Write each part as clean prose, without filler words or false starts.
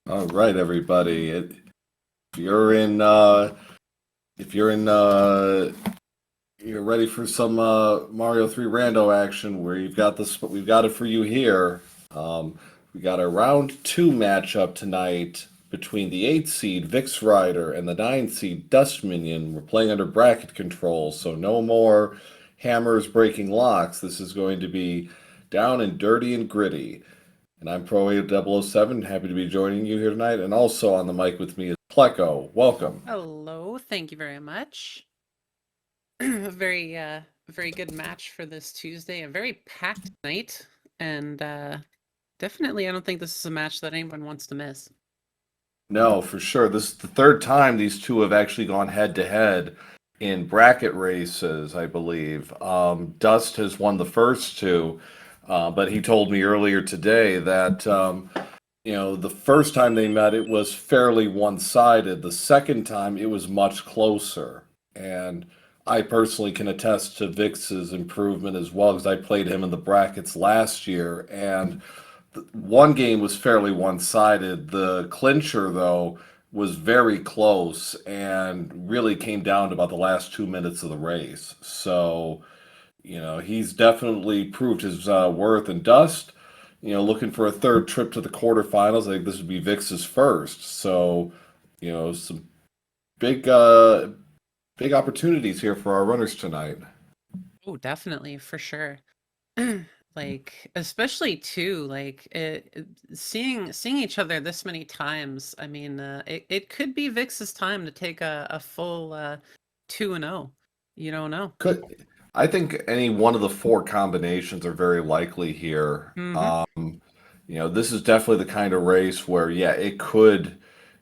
All right, everybody. If you're in, you're ready for some Mario 3 Rando action, where you've got this, we've got it for you here. We got a round 2 matchup tonight between the 8th seed VixRyder and the 9th seed Dustminion. We're playing under bracket control, so no more hammers breaking locks. This is going to be down and dirty and gritty. And I'm Pro8007, happy to be joining you here tonight. And also on the mic with me is Pleco. Welcome. Hello, thank you very much. A very good match for this Tuesday. A very packed night, and definitely I don't think this is a match that anyone wants to miss. No, for sure. This is the third time these two have actually gone head to head in bracket races, I believe. Dust has won the first two, but he told me earlier today that the first time they met, it was fairly one-sided. The second time, it was much closer. And I personally can attest to Vix's improvement as well, because I played him in the brackets last year, and one game was fairly one-sided. The clincher, though, was very close and really came down to about the last 2 minutes of the race. So, he's definitely proved his worth. And Dust, looking for a third trip to the quarterfinals. I think this would be Vix's first. So, some big opportunities here for our runners tonight. Oh, definitely, for sure. Especially too, seeing each other this many times. I mean, it could be Vix's time to take a full 2-0. You don't know. I think any one of the 4 combinations are very likely here. This is definitely the kind of race where, it could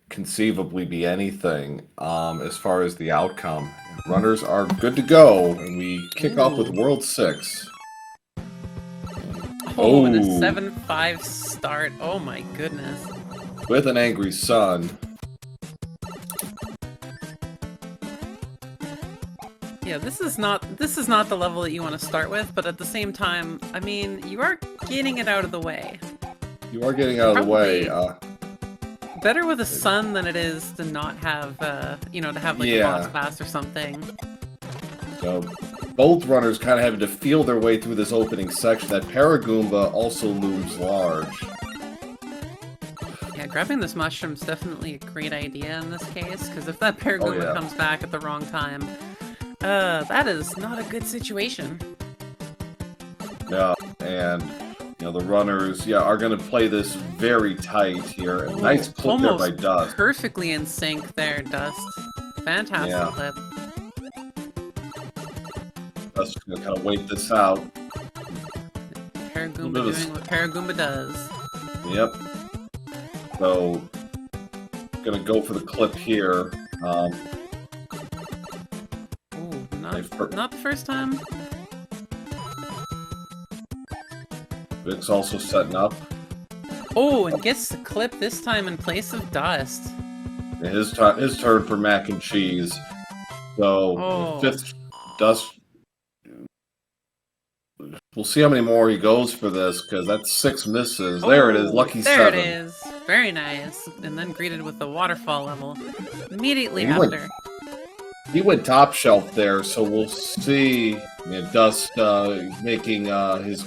conceivably be anything as far as the outcome. Runners are good to go, and we kick off with World 6. Oh, and a 7-5 start. Oh my goodness. With an angry sun. Yeah, this is not the level that you want to start with, but at the same time, I mean, you are getting it out of the way. You are getting out of the way. Better with a sun than it is to not have, to have a boss pass or something. So, both runners kind of having to feel their way through this opening section. That Paragoomba also looms large. Yeah, grabbing this mushroom is definitely a great idea in this case, because if that Paragoomba comes back at the wrong time, that is not a good situation. Yeah, and the runners, are going to play this very tight here. A nice clip there by Dust. Perfectly in sync there, Dust. Fantastic clip. Dust's going to kind of wait this out. Paragoomba doing what Paragoomba does. Yep. So, going to go for the clip here. Not the first time. Vix also setting up. Oh, and gets the clip this time in place of Dust. His turn for mac and cheese. So, 5th Dust. We'll see how many more he goes for this, because that's 6 misses. There it is, lucky 7. There it is. Very nice. And then greeted with the waterfall level immediately after. He went top shelf there, so we'll see. Dust making his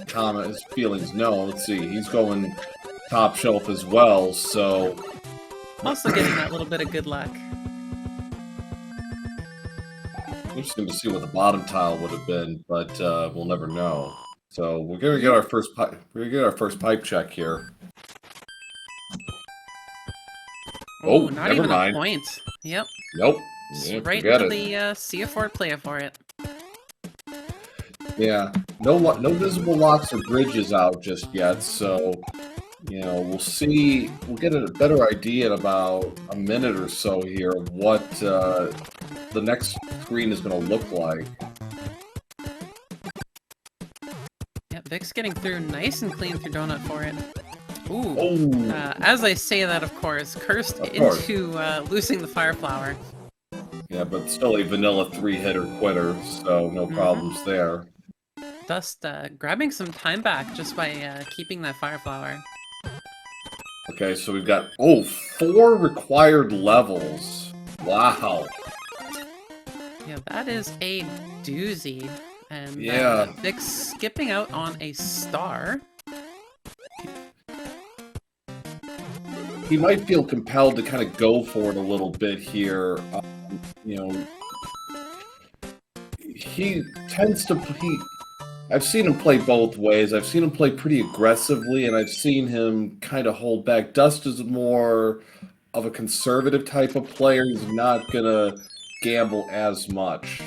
feelings known. Let's see, he's going top shelf as well, so... Also getting that little bit of good luck. Interesting to see what the bottom tile would have been, but we'll never know. So we're gonna get our first pipe check here. Oh, not even a point. Yep. Nope. Right into the see it for it, play it for it. Yeah, no visible locks or bridges out just yet, so we'll see. We'll get a better idea in about a minute or so here of what the next screen is going to look like. Yeah, Vix getting through nice and clean through donut for it. Ooh. As I say that, of course, cursed into losing the fire flower. Yeah, but still a vanilla 3-hitter quitter, so no problems there. Dust grabbing some time back just by keeping that fire flower. Okay, so we've got 4 required levels. Wow. Yeah, that is a doozy. And Yeah. Vix skipping out on a star. He might feel compelled to kind of go for it a little bit here. You know, he tends to... I've seen him play both ways. I've seen him play pretty aggressively, and I've seen him kind of hold back. Dust is more of a conservative type of player. He's not going to gamble as much.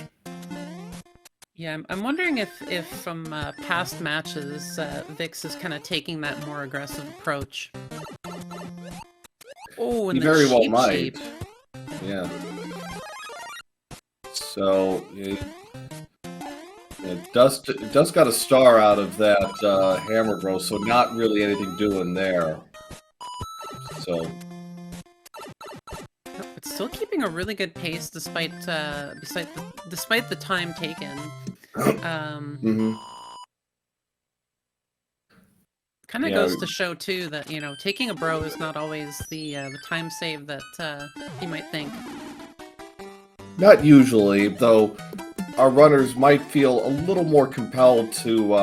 Yeah, I'm wondering if from past matches, Vix is kind of taking that more aggressive approach. Oh, and He the very well cheap might. sheep. Yeah. So, yeah, Dust got a star out of that hammer bro, so not really anything doing there. So, But still keeping a really good pace despite despite the time taken. Kind of goes to show too that taking a bro is not always the time save that you might think. Not usually, though. Our runners might feel a little more compelled to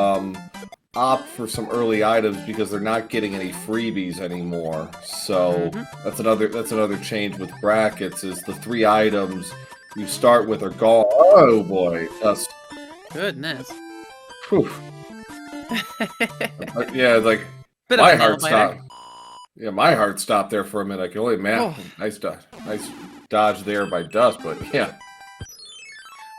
opt for some early items because they're not getting any freebies anymore. So that's another change with brackets is the 3 items you start with are gone. Oh boy, that's goodness. Whew. Yeah, like Bit my of a heart nail-biter. stopped. Yeah, my heart stopped there for a minute. I can only imagine. Nice dodge there by Dust, but yeah.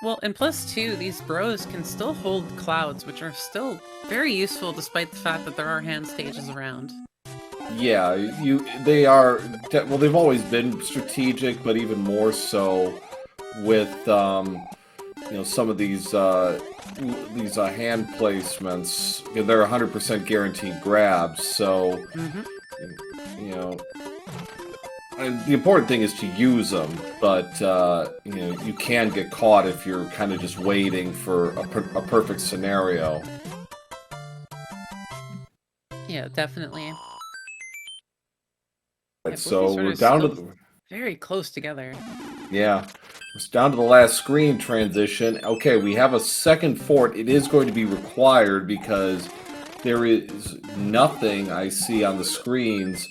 Well, and plus two, these bros can still hold clouds, which are still very useful despite the fact that there are hand stages around. Yeah, they are. Well, they've always been strategic, but even more so with some of these hand placements. They're 100% guaranteed grabs, so and the important thing is to use them, but you can get caught if you're kind of just waiting for a perfect scenario. Yeah, definitely. Right, so we're down to very close together. Yeah, it's down to the last screen transition. Okay, we have a second fort. It is going to be required because there is nothing I see on the screens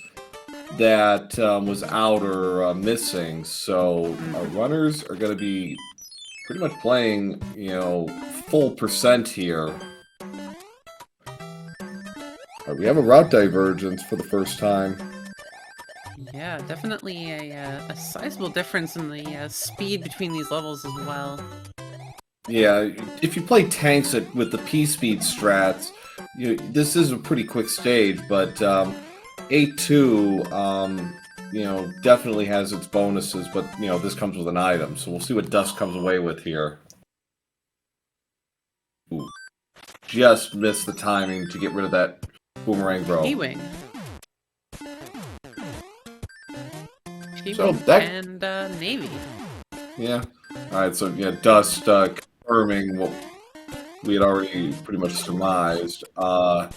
that was out or missing. So our runners are going to be pretty much playing, full percent here. Right, we have a route divergence for the first time. Yeah, definitely a sizable difference in the speed between these levels as well. Yeah, if you play tanks with the P-speed strats, this is a pretty quick stage, but 8-2, definitely has its bonuses, but, this comes with an item, so we'll see what Dust comes away with here. Ooh. Just missed the timing to get rid of that boomerang bro. P-wing. So that... and Navy. Yeah. Alright, so yeah, Dust confirming what we had already pretty much surmised. Oh,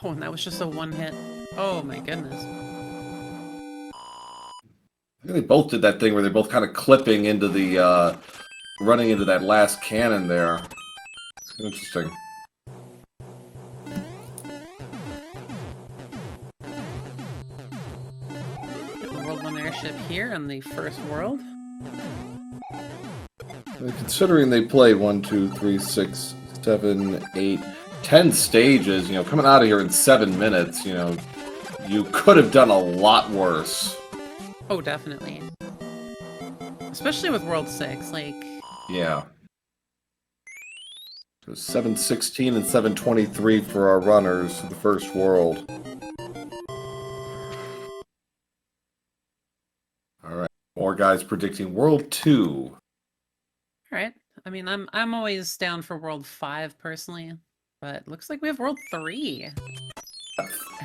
and that was just a one hit. Oh my goodness. I think they both did that thing where they're both kind of clipping into the, running into that last cannon there. It's interesting. World 1 airship here on the first world. Considering they play 1, 2, 3, 6, 7, 8, 10 stages, coming out of here in 7 minutes, you could have done a lot worse. Oh, definitely. Especially with World 6, like... Yeah. So 7:16 and 7:23 for our runners for the first world. Alright, more guys predicting World 2. Alright. I mean, I'm always down for World 5, personally. But looks like we have World 3.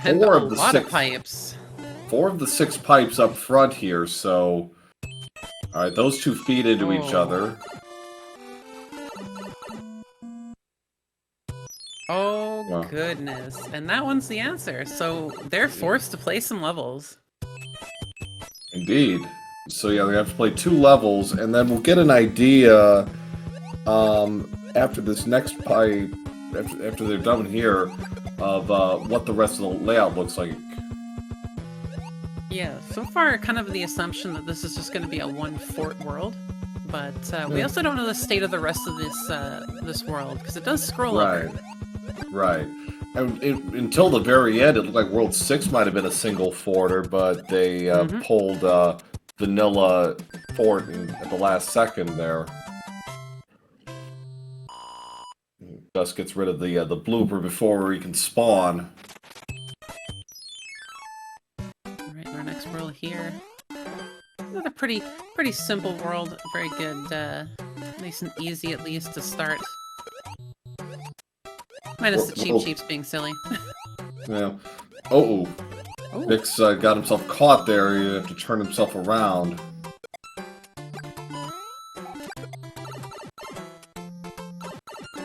And a lot of pipes. 4 of the 6 pipes up front here, so... Alright, those 2 feed into each other. Oh, Yeah. goodness. And that one's the answer. So they're forced to play some levels. Indeed. So yeah, they have to play 2 levels, and then we'll get an idea after this next pipe, after they're done here, of what the rest of the layout looks like. Yeah, so far kind of the assumption that this is just going to be a one-fort world. But we also don't know the state of the rest of this world, because it does scroll Right. over. Right. And until the very end, it looked like World 6 might have been a single forter, but they pulled Vanilla Fort at the last second there. Just gets rid of the blooper before he can spawn. Alright, our next world here. Another pretty simple world. Very good, nice and easy at least to start. Minus the cheap being silly. Yeah. Oh. Vix got himself caught there. You have to turn himself around.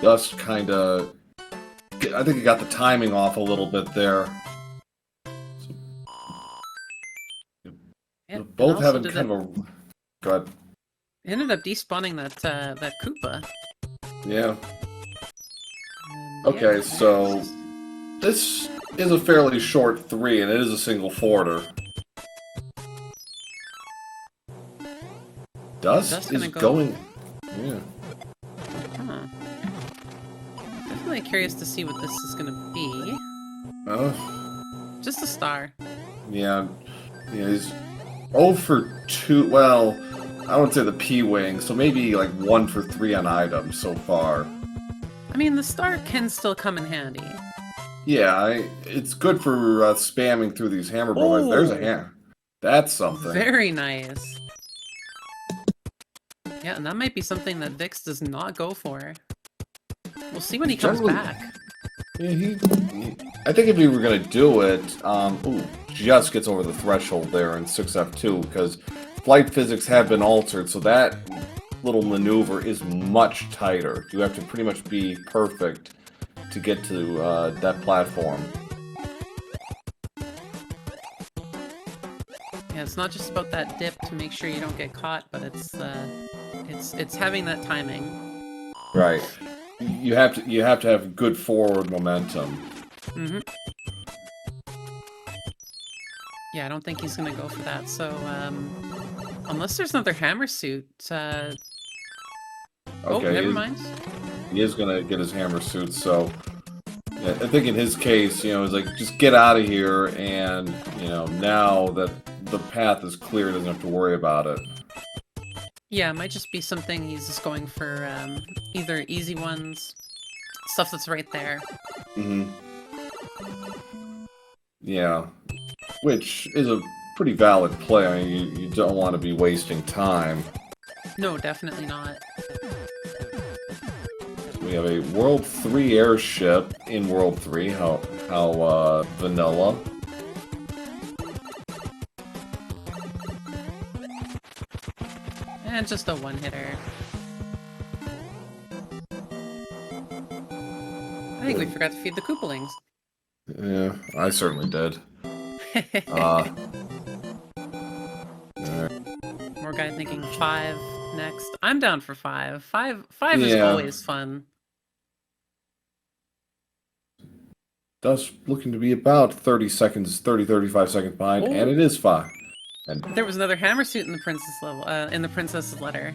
Dust kind of... I think he got the timing off a little bit there. Yeah, Both having kind of a... Go ahead. Ended up despawning that Koopa. Yeah. And, Okay, yeah, so this is a fairly short 3, and it is a single forter. Dust is going... Yeah. Huh. Definitely curious to see what this is going to be. Just a star. Yeah. Yeah, he's 0 for 2... Well, I wouldn't say the P-Wing, so maybe like 1 for 3 on items so far. I mean, the star can still come in handy. Yeah, it's good for spamming through these hammer bullets. There's a hammer. That's something. Very nice. Yeah, and that might be something that Vix does not go for. We'll see when he comes back. Yeah, I think if he were going to do it, just gets over the threshold there in 6F2, because flight physics have been altered, so that little maneuver is much tighter. You have to pretty much be perfect to get to that platform. Yeah, it's not just about that dip to make sure you don't get caught, but it's having that timing. Right. You have to have good forward momentum. Mm-hmm. Yeah, I don't think he's gonna go for that. So, unless there's another hammer suit. Okay, never mind. He is gonna get his hammer suit. So, yeah, I think in his case, it's like just get out of here, and now that the path is clear, doesn't have to worry about it. Yeah, it might just be something he's just going for either easy ones, stuff that's right there. Mm-hmm. Yeah, which is a pretty valid play. I mean, you don't want to be wasting time. No, definitely not. We have a World 3 airship in World 3. How vanilla. And just a one-hitter. I think we forgot to feed the Koopalings. Yeah, I certainly did. More guy thinking 5 next. I'm down for 5. 5 is always fun. That's looking to be about 35 seconds behind, and it is 5. And there was another hammer suit in the princess level, in the princess's letter.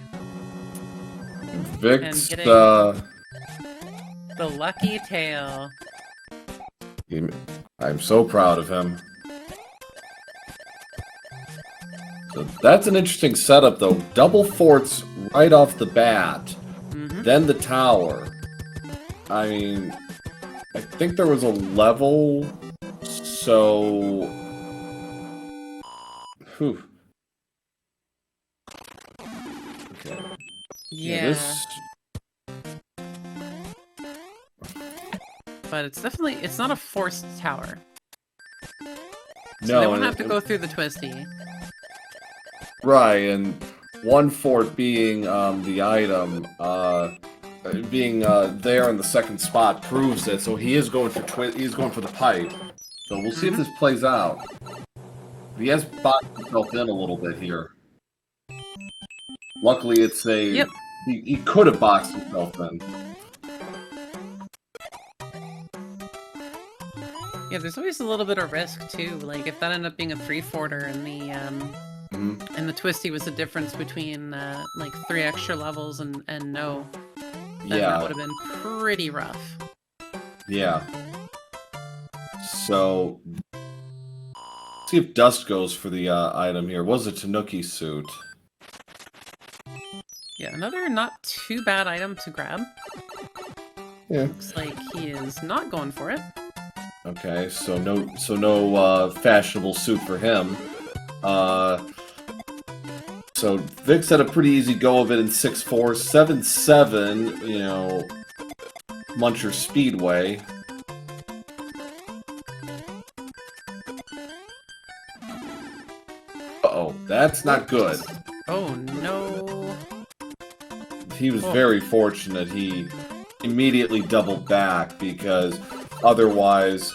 Vix, the lucky tail. I'm so proud of him. So that's an interesting setup, though. Double forts right off the bat, then the tower. I mean, I think there was a level, so... Whew. Okay. Yeah. But it's not a forced tower. So they won't have to go through the twisty. Right, and one fort being the item, being there in the second spot proves it. So he is going for he's going for the pipe. So we'll see if this plays out. He has boxed himself in a little bit here. Luckily, it's a... Yep. He could have boxed himself in. Yeah, there's always a little bit of risk, too. Like, if that ended up being a 3-forter and the twisty was the difference between, like, 3 extra levels and no, then that would have been pretty rough. Yeah. So... see if Dust goes for the item here. Was a Tanuki suit. Yeah, another not too bad item to grab. Yeah. Looks like he is not going for it. Okay, so no fashionable suit for him. So Vix had a pretty easy go of it in 6-4, 7-7. You know, Muncher Speedway. Uh-oh, that's not good. Oh, no. He was very fortunate. He immediately doubled back because otherwise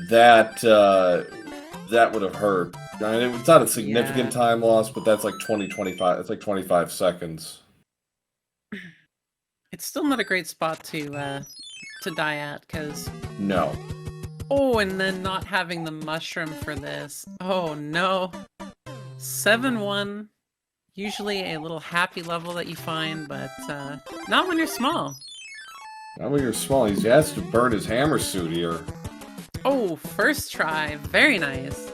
that that would have hurt. I mean, it's not a significant time loss, but that's like 25. It's like 25 seconds. It's still not a great spot to die at, because... No. Oh, and then not having the mushroom for this. Oh, no. 7-1. Usually a little happy level that you find, but not when you're small. Not when you're small. He has to burn his hammer suit here. Oh, first try. Very nice.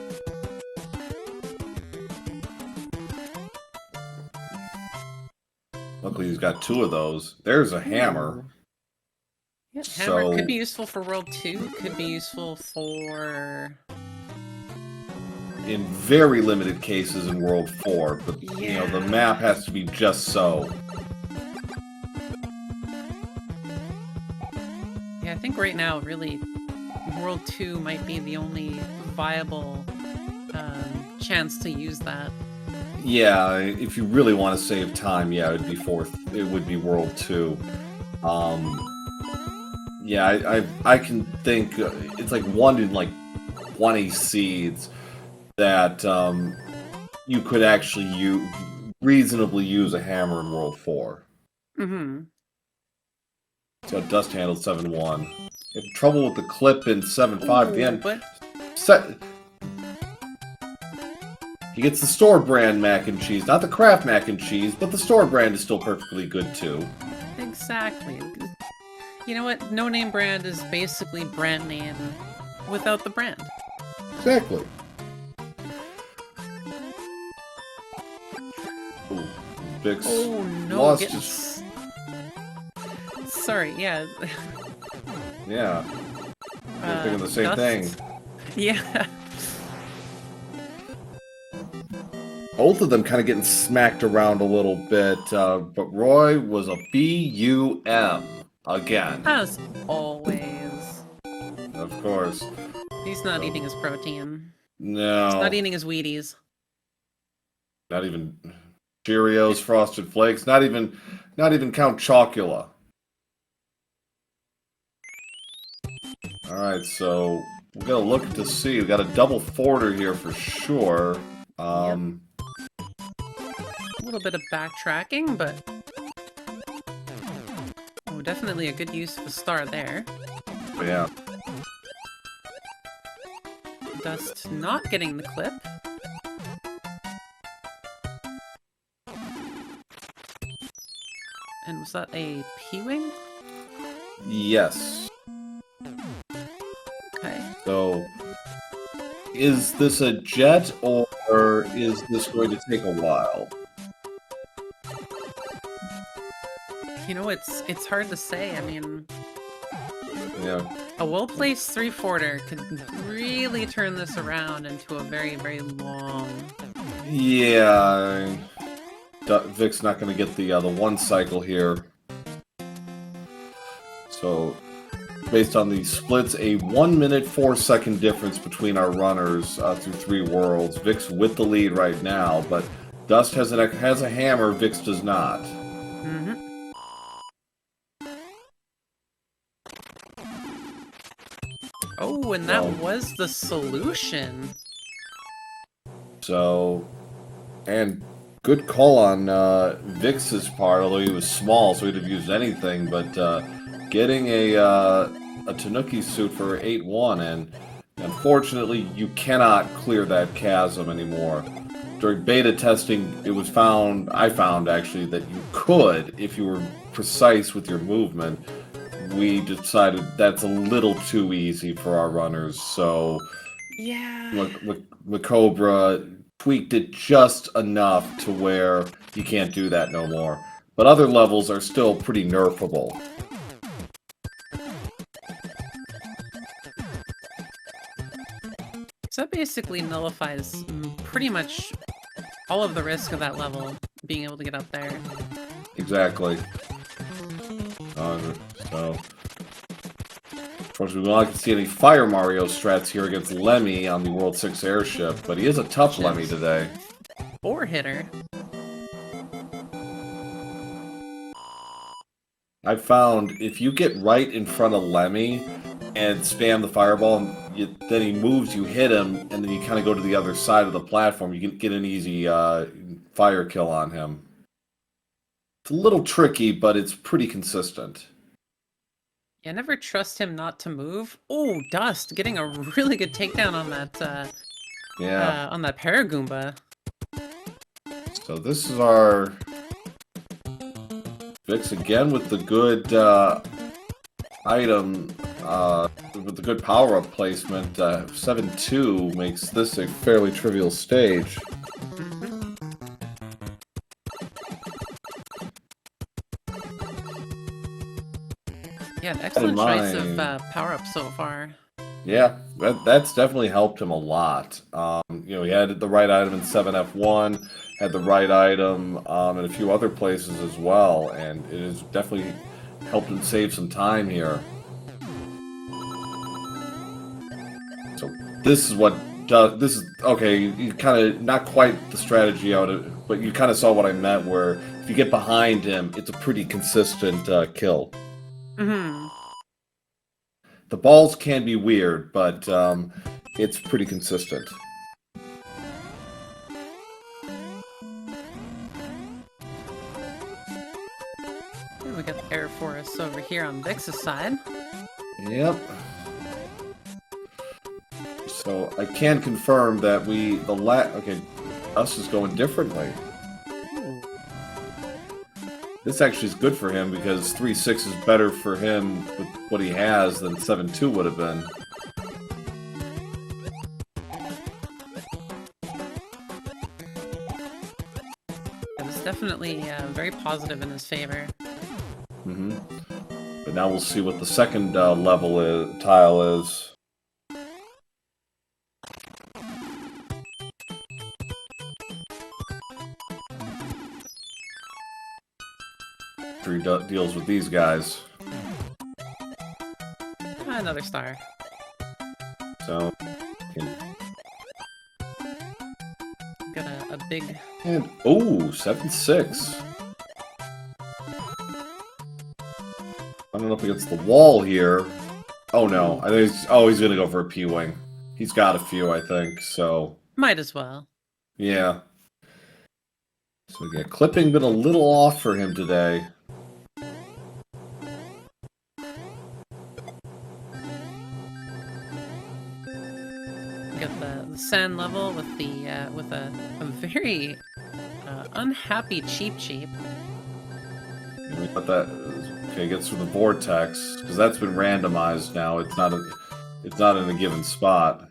Luckily, he's got 2 of those. There's a hammer. Yeah, hammer could be useful for World 2. Could be useful for... in very limited cases in World 4, but you know, the map has to be just so. Yeah, I think right now, really, World 2 might be the only viable chance to use that. Yeah, if you really want to save time, yeah, it would be it would be World 2. Yeah, I can think it's like 1 in like 20 seeds that you could actually reasonably use a hammer in World 4. Mm-hmm. So Dust handled 7-1. Had trouble with the clip in 7-5 at the end. But... he gets the store brand mac and cheese, not the Kraft mac and cheese, but the store brand is still perfectly good too. Exactly. You know what? No name brand is basically brand name without the brand. Exactly. Ooh, Vix lost his... Sorry, yeah. Yeah. We're thinking the same thing. Yeah. Both of them kind of getting smacked around a little bit, but Roy was a BUM again. As always. Of course. He's not eating his protein. No. He's not eating his Wheaties. Not even Cheerios, Frosted Flakes, not even Count Chocula. Alright, so we're gonna look to see. We got a double forwarder here for sure. A little bit of backtracking, but oh, definitely a good use of a star there. Yeah. Dust not getting the clip. And was that a P-Wing? Yes. Okay. So, is this a jet, or is this going to take a while? You know, it's hard to say. I mean, Yeah. a well-placed 3-forwarder could really turn this around into a very, very long... Yeah. Vic's not going to get the 1 cycle here. So, based on these splits, a 1 minute 4 second difference between our runners through 3 worlds. Vix with the lead right now, but Dust has a hammer, Vix does not. Mm-hmm. Oh, and that was the solution. So, and good call on Vix's part, although he was small, so he'd have used anything, but getting a Tanuki suit for 8-1, and unfortunately, you cannot clear that chasm anymore. During beta testing, I found actually, that you could, if you were precise with your movement. We decided that's a little too easy for our runners, so yeah, Macobra tweaked it just enough to where you can't do that no more. But other levels are still pretty nerfable. So that basically nullifies pretty much all of the risk of that level being able to get up there. Exactly. So, unfortunately, we're not going to see any Fire Mario strats here against Lemmy on the World 6 airship, but he is a tough Lemmy today. 4-hitter. I've found if you get right in front of Lemmy and spam the fireball, and then he moves, you hit him, and then you kind of go to the other side of the platform, you can get an easy fire kill on him. It's a little tricky, but it's pretty consistent. Yeah, never trust him not to move. Oh, Dust getting a really good takedown on that. On that Paragoomba. So this is our Vix again with the good item, with the good power-up placement. 7-2 makes this a fairly trivial stage. Yeah, excellent choice of power-up so far. Yeah, that's definitely helped him a lot. He had the right item in 7F1, had the right item in a few other places as well, and it has definitely helped him save some time here. So this is what does this is okay. You kind of not quite the strategy out of, but you kind of saw what I meant. Where if you get behind him, it's a pretty consistent kill. The balls can be weird, but it's pretty consistent. We got the Air Force over here on Vix's side. Yep. So I can confirm that okay, us is going differently. Ooh. This actually is good for him because 3-6 is better for him with what he has than 7-2 would have been. It was definitely very positive in his favor. But now we'll see what the second tile is. After he deals with these guys. Another star. So, got a big... And, oh, 7-6. Running up against the wall here. Oh no, I think he's gonna go for a P-Wing. He's got a few, I think, so... Might as well. Yeah. So yeah, clipping been a little off for him today. Got the sand level with the with a very unhappy Cheep. We got that. Okay, gets through the vortex because that's been randomized now. It's not in a given spot.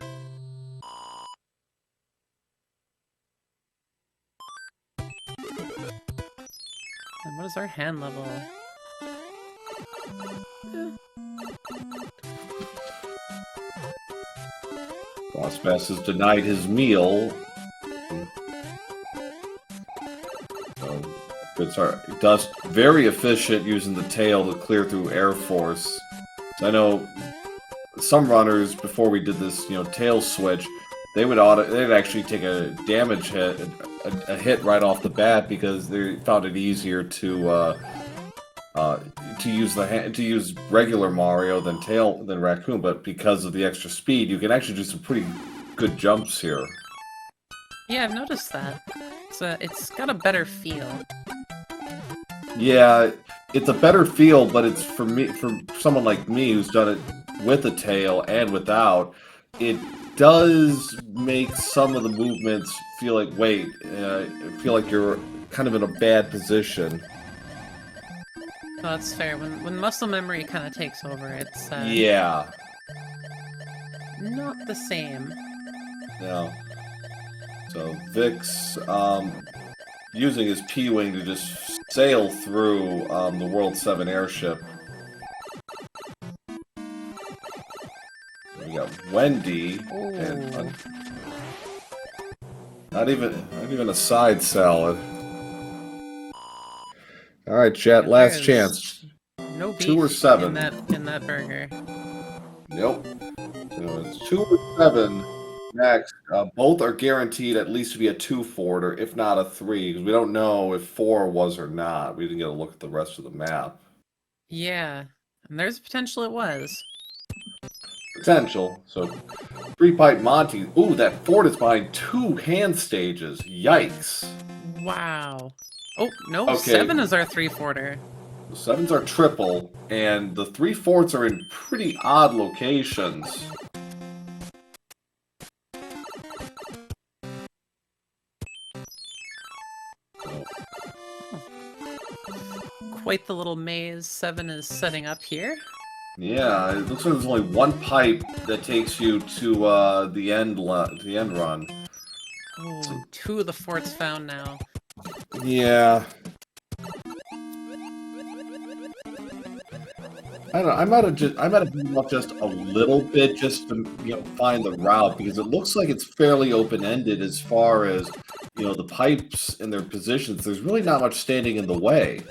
And what is our hand level? Boss Bass has denied his meal. So, good start. Dust very efficient using the tail to clear through Air Force. So I know some runners before we did this, tail switch, they'd actually take a damage hit, a hit right off the bat because they found it easier to to use regular Mario than Raccoon, but because of the extra speed, you can actually do some pretty good jumps here. Yeah, I've noticed that. It's got a better feel. Yeah, it's a better feel, but it's for someone like me who's done it with a tail and without, it does make some of the movements feel like feel like you're kind of in a bad position. Oh, that's fair. When muscle memory kind of takes over, it's yeah, not the same. no. So Vix, using his P-Wing to just sail through the World 7 airship. We got Wendy, and not even a side salad. All right, chat. Last chance. No beef 2 or 7 in that burger. Nope. So it's 2 or 7. Next, both are guaranteed at least to be a 2 forwarder, if not a 3, because we don't know if 4 was or not. We didn't get a look at the rest of the map. Yeah, and there's potential it was. Potential. So 3-pipe Monty. Ooh, that fort is behind 2 hand stages. Yikes. Wow. Oh, no, Okay. 7 is our 3-forwarder. 7's our triple, and the 3 forts are in pretty odd locations. Quite the little maze 7 is setting up here. Yeah, it looks like there's only 1 pipe that takes you to the end run. Oh, 2 of the forts found now. Yeah. I don't know. I might have been up just a little bit just to find the route, because it looks like it's fairly open-ended as far as the pipes and their positions. There's really not much standing in the way.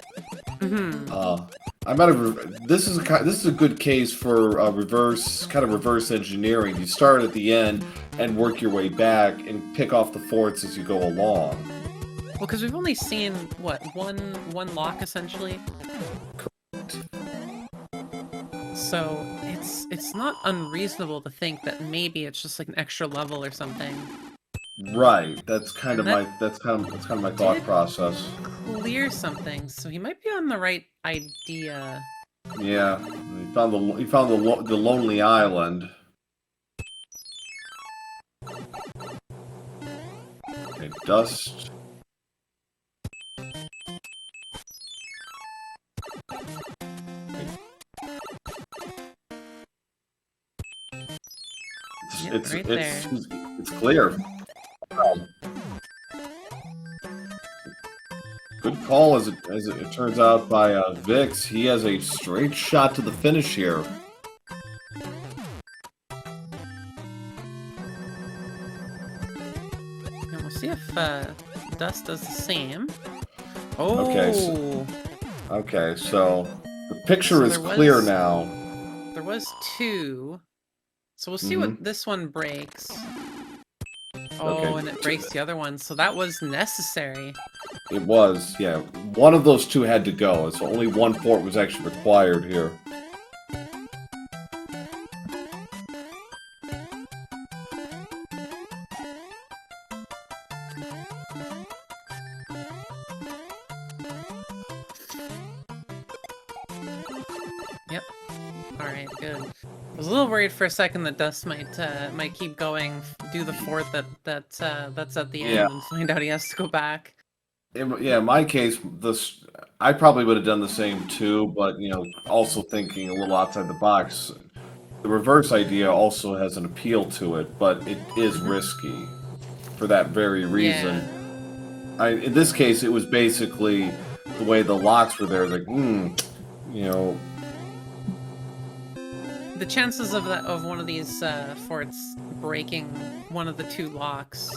I might have. This is a good case for reverse engineering. You start at the end and work your way back and pick off the forts as you go along. Well, because we've only seen what one lock essentially. Correct. So it's not unreasonable to think that maybe it's just like an extra level or something. Right. That's kind of my thought process. Clear something, so he might be on the right idea. Yeah, he found the lonely island. Okay, Dust. It's clear. Good call, as it turns out, by Vix. He has a straight shot to the finish here. And we'll see if Dust does the same. Oh. Okay, so the picture is clear now. There was 2. So we'll see what this one breaks. Oh, and it breaks the other one, so that was necessary. It was, yeah. One of those 2 had to go, so only 1 fort was actually required here. Yep. Alright, good. I was a little worried for a second that Dust might keep going, do the fort that's at the end, and find out he has to go back. In my case, I probably would have done the same too, but also thinking a little outside the box. The reverse idea also has an appeal to it, but it is risky for that very reason. Yeah. In this case, it was basically the way the locks were there. Like, the chances of one of these forts breaking one of the 2 locks,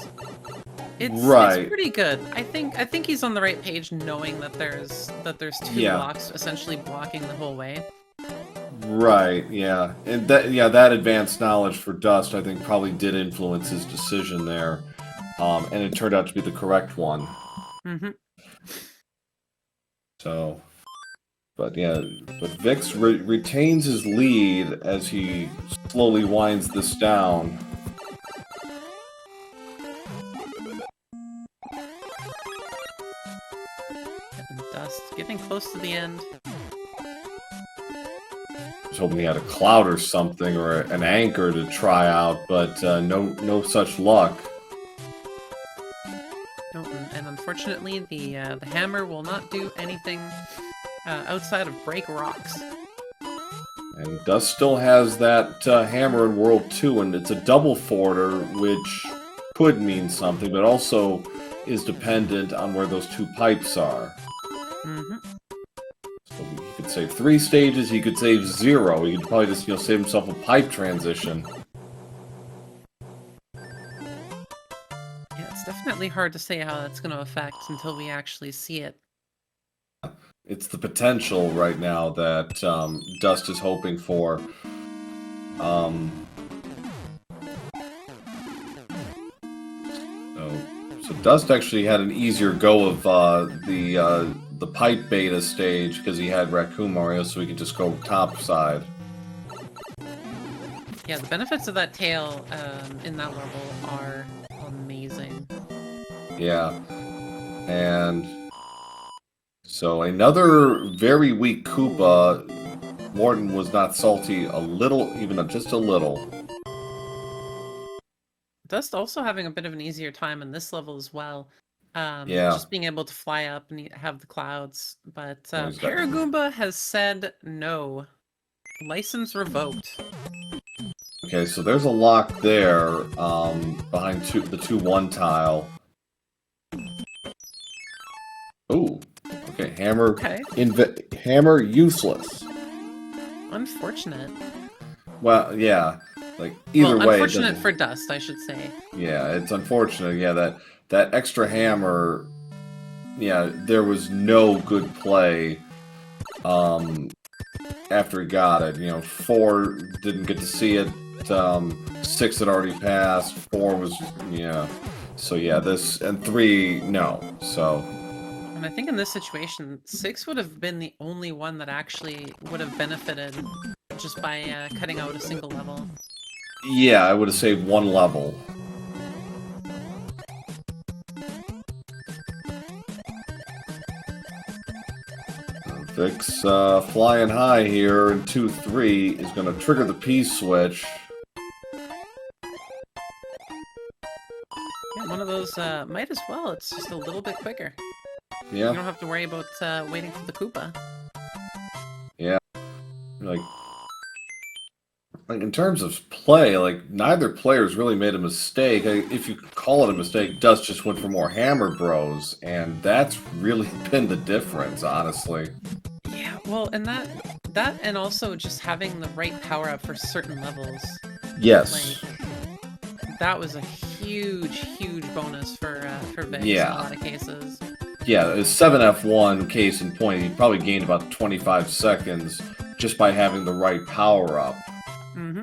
it's pretty good. I think he's on the right page, knowing that there's 2 locks essentially blocking the whole way. Right. Yeah. And that advanced knowledge for Dust, I think, probably did influence his decision there, and it turned out to be the correct one. So. But yeah, but Vix retains his lead as he slowly winds this down. And Dust getting close to the end. I was hoping he had a cloud or something, or an anchor to try out, but no such luck. No, and unfortunately, the hammer will not do anything outside of break rocks. And Dust still has that hammer in World 2, and it's a double forwarder, which could mean something, but also is dependent on where those two pipes are. Mm-hmm. So he could save 3 stages, he could save 0. He could probably just, save himself a pipe transition. Yeah, it's definitely hard to say how that's going to affect until we actually see it. It's the potential right now that Dust is hoping for. So Dust actually had an easier go of the pipe beta stage because he had Raccoon Mario, so he could just go top side. Yeah, the benefits of that tail in that level are amazing. Yeah, and so another very weak Koopa. Morton was not salty a little, even just a little. Dust also having a bit of an easier time in this level as well. Yeah. Just being able to fly up and have the clouds. But Yeah, Paragoomba has said no. License revoked. Okay, so there's a lock there behind the 2-1 tile. Ooh. Okay, hammer. Okay. Hammer useless. Unfortunate. Well, yeah. Like either way. Unfortunate for Dust, I should say. Yeah, it's unfortunate. Yeah, that extra hammer. Yeah, there was no good play. After he got it, 4 didn't get to see it. 6 had already passed. 4 was So yeah, this and 3 no. So. And I think in this situation, 6 would have been the only one that actually would have benefited just by cutting out a single level. Yeah, I would have saved 1 level. Vix flying high here in 2-3 is going to trigger the P-switch. Yeah, one of those might as well. It's just a little bit quicker. Yeah. You don't have to worry about waiting for the Koopa. Yeah. Like in terms of play, neither player's really made a mistake. If you could call it a mistake, Dust just went for more Hammer Bros, and that's really been the difference, honestly. Yeah, well, and that and also just having the right power up for certain levels. Yes. That was a huge bonus for Vix in a lot of cases. Yeah, a 7F1 case in point, he probably gained about 25 seconds just by having the right power up. Mm-hmm.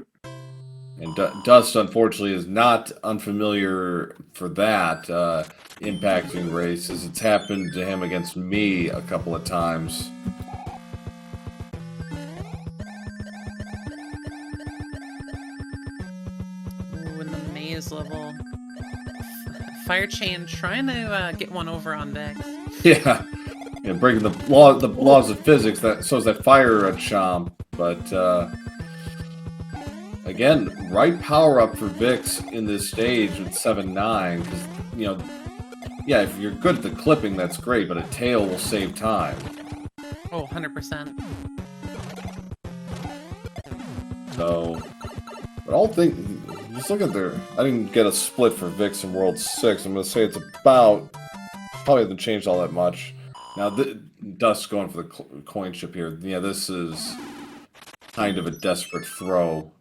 And Dust, unfortunately, is not unfamiliar for that impacting races. It's happened to him against me a couple of times. Ooh, in the maze level. Fire Chain trying to get one over on Vix. Yeah, breaking the laws of physics. So is that fire chomp, but again, right power up for Vix in this stage with 7-9, because yeah, if you're good at the clipping, that's great, but a tail will save time. Oh, 100%. So, but all things, just look at there. I didn't get a split for Vix in World 6. I'm gonna say it's about, probably hasn't changed all that much. Now, Dust's going for the coin chip here. Yeah, this is kind of a desperate throw.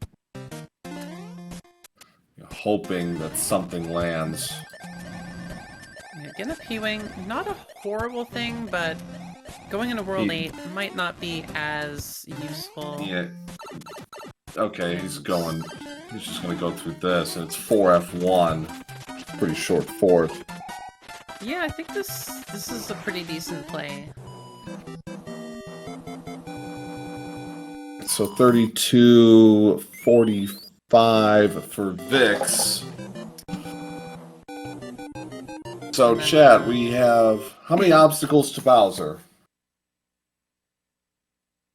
Hoping that something lands. Yeah, getting a P-Wing, not a horrible thing, but going into World 8 might not be as useful. Yeah. Okay, he's just going to go through this, and it's 4F1. Pretty short fourth. Yeah, I think this is a pretty decent play. so 32.45 for Vix. So, chat, we have how many obstacles to Bowser?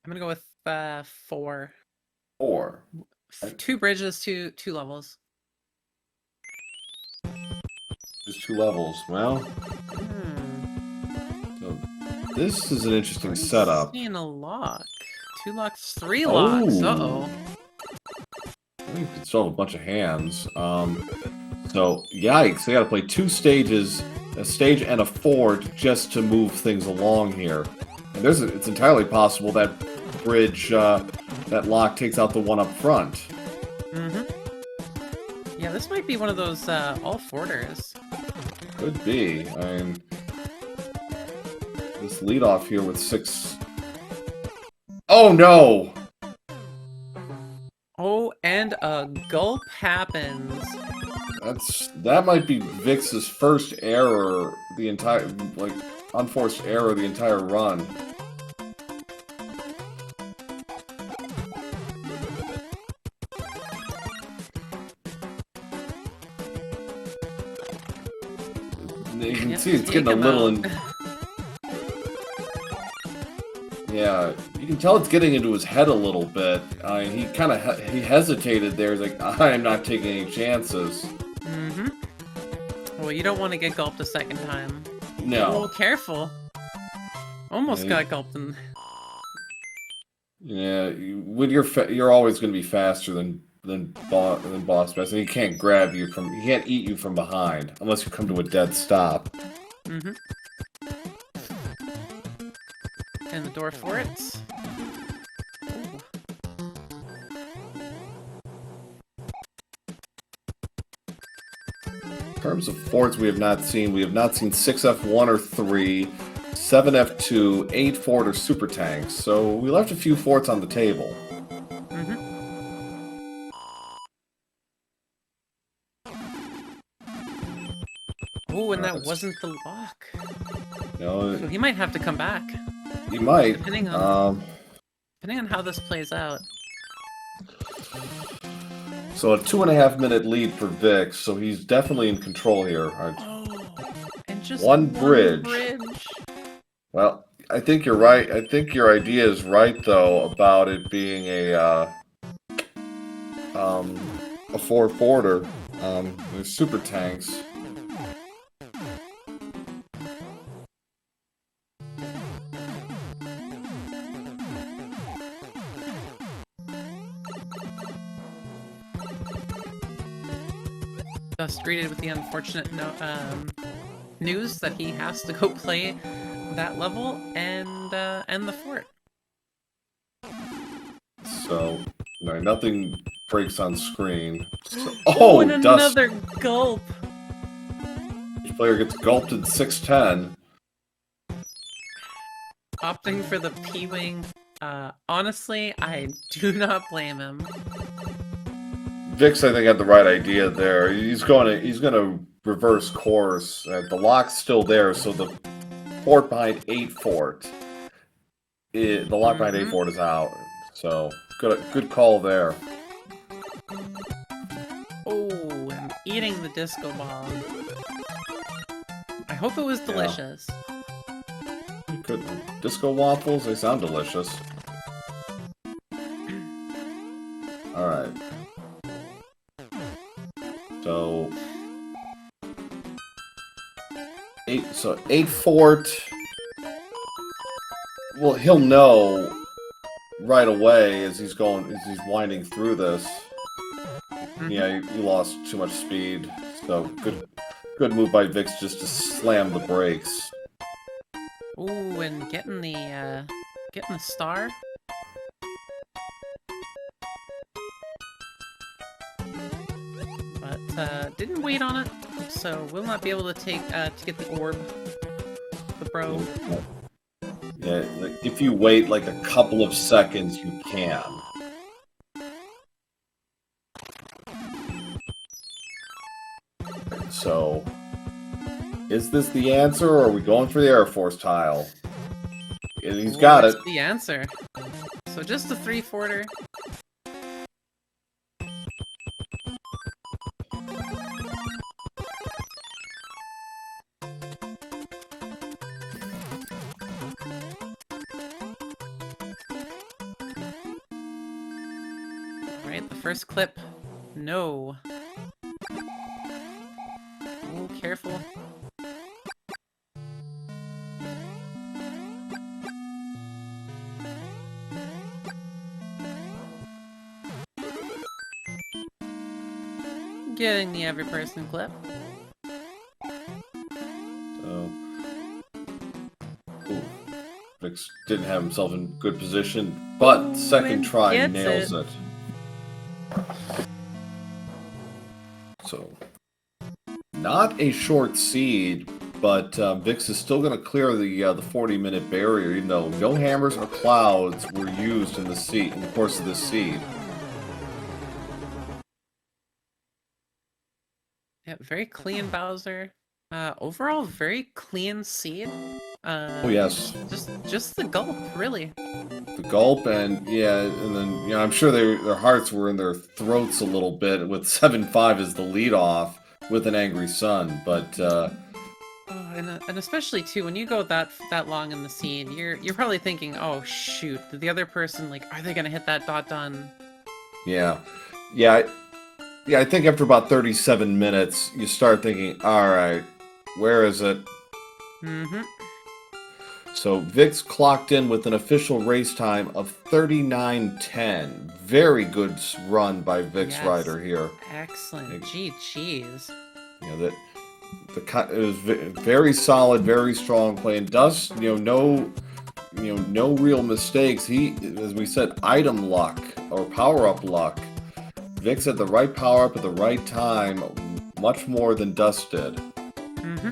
I'm gonna go with 4. 4. 2 bridges, two levels. Just 2 levels. Well, so this is an interesting setup. Seeing a lock. 2 locks, 3 locks. Uh-oh. I think you could still have a bunch of hands. So, yikes, they gotta play 2 stages, a stage and a fort, just to move things along here. And it's entirely possible that bridge, that lock takes out the one up front. Yeah, this might be one of those all forters. Could be. I mean, this lead off here with 6. Oh no! Oh, and a gulp happens. That might be Vix's first error, the entire, like, unforced error the entire run. You can see it's getting a little yeah, you can tell it's getting into his head a little bit. He kind of he hesitated there. He's like, I'm not taking any chances. Well, you don't want to get gulped a second time. No. Oh, careful. Almost got gulped in. Yeah, when you're always going to be faster than Boss Bass, and he can't grab you from, he can't eat you from behind unless you come to a dead stop. And the door for it. In terms of forts, we have not seen 6F1 or 3, 7F2, 8 fort or super tanks. So we left a few forts on the table. Oh, and that wasn't the lock. No, So he might have to come back. He might. Depending on how this plays out. So a 2.5 minute lead for Vix, so he's definitely in control here. Oh, and just one bridge. Well, I think you're right. I think your idea is right, though, about it being a 4-forter. There's super tanks. Dust greeted with the unfortunate news that he has to go play that level and the fort. So, no, nothing breaks on screen. So, and another gulp! Each player gets gulped in 610. Opting for the P-Wing. Honestly, I do not blame him. Vix, I think, had the right idea there. He's gonna reverse course. The lock's still there, so the fort behind 8 fort, the lock behind 8 fort is out. So good call there. Oh, I'm eating the disco ball. I hope it was delicious. Good disco waffles. They sound delicious. All right. So 8 fort. Well, he'll know right away as he's winding through this. Yeah, you lost too much speed. So good move by Vix just to slam the brakes. Ooh, and getting the star. But didn't wait on it, so we'll not be able to get the orb, the bro. Yeah, like if you wait like a couple of seconds, you can. So, is this the answer, or are we going for the Air Force tile? And he's got it. The answer. So just a 3-forter. Alright, the first clip. No. Oh, careful. Getting the every person clip. So, Vix didn't have himself in good position, but second try nails it. So, not a short seed, but Vix is still going to clear the 40-minute barrier, even though no hammers or clouds were used in the course of this seed. Yeah, very clean Bowser. Overall, very clean seed. Oh yes, just the gulp, really. The gulp, and then I'm sure their hearts were in their throats a little bit with 7-5 as the lead off with an angry sun, but. And especially too, when you go that long in the seed, you're probably thinking, oh shoot, the other person, like, are they gonna hit that dot done? Yeah. I think after about 37 minutes, you start thinking, all right, where is it? Mm-hmm. So Vix clocked in with an official race time of 39:10. Very good run by VixRyder here. Excellent. Jeez. It was very solid, very strong play, and Dust, no real mistakes. He, as we said, item luck or power up luck. Vix had the right power up at the right time, much more than Dust did. Mm-hmm.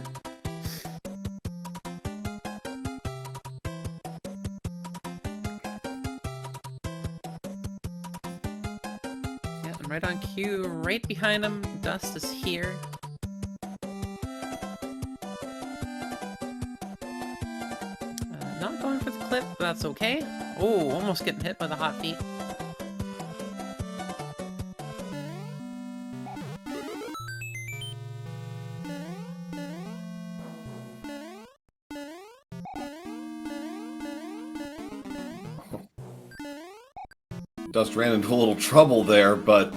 Yeah, I'm right on cue, right behind him. Dust is here. Not going for the clip, but that's okay. Oh, almost getting hit by the hot feet. Dust ran into a little trouble there, but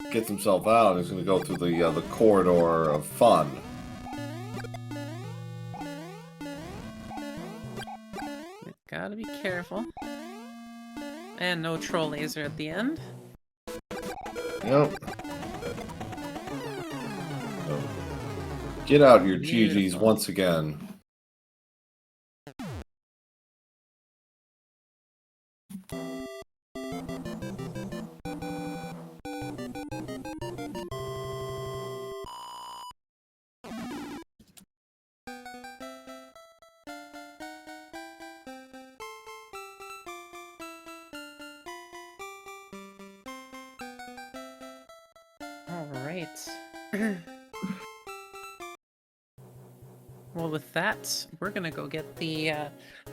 gets himself out. He's going to go through the corridor of fun. Gotta be careful. And no troll laser at the end. Yep. So, get out your GGs once again. Well, with that, we're gonna go get the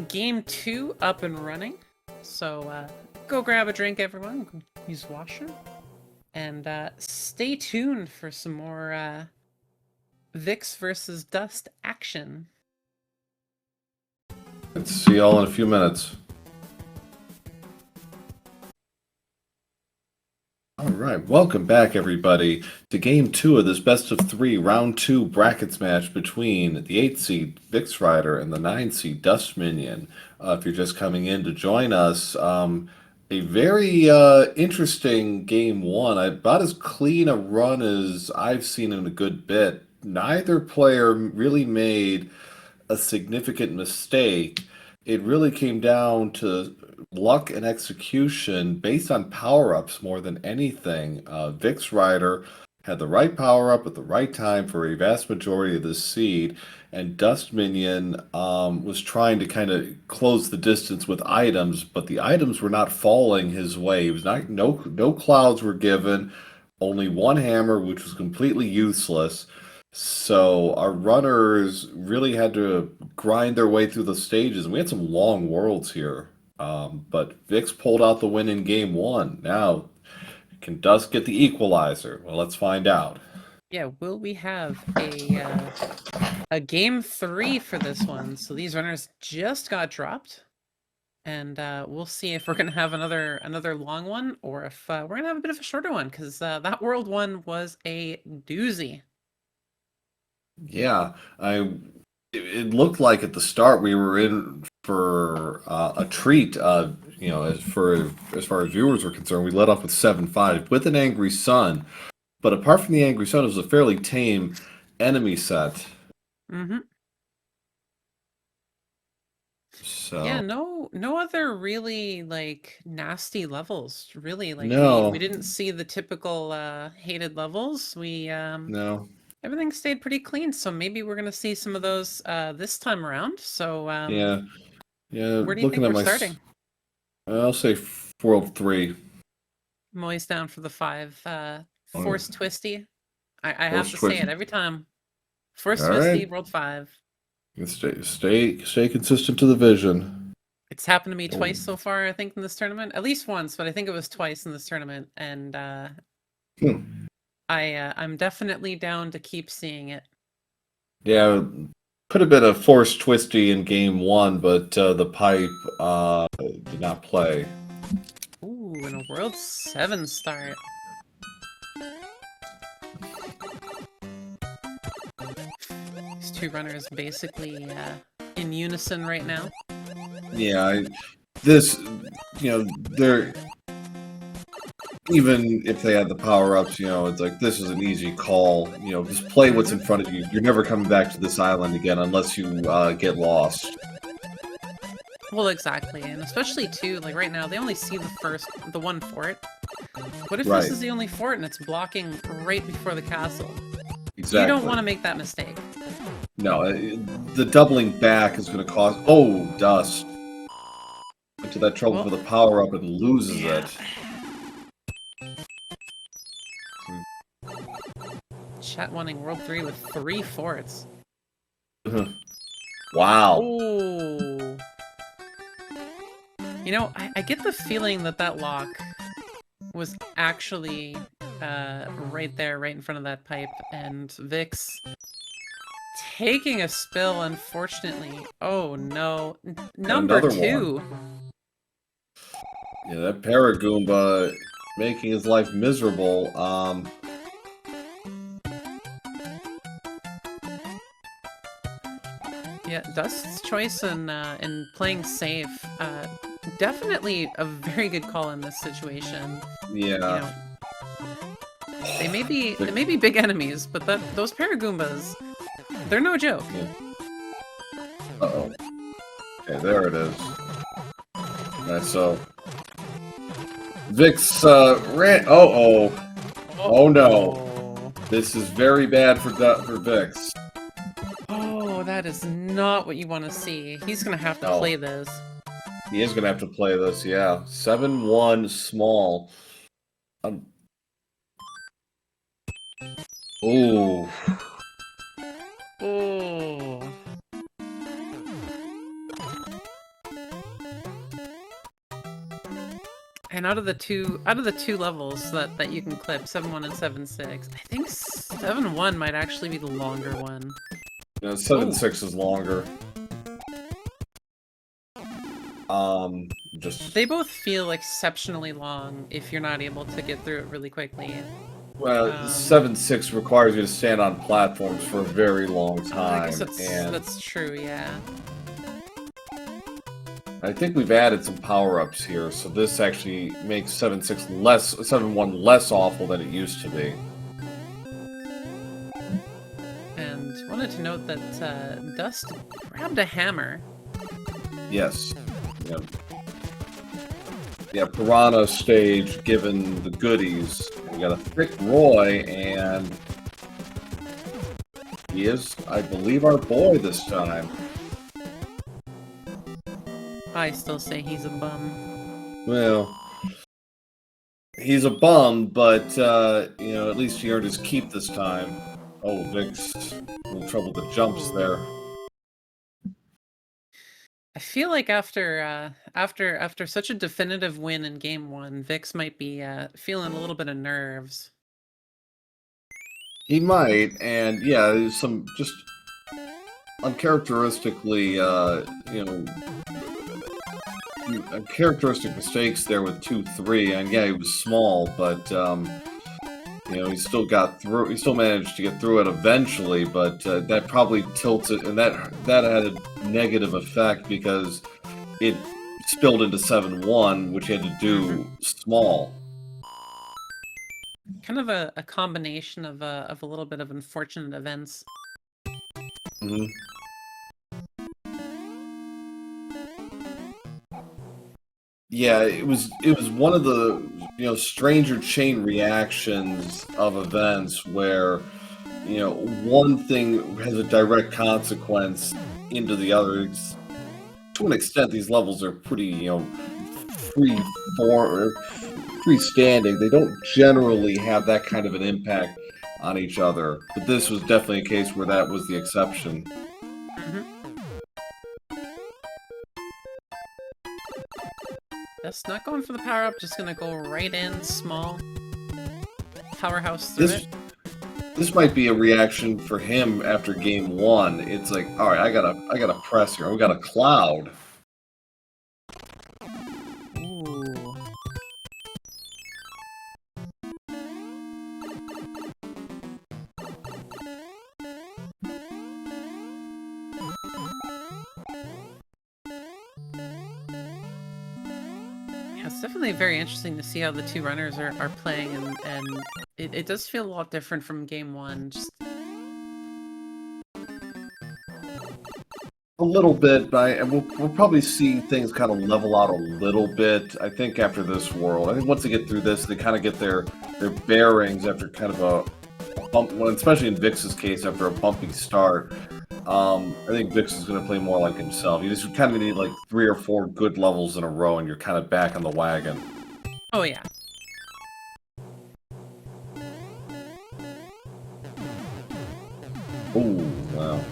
game 2 up and running. So go grab a drink, everyone. Use washroom, and stay tuned for some more Vix versus Dust action. Let's see y'all in a few minutes. Alright, welcome back everybody to game 2 of this best of 3 round 2 brackets match between the 8th seed VixRyder and the 9th seed Dustminion. If you're just coming in to join us, a very interesting game 1. About as clean a run as I've seen in a good bit. Neither player really made a significant mistake. It really came down to luck and execution based on power-ups more than anything. VixRyder had the right power-up at the right time for a vast majority of this seed, and Dustminion was trying to kind of close the distance with items, but the items were not falling his way. It was no clouds were given, only one hammer, which was completely useless. So our runners really had to grind their way through the stages, and we had some long worlds here. But Vix pulled out the win in game one. Now, can Dust get the equalizer? Well, let's find out. Yeah, will we have a game 3 for this one? So these runners just got dropped, and we'll see if we're gonna have another long one, or if we're gonna have a bit of a shorter one, because that world one was a doozy. Yeah, it looked like at the start we were in for a treat. As far as viewers were concerned, we led off with 7-5 with an Angry Sun. But apart from the Angry Sun, it was a fairly tame enemy set. Mm-hmm. So Yeah, no other really like nasty levels. Really, like no, we didn't see the typical hated levels. We no, everything stayed pretty clean, so maybe we're gonna see some of those this time around. So yeah, yeah. where do you Looking think at we're my, starting? I'll say World 3. I'm always down for the 5. Oh, Force Twisty. I have Force to say Twitch. it every time. Force All Twisty, right, World 5. stay consistent to the vision. It's happened to me Oh, twice so far, I think, in this tournament. At least once, but I think it was twice in this tournament. And hmm. I'm definitely down to keep seeing it. Yeah, could have been a Force Twisty in game one, but the pipe did not play. Ooh, and a World 7 start. These two runners basically in unison right now. Yeah, this, they're even if they had the power ups, it's like this is an easy call. Just play what's in front of you. You're never coming back to this island again unless you get lost. Well, exactly, and especially too, like right now, they only see the one fort. What if Right. this is the only fort and it's blocking right before the castle? Exactly. You don't want to make that mistake. No, the doubling back is going to cause. Oh, Dust into that trouble Well, for the power up and loses yeah. it. Chat wanting World 3 with 3 forts. Wow. Oh. You know, I get the feeling that lock was actually right there, right in front of that pipe, and Vix taking a spill, unfortunately. Oh no. Number Another 2. one. Yeah, that Paragoomba making his life miserable. Yeah, Dust's choice in playing safe, definitely a very good call in this situation. Yeah. You know, they may be big enemies, but those Paragoombas, they're no joke. Yeah. Uh-oh. Okay, there it is. Alright, so Vix ran. Oh no. This is very bad for Vix. Oh, that is not what you want to see. He's gonna have to play this. He is gonna have to play this, yeah. 7-1 small. Ooh. Oh. And out of the two levels that you can clip, 7-1 and 7-6, I think 7-1 might actually be the longer one. Yeah, 7-6 is longer. They both feel exceptionally long if you're not able to get through it really quickly. Well, 7-6 requires you to stand on platforms for a very long time. I guess that's true, yeah. I think we've added some power-ups here, so this actually makes 7-1 less awful than it used to be. And wanted to note that Dust grabbed a hammer. Yes. Yeah, Piranha stage given the goodies. We got a Thick Roy, and he is, I believe, our boy this time. I still say he's a bum. Well, he's a bum, but, at least he earned his keep this time. Oh, Vix, a little trouble with the jumps there. I feel like after such a definitive win in game one, Vix might be feeling a little bit of nerves. He might, and yeah, there's some just uncharacteristically, characteristic mistakes there with 2-3. And yeah, he was small, but he still got through. He still managed to get through it eventually, but that probably tilts it, and that had a negative effect because it spilled into 7-1, which he had to do small. Kind of a combination of a little bit of unfortunate events. Mm-hmm. Yeah, it was one of the stranger chain reactions of events where one thing has a direct consequence into the other. To an extent, these levels are pretty freestanding. They don't generally have that kind of an impact on each other, but this was definitely a case where that was the exception. That's not going for the power up, just gonna go right in small. Powerhouse through it. This might be a reaction for him after game one. It's like, all right, I gotta press here. We got a cloud. Ooh. Yeah, it's definitely very interesting to see how the two runners are playing, and it does feel a lot different from game one. Just A little bit, and we'll probably see things kind of level out a little bit. I think after this world, I think once they get through this, they kind of get their bearings after kind of a bump. Well, especially in Vix's case, after a bumpy start. I think Vix is going to play more like himself. You just kind of need like 3 or 4 good levels in a row, and you're kind of back on the wagon. oh yeah. Ooh, wow.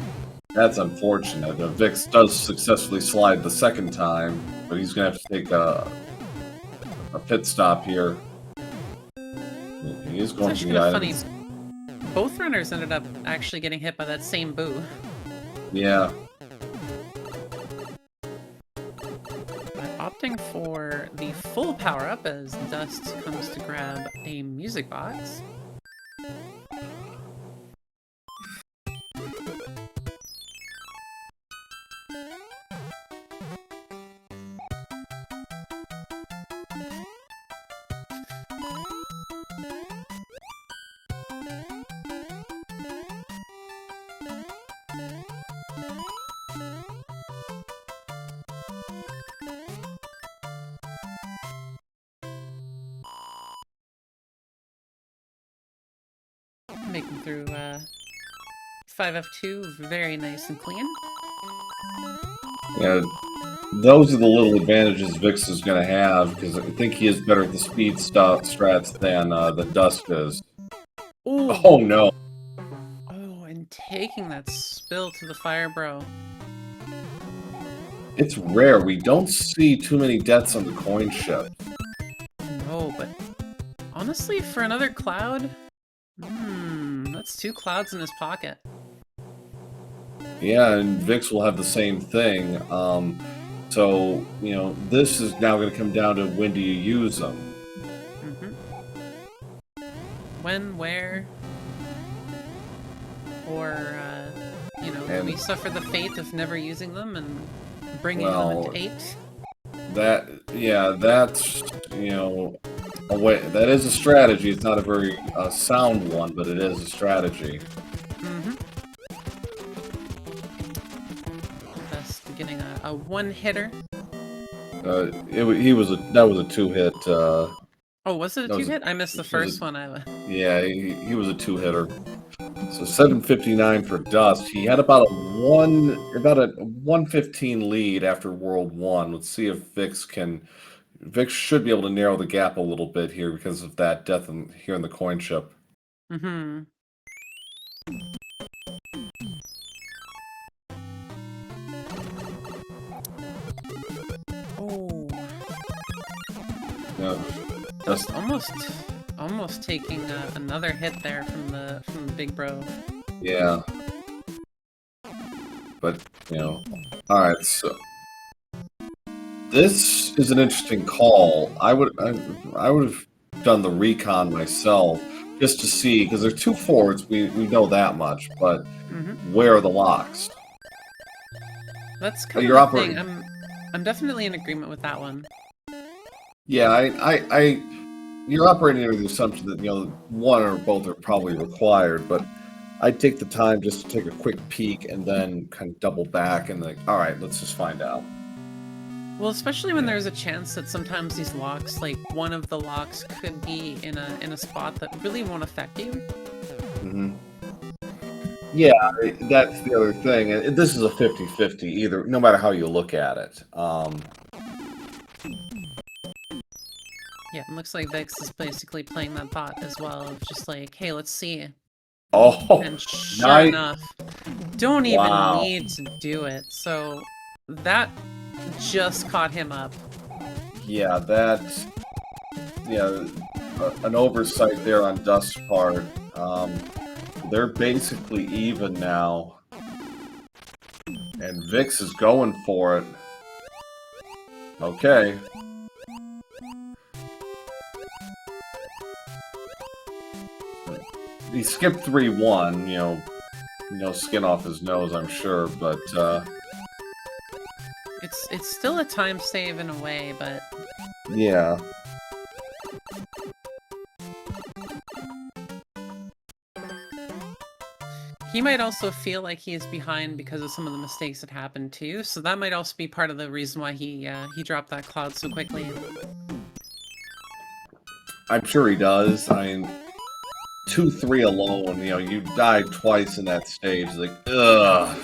That's unfortunate. Vix does successfully slide the second time, but he's going to have to take a pit stop here. He is going to the items. Funny. Both runners ended up actually getting hit by that same boo. Yeah. Opting for the full power-up as Dust comes to grab a music box. Making through 5F2 very nice and clean. Yeah, those are the little advantages Vix is going to have, because I think he is better at the speed strats than Dust is. Ooh. Oh no! Oh, and taking that spill to the fire, bro. It's rare. We don't see too many deaths on the coin ship. No, but honestly, for another cloud, that's 2 clouds in his pocket. Yeah, and Vix will have the same thing. So, this is now going to come down to when do you use them? When, where, or, do we suffer the fate of never using them and bringing them into 8? That's, a way. That is a strategy. It's not a very sound one, but it is a strategy. Just getting a one-hitter. That was a 2-hit. Oh, was it a 2-hit? I missed the first one. Yeah, he was a 2-hitter. So 759 for Dust. He had about a 115 lead after World 1. Let's see if Vix should be able to narrow the gap a little bit here because of that death here in the coin ship. Just almost taking another hit there from the big bro. yeah. But all right. So this is an interesting call. I would have done the recon myself just to see, because there's 2 forts. We know that much, but where are the locks? That's kind of the thing. I'm definitely in agreement with that one. Yeah, you're operating under the assumption that one or both are probably required, but I'd take the time just to take a quick peek and then kind of double back and all right, let's just find out. Well, especially when there's a chance that sometimes these locks, like one of the locks, could be in a spot that really won't affect you. Mm-hmm. Yeah, that's the other thing. This is a 50-50 either, no matter how you look at it. Yeah, it looks like Vix is basically playing that thought as well, of just like, hey, let's see. Oh, and sure enough, don't even need to do it. So that just caught him up. Yeah, an oversight there on Dust's part. They're basically even now. And Vix is going for it. Okay. He skipped 3-1, skin off his nose, I'm sure, but it's still a time save in a way, but yeah. He might also feel like he is behind because of some of the mistakes that happened too, so that might also be part of the reason why he dropped that cloud so quickly. I'm sure he does. I mean, 2-3 alone, you died twice in that stage. Like, ugh.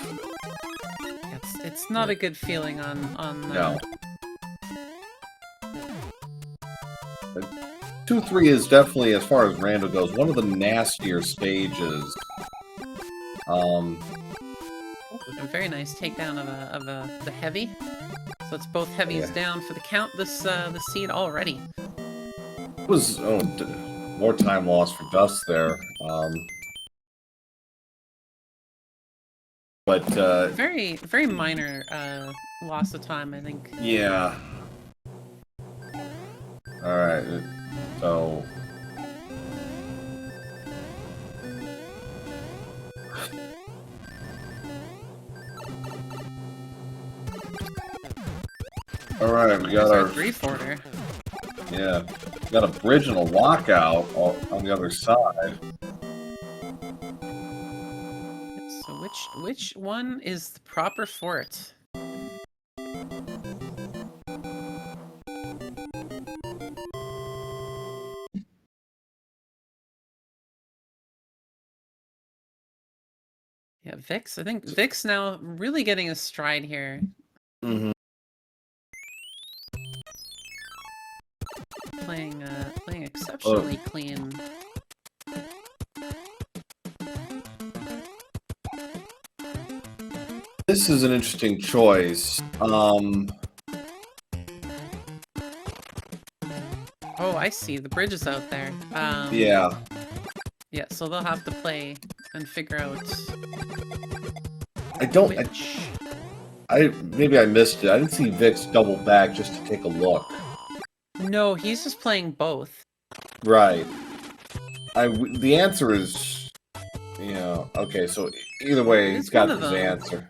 It's not a good feeling on no. 2-3 is definitely, as far as Rando goes, one of the nastier stages. A very nice takedown of the heavy. So it's both heavies down for the count. The seed already. It was more time lost for Dust there. But very minor loss of time, I think. Yeah. All right. So. All right, we got our 3-forter. Yeah, we got a bridge and a lockout on the other side. So which one is the proper fort? Yeah, Vix. I think Vix now really getting a stride here. Mm-hmm. Playing exceptionally clean. This is an interesting choice. Oh, I see. The bridge is out there. Yeah. Yeah, so they'll have to play and figure out. Maybe I missed it. I didn't see Vix double back just to take a look. No, he's just playing both. Right. The answer is, okay. So either way, he's got his answer.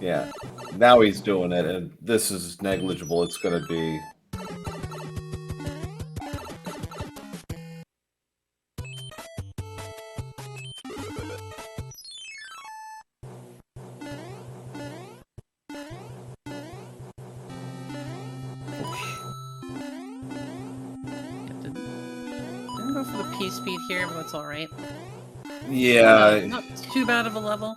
Yeah. Now he's doing it, and this is negligible. It's going to be. Didn't go for the P-speed here, but that's alright. Yeah. Not too bad of a level.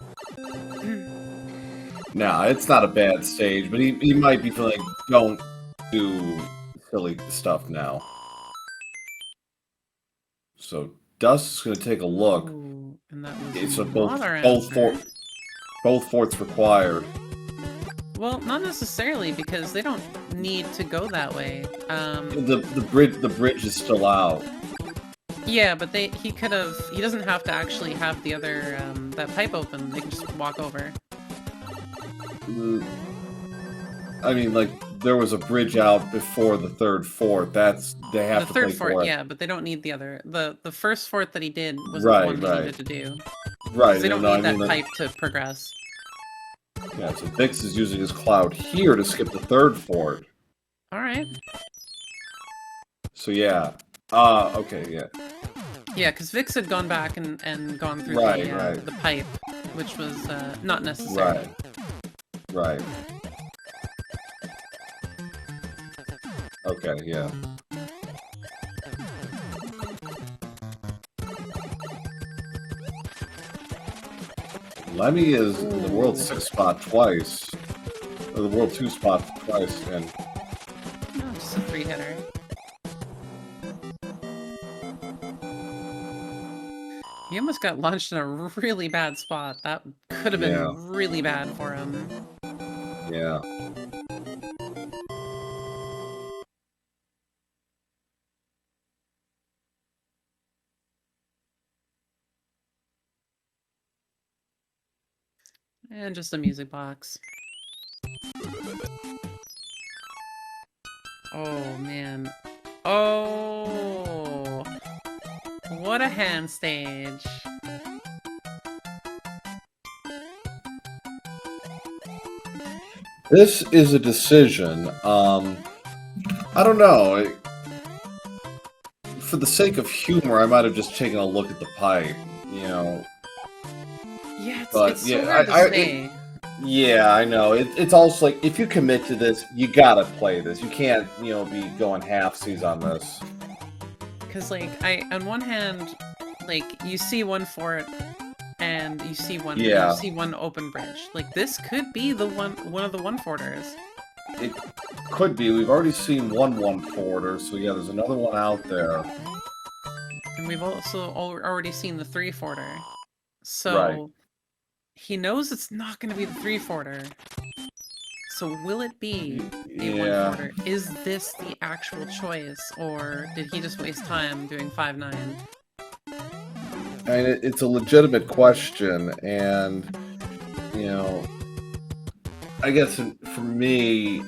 No, it's not a bad stage, but he might be feeling, don't do silly stuff now. So Dust is going to take a look. Ooh, and that was so both forts required. Well, not necessarily, because they don't need to go that way. The bridge is still out. Yeah, but he doesn't have to actually have the other, that pipe open. They can just walk over. I mean, like, there was a bridge out before the third fort. They have The to pay third fort, for it. yeah, but they don't need the other. The first fort that he did wasn't the Right, one he right. needed to do. Right. They don't no, need I that mean, pipe to progress. yeah, so Vix is using his cloud here to skip the third fort. Alright. So yeah. Okay, yeah. Yeah, because Vix had gone back and gone through Right. the pipe, which was not necessary. Right. Okay, yeah. Lemmy is in the World 6 spot twice. Or the World 2 spot twice, and... No, just a 3-hitter. He almost got launched in a really bad spot. That could have been really bad for him. Yeah. And just a music box. Oh, man. Oh! What a hand stage. This is a decision. I don't know. For the sake of humor, I might have just taken a look at the pipe, you know. Yeah, But it's so hard to say. Yeah, I know. It's also like, if you commit to this, you gotta play this. You can't, be going halfsies on this. Because, like, on one hand, like, you see one fort, and you see one open bridge. Like, this could be one of the one-forters. It could be. We've already seen one forwarder, so yeah, there's another one out there. And we've also already seen the 3-forter. So, Right. he knows it's not going to be the 3-forter. So will it be a 1-forter? Is this the actual choice, or did he just waste time doing 5-9? I mean, it's a legitimate question, and, I guess for me,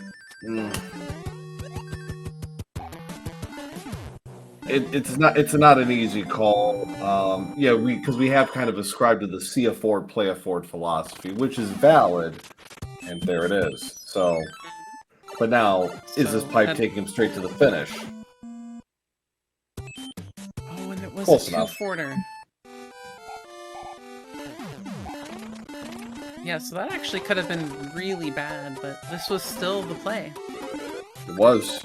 it's not an easy call. Because we have kind of ascribed to the see a Ford, play a Ford philosophy, which is valid, and there it is. So, but now, is this pipe taking him straight to the finish? Oh, and it was Close a enough. 2-forter. Yeah, so that actually could have been really bad, but this was still the play. It was.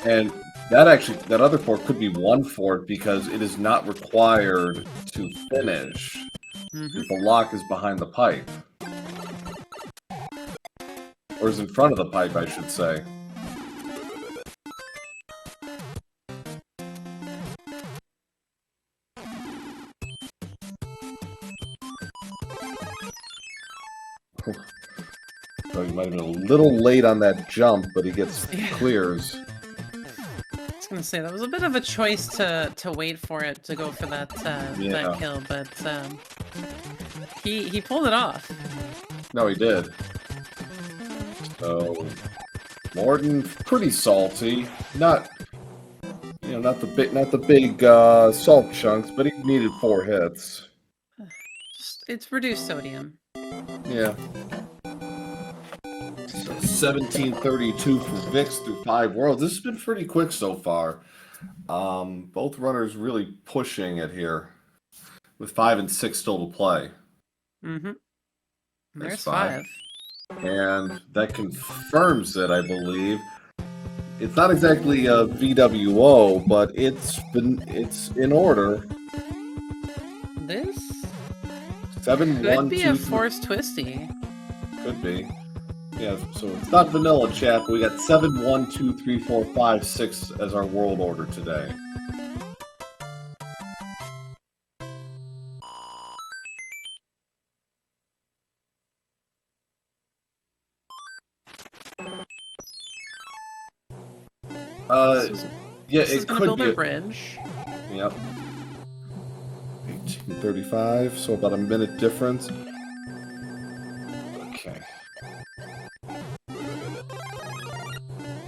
And that other fort could be 1-fort because it is not required to finish if the lock is behind the pipe. Or is in front of the pipe, I should say. So he might have been a little late on that jump, but he gets clears. I was gonna say, that was a bit of a choice to wait for it to go for that kill, but he pulled it off. No, he did. So Morton, pretty salty. Not the big salt chunks, but he needed 4 hits. It's reduced sodium. Yeah. So 1732 for Vix through 5 worlds. This has been pretty quick so far. Both runners really pushing it here, with 5 and 6 still to play. There's 5. And that confirms it, I believe. It's not exactly a VWO, but it's in order. This 7 could 1 be 2 a force twisty. Could be. Yeah, so it's not vanilla, chat, but we got 7 1 2 3 4 5 6 as our world order today. Yeah, This is it gonna could build be our a... bridge. Yep. 1835, so about a minute difference. Okay.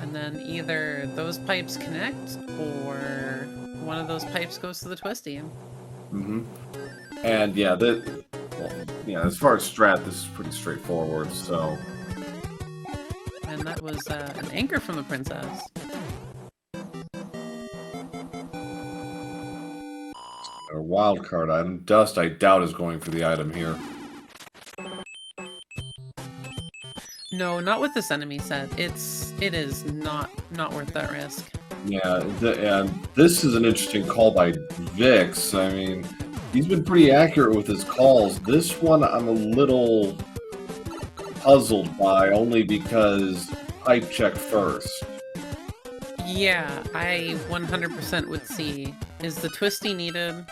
And then either those pipes connect or one of those pipes goes to the twisty. Mm-hmm. And yeah, as far as strat, this is pretty straightforward. So. And that was an anchor from the princess. A wild card item. Dust, I doubt, is going for the item here. No, not with this enemy set. It is not worth that risk. Yeah, and this is an interesting call by Vix. I mean, he's been pretty accurate with his calls. This one I'm a little puzzled by, only because pipe check first. Yeah, I 100% would see. Is the twisty needed?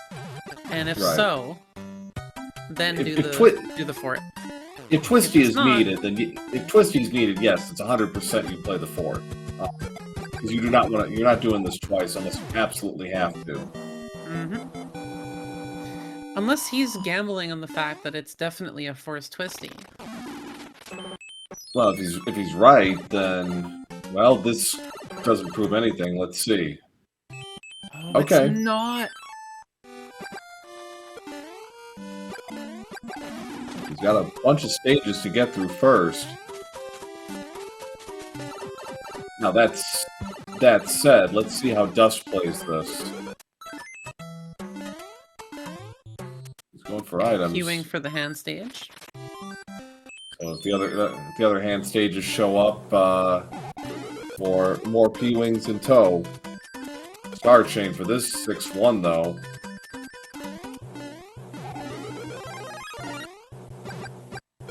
And if Right. so, then If do the fort. If Twisty If it's is not- needed, then if Twisty is needed, yes, it's 100% you play the fort. Because you do not want to. You're not doing this twice unless you absolutely have to. Unless he's gambling on the fact that it's definitely a forced twisty. Well, if he's right, then well, this doesn't prove anything. Let's see. Oh, Okay. It's not. He's got a bunch of stages to get through first. Now that said, let's see how Dust plays this. He's going for items. Queuing for the hand stage. So if the other hand stages show up for more P-Wings in tow. Star Chain for this 6-1 though.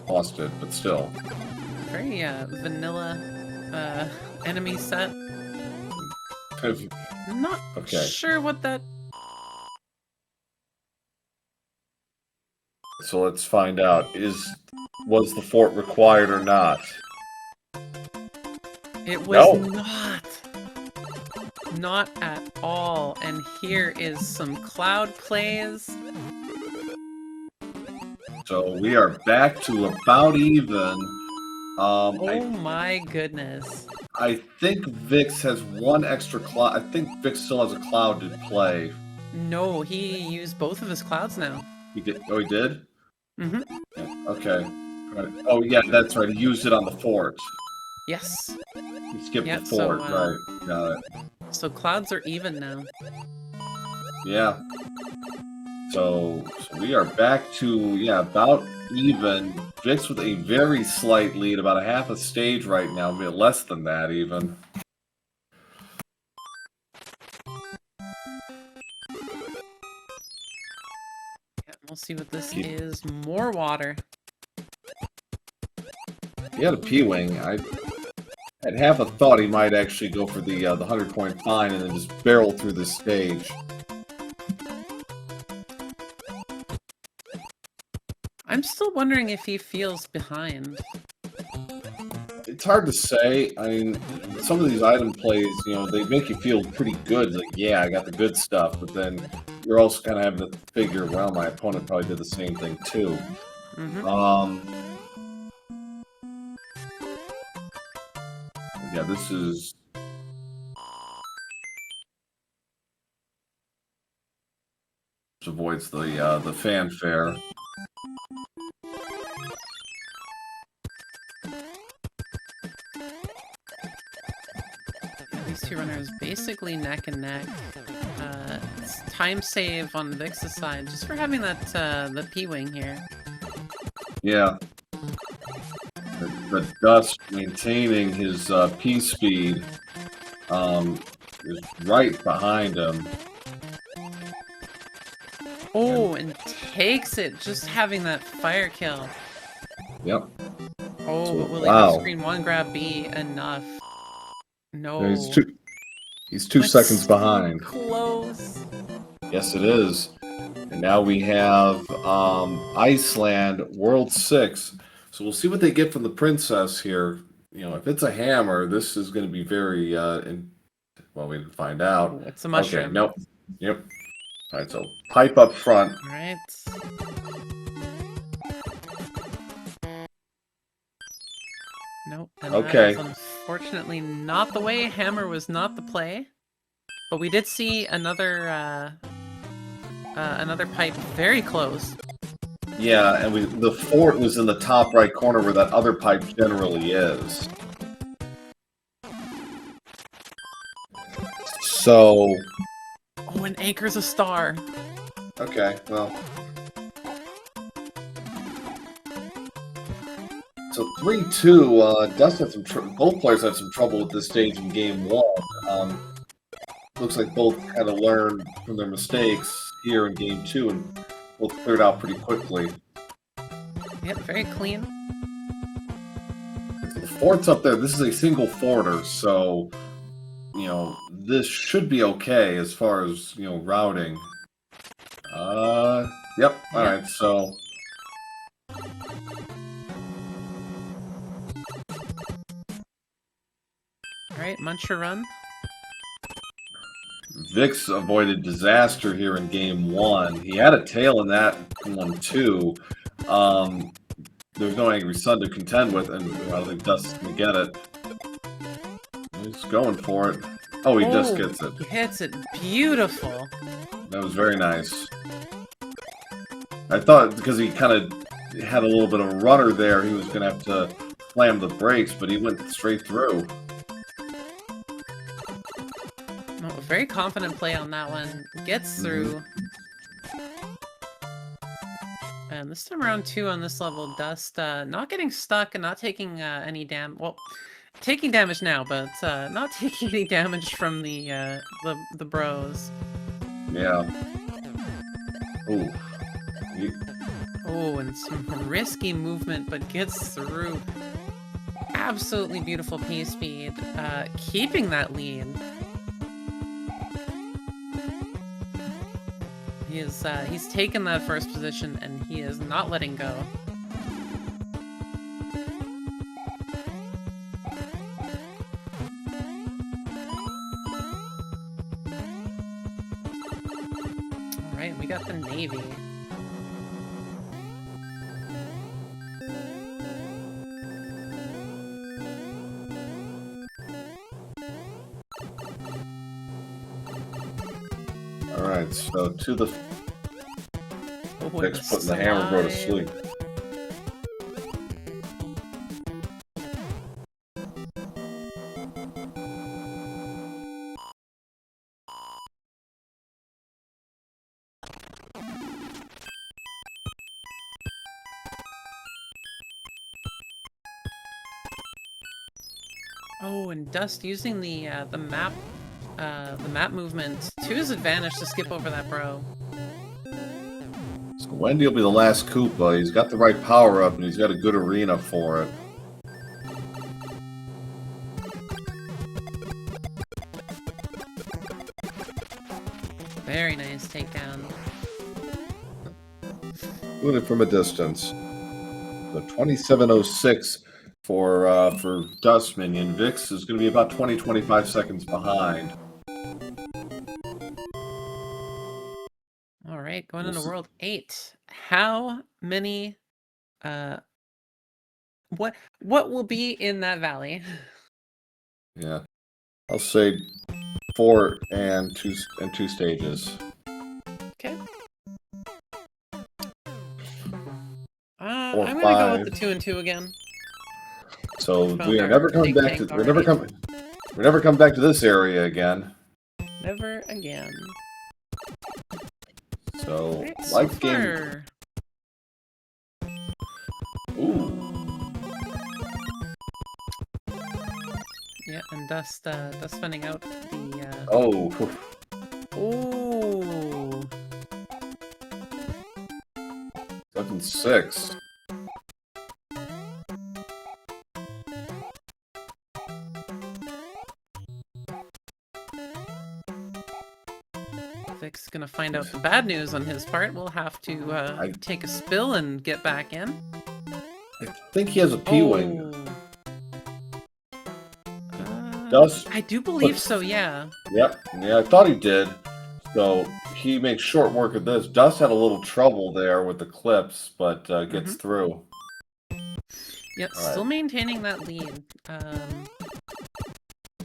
Lost it, but still. Very vanilla enemy set. Not Okay. sure what that. So let's find out. Was the fort required or not? It was No. not at all. And here is some cloud plays. So we are back to about even. Oh my goodness. I think Vix has one extra cloud. I think Vix still has a cloud to play. No, he used both of his clouds now. He did. Oh, he did. Mm-hmm. Yeah, okay. Right. Oh yeah, that's right. He used it on the fort. Yes. He skipped Yeah, the so, fort. Right. Got it. So clouds are even now. Yeah. So we are back to about even. Vix with a very slight lead, about a half a stage right now, a bit less than that even. Yeah, we'll see what this is. More water. He had a P-Wing. I had half a thought he might actually go for the 100-point fine and then just barrel through the stage. I'm still wondering if he feels behind. It's hard to say. I mean, some of these item plays, they make you feel pretty good. Like, yeah, I got the good stuff, but then you're also kind of having to figure, well, my opponent probably did the same thing too. Yeah, this is. This avoids the fanfare. These two runners basically neck and neck. It's time save on Vix's side just for having that the P-Wing here. Yeah. But Dust maintaining his P speed is right behind him. Oh, and takes it just having that fire kill. Yep. Oh, but will Wow. screen one grab be enough? No. Yeah, he's two That's seconds so behind. Close. Yes, it is. And now we have Iceland World 6. So we'll see what they get from the princess here. If it's a hammer, this is going to be very Well, we can find out. Oh, it's a mushroom. Okay, nope. Yep. All right, so pipe up front. All right. Nope. And Okay. that is unfortunately not the way. Hammer was not the play. But we did see another pipe very close. Yeah, and the fort was in the top right corner where that other pipe generally is. So... Oh, and anchor's a star. Okay, well... So 3-2, Dust had some both players had some trouble with this stage in game 1. Looks like both had to learn from their mistakes here in game 2 and both cleared out pretty quickly. Yep, very clean. So the fort's up there. This is a single forter, so you know this should be okay as far as routing. Yep. All right, so. Alright, Muncher run. Vix avoided disaster here in game 1. He had a tail in that one too. There's no Angry Sun to contend with, and I don't think Dust's gonna get it. He's going for it. Oh, he just gets it. He hits it. Beautiful. That was very nice. I thought because he kind of had a little bit of a rudder there, he was gonna have to slam the brakes, but he went straight through. No, very confident play on that one. Gets through. And this time around 2 on this level, Dust not getting stuck and not taking any damage. Well, taking damage now, but not taking any damage from the bros. Yeah. Ooh. Oh, and some risky movement, but gets through. Absolutely beautiful pace speed, keeping that lead. He's taken that first position, and he is not letting go. All right, we got the Navy. Alright, so to the... Oh, Vix putting the hammer bro to sleep. Oh, and Dust using the map movement to his advantage to skip over that bro. So Wendy will be the last Koopa. He's got the right power up and he's got a good arena for it. Very nice takedown. Doing it from a distance. So 27:06 for Dustminion. Vix is going to be about 20-25 seconds behind. All right, going into World 8. How many? What will be in that valley? Yeah, I'll say 4 and 2 stages. Okay. Or I'm gonna go 5. with the 2 and 2 again. So we are never coming back to we're never come back to this area again. Never again. So Right, like so game. Ooh. Yeah, and Dust finding out the Oh. Ooh. 7-6. Vic's gonna find out the bad news on his part. We'll have to take a spill and get back in. I think he has a P-Wing. Dust I do believe puts- so, yeah. Yep. Yeah, I thought he did. So he makes short work of this. Dust had a little trouble there with the clips, but gets through. Yep, All right. still maintaining that lead.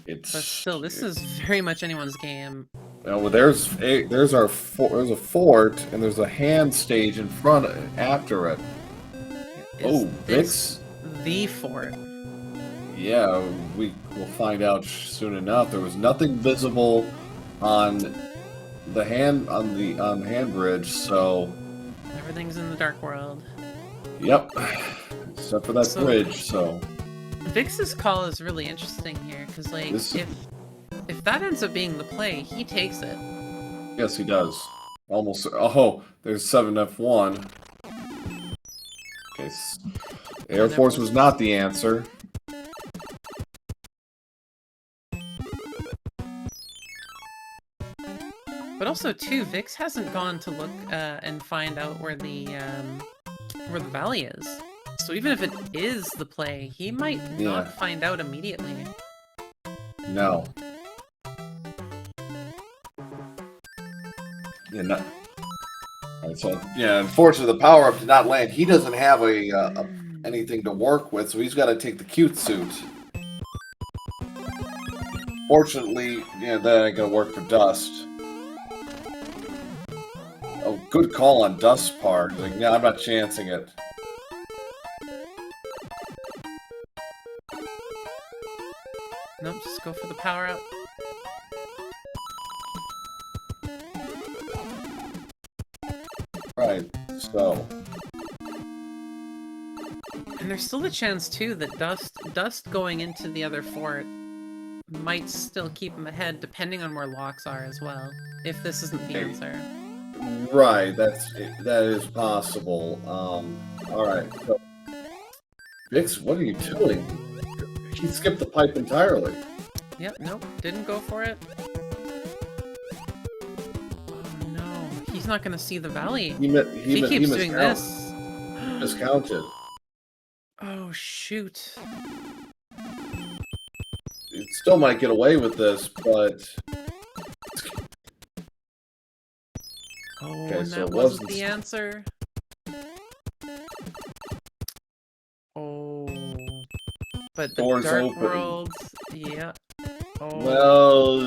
It's But still, this is very much anyone's game. well, there's a fort and there's a hand stage in front after it. Is Oh, this Vix. the fort? Yeah, we will find out soon enough. There was nothing visible on the hand bridge, so Everything's in the dark world. yep, except for that So- bridge. So Vix's call is really interesting here, because like if that ends up being the play, he takes it. yes, he does. Almost. Oh, there's 7F1. Okay, Air Force was not the answer. But also, too, Vix hasn't gone to look and find out where the valley is. So even if it is the play, he might not find out immediately. No. Yeah, no. Right, so yeah, unfortunately, the power up did not land. He doesn't have anything to work with, so he's got to take the cute suit. Fortunately, yeah, that ain't gonna work for Dust. Oh, good call on Dust's part. Like, yeah, I'm not chancing it. Nope, just go for the power up. Right, so. And there's still a chance, too, that Dust going into the other fort might still keep him ahead, depending on where locks are as well, if this isn't the answer. Right, that is possible. Alright, so. Vix, what are you doing? He skipped the pipe entirely. Yep, nope, didn't go for it. Oh no, he's not gonna see the valley. He keeps doing this. Miscounted. Oh shoot. It still might get away with this, but Oh, okay, and so that it wasn't wasn't the answer. Oh, but the Doors dark open. world, yeah. Oh. Well,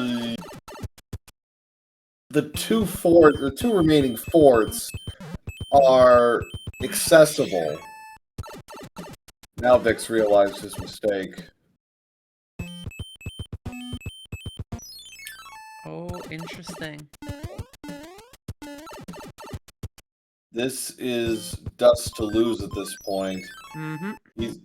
the two remaining forts are accessible. Now Vix realized his mistake. Oh, interesting. This is Dust to lose at this point. Mm-hmm. He's,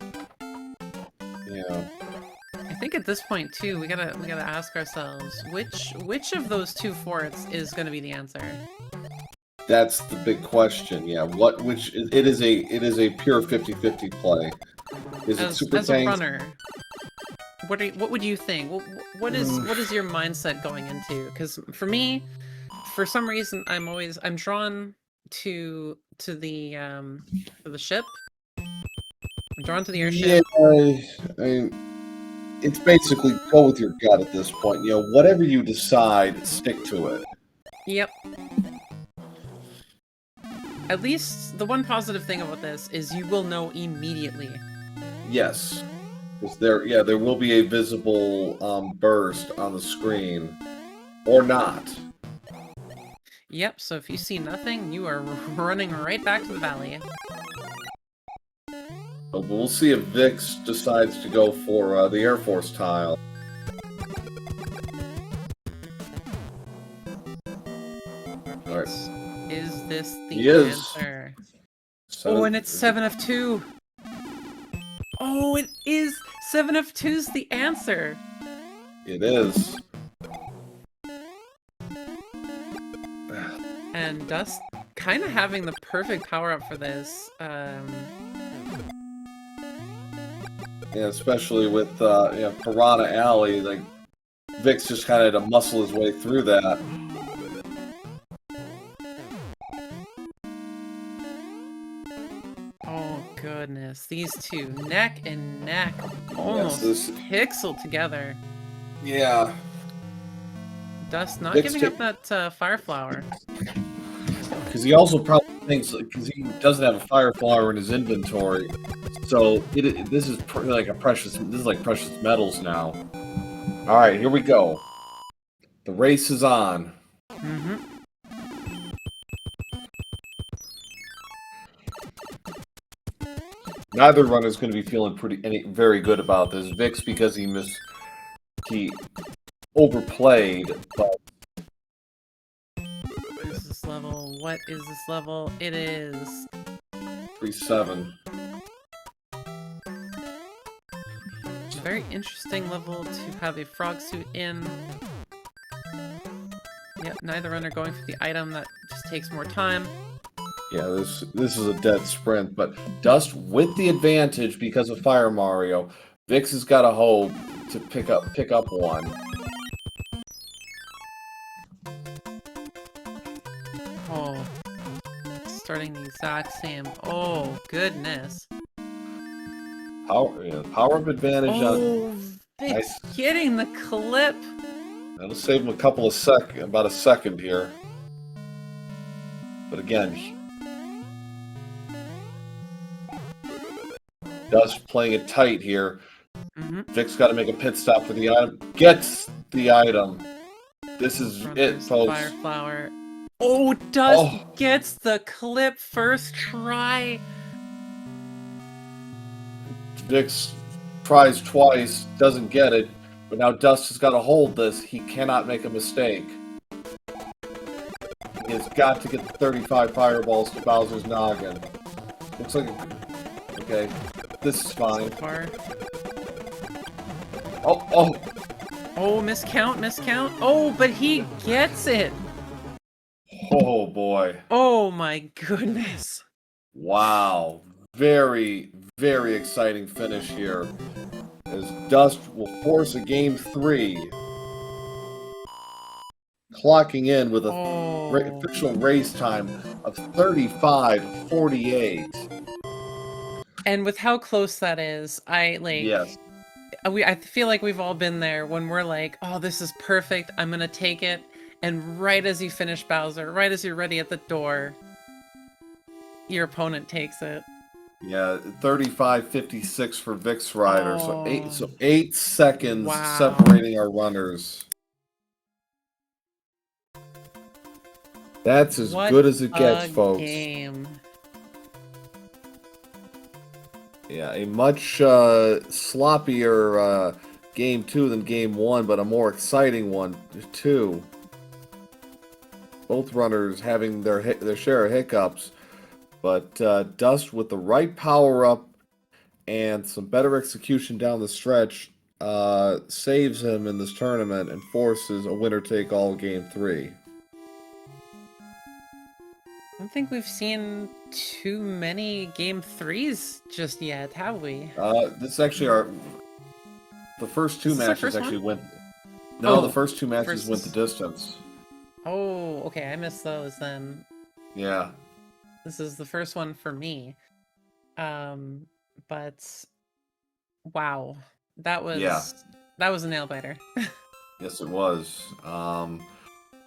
I think at this point too, we gotta ask ourselves which of those two forts is gonna be the answer. that's the big question. Yeah, it is a pure 50-50 play. Is it Super As a runner, what would you think? What is your mindset going into? Because for me, for some reason, I'm drawn to the ship. I'm drawn to the airship. Yeah, I mean, it's basically go with your gut at this point. You know, whatever you decide, stick to it. Yep. At least the one positive thing about this is you will know immediately. Yes, because there will be a visible burst on the screen, or not. Yep, so if you see nothing, you are running right back to the valley. But we'll see if Vix decides to go for the Air Force tile. All right. Is this the He is. answer? So Oh, and it's 7 of 2. Oh, it is 7 of 2's the answer. it is. And Dust kind of having the perfect power up for this. Yeah, especially with Piranha Alley, like Vix just kind of had to muscle his way through that. Oh goodness, these two neck and neck, almost Yes, pixel together. Yeah. Dust not Vix giving up that fire flower. Because he also probably thinks, because he doesn't have a fire flower in his inventory, so this is like this is like precious metals now. All right, here we go. The race is on. Mm-hmm. Neither runner's going to be feeling very good about this. Vix because he overplayed, but What is this level? What is this level? It is 3-7. a very interesting level to have a frog suit in. Yep, neither runner going for the item that just takes more time. Yeah, this is a dead sprint, but Dust with the advantage because of Fire Mario. Vix has got a hope to pick up one. Oh, starting the exact same. Oh, goodness. Power of advantage Oh, on. Vix Nice. getting the clip. That'll save him about a second here. But again, Dust playing it tight here. Mm-hmm. Vic's got to make a pit stop for the item. Gets the item. This is it, folks. Fire flower. Oh, Dust gets the clip first try. Vix tries twice, doesn't get it, but now Dust has got to hold this. He cannot make a mistake. He has got to get the 35 fireballs to Bowser's noggin. Looks like okay. This is fine. So far. Oh! Oh, miscount. Oh, but he gets it. Oh boy! Oh my goodness! Wow! Very, very exciting finish here. As Dust will force a game 3. Clocking in with a official race time of 35:48. And with how close that is, Yes. I feel like we've all been there when we're like, oh, this is perfect, I'm gonna take it, and right as you finish Bowser, right as you're ready at the door, your opponent takes it. Yeah, 35:56 for VixRyder. So 8 seconds separating our runners. That's as good as it gets, folks. Game. Yeah, a much sloppier game 2 than game 1, but a more exciting one too. Both runners having their share of hiccups, but Dust with the right power up and some better execution down the stretch saves him in this tournament and forces a winner-take-all game 3. I don't think we've seen too many game 3s just yet, have we? This is actually the first two matches actually went. No, the first two matches went the distance. Oh, okay, I missed those then. Yeah. This is the first one for me. But wow, that was a nail biter. Yes, it was.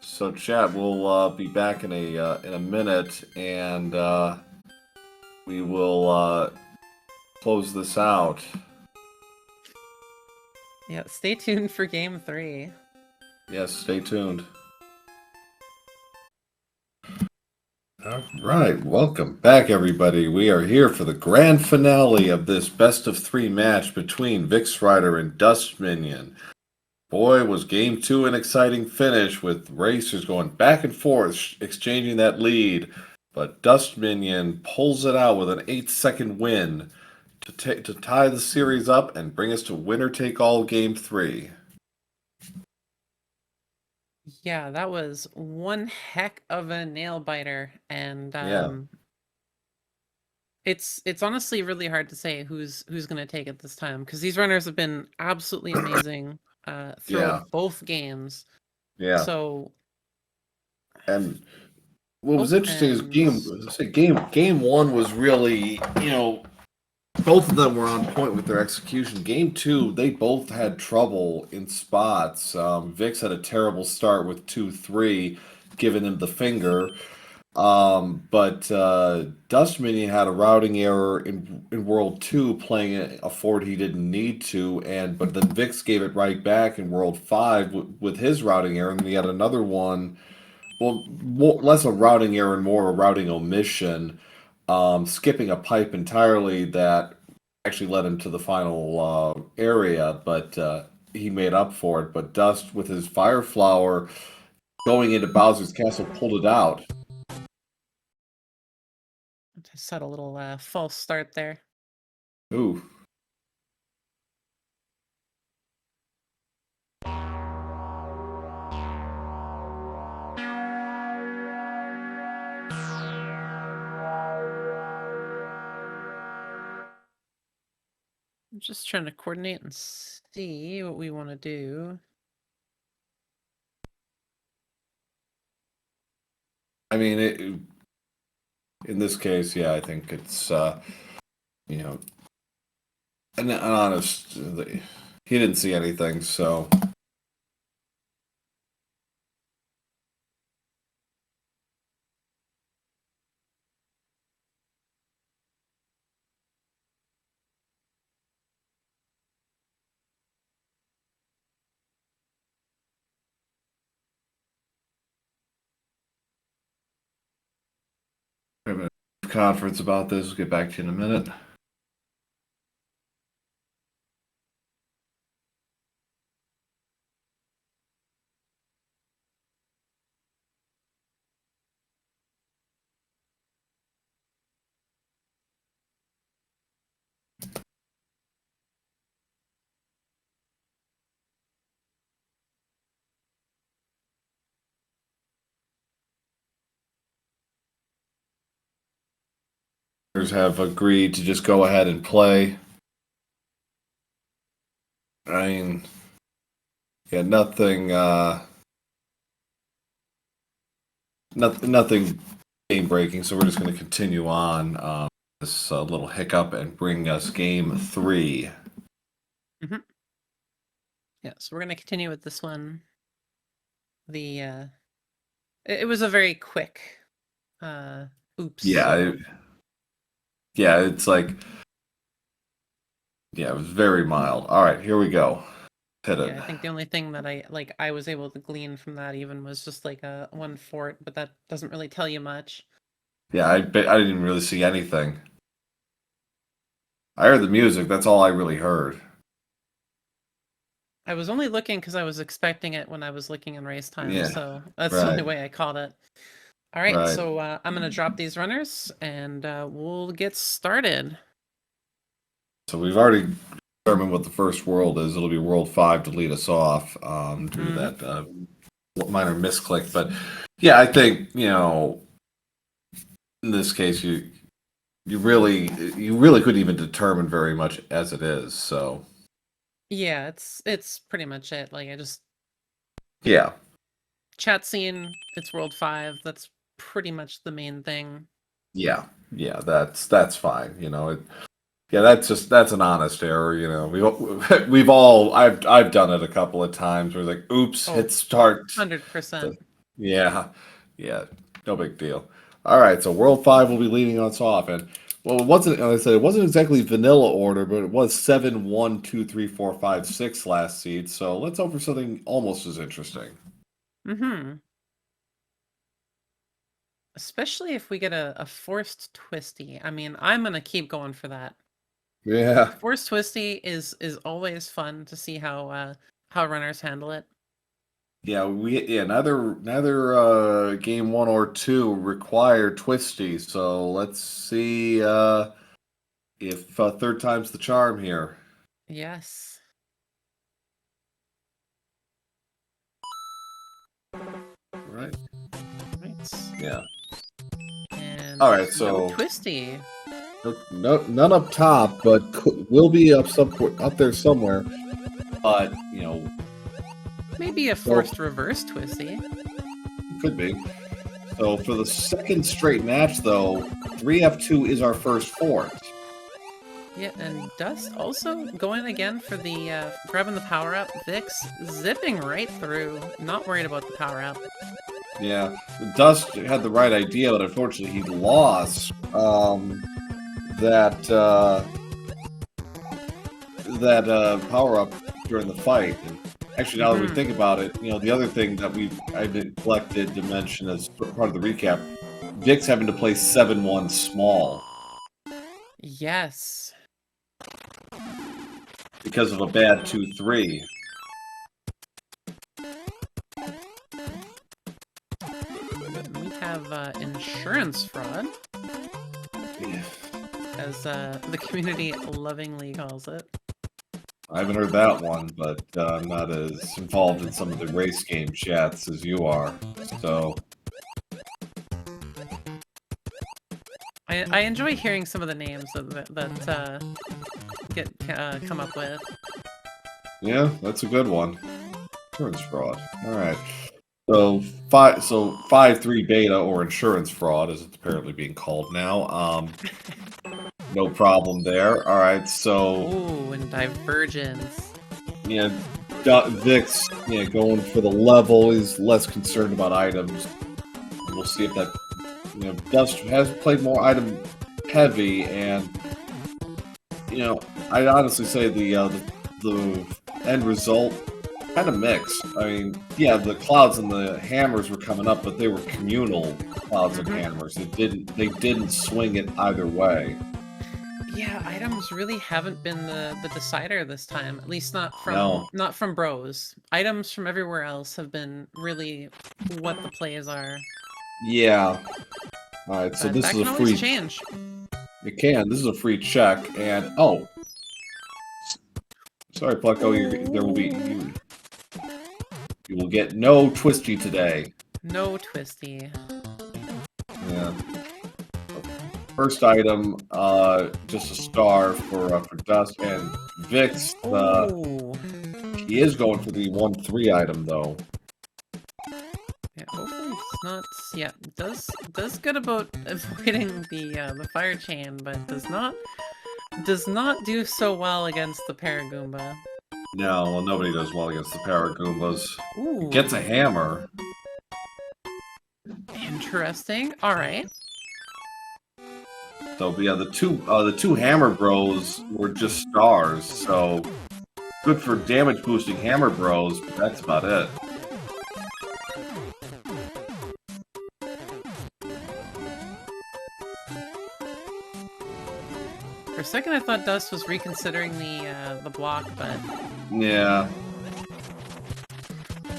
So, chat, we'll be back in a minute, and we will close this out. Yeah, stay tuned for game 3. Yes, stay tuned. All right, welcome back, everybody. We are here for the grand finale of this best-of-3 match between VixRyder and Dustminion. Boy, was game 2 an exciting finish with racers going back and forth, exchanging that lead. But Dustminion pulls it out with an 8-second win to tie the series up and bring us to winner-take-all game 3. Yeah, that was one heck of a nail biter, and it's honestly really hard to say who's gonna take it this time because these runners have been absolutely amazing through both games. Yeah. So, and what was interesting is game 1 was really, both of them were on point with their execution. Game 2, they both had trouble in spots. Vix had a terrible start with 2-3, giving him the finger. But Dustminion had a routing error in World 2, playing a fort he didn't need to, but then Vix gave it right back in World 5 with his routing error, and then he had another one. Well, less a routing error and more a routing omission, skipping a pipe entirely that actually led him to the final area, but he made up for it. But Dust, with his Fire Flower going into Bowser's Castle, pulled it out. Just had a little false start there. Ooh. I'm just trying to coordinate and see what we want to do. I mean, in this case, yeah, I think it's, you know, an honest, he didn't see anything, so. We have a conference about this. We'll get back to you in a minute. Have agreed to just go ahead and play. I mean, yeah, nothing game breaking, so we're just going to continue on this little hiccup and bring us game 3. Mm-hmm. Yeah, so we're going to continue with this one. It was a very quick oops. Yeah, yeah, it's like, yeah, it was very mild. All right, here we go. Hit it. Yeah, I think the only thing that I was able to glean from that even was just like a one fort, but that doesn't really tell you much. Yeah, I didn't really see anything. I heard the music. That's all I really heard. I was only looking because I was expecting it when I was looking in race time, Yeah, so that's the only way I caught it. All right, Right. so I'm going to drop these runners, and we'll get started. So we've already determined what the first world is. It'll be World 5 to lead us off due to that minor misclick. But yeah, I think, you know, in this case, you really couldn't even determine very much as it is. So yeah, it's pretty much it. Like, I just chat scene. It's World 5. That's pretty much the main thing. Yeah, that's fine. You know, that's an honest error. You know, we've all I've done it a couple of times where it's like, oops, hit start. 100%. Yeah, no big deal. All right, so World 5 will be leading us off, and well, it wasn't. Like I said, it wasn't exactly vanilla order, but it was 7, 1, 2, 3, 4, 5, 6 last seed. So let's hope for something almost as interesting. Mm-hmm. Especially if we get a forced twisty. I mean, I'm gonna keep going for that. Yeah. Forced twisty is always fun to see how runners handle it. Yeah, neither game 1 or 2 require twisty. So let's see if third time's the charm here. Yes. Right. Right. Yeah. And all right, so no twisty. None up top, but will be up there somewhere. But you know, maybe a forced reverse twisty. Could be. So for the second straight match, though, 3F2 is our first fort. Yeah, and Dust also going again for the grabbing the power up. Vix zipping right through, not worried about the power up. Yeah, Dust had the right idea, but unfortunately he lost that power up during the fight. And actually, now that we think about it, the other thing that I neglected to mention as part of the recap, Vix having to play 7-1 small Yes. because of a bad 2-3. We have insurance fraud, Yeah. as the community lovingly calls it. I haven't heard that one, but I'm not as involved in some of the race game chats as you are. So I enjoy hearing some of the names that get come up with. yeah, that's a good one. Insurance fraud. All right. So 5-3 beta, or insurance fraud, as it's apparently being called now. No problem there. All right. So Ooh, and divergence. yeah, Vix, going for the level. He's less concerned about items. We'll see if that. Dust has played more item heavy, and I'd honestly say the end result kind of mixed. I mean, yeah, the clouds and the hammers were coming up, but they were communal clouds and hammers. They didn't swing it either way. Yeah, items really haven't been the decider this time. At least not from bros. Items from everywhere else have been really what the plays are. Yeah. All right, so But this that is a can free. always change. It can. This is a free check, and sorry, Plucko. There will be you will get no twisty today. No twisty. Yeah. First item, just a star for Dust, and Vix. He is going for the 1-3 item though. Yeah, hopefully it's not. Yeah, does good about avoiding the fire chain, but does not do so well against the Paragoomba. No, well, nobody does well against the Paragoombas. Ooh. Gets a hammer. Interesting. All right. So yeah, the two hammer bros were just stars. So good for damage boosting hammer bros, but that's about it. For a second, I thought Dust was reconsidering the block, but Yeah.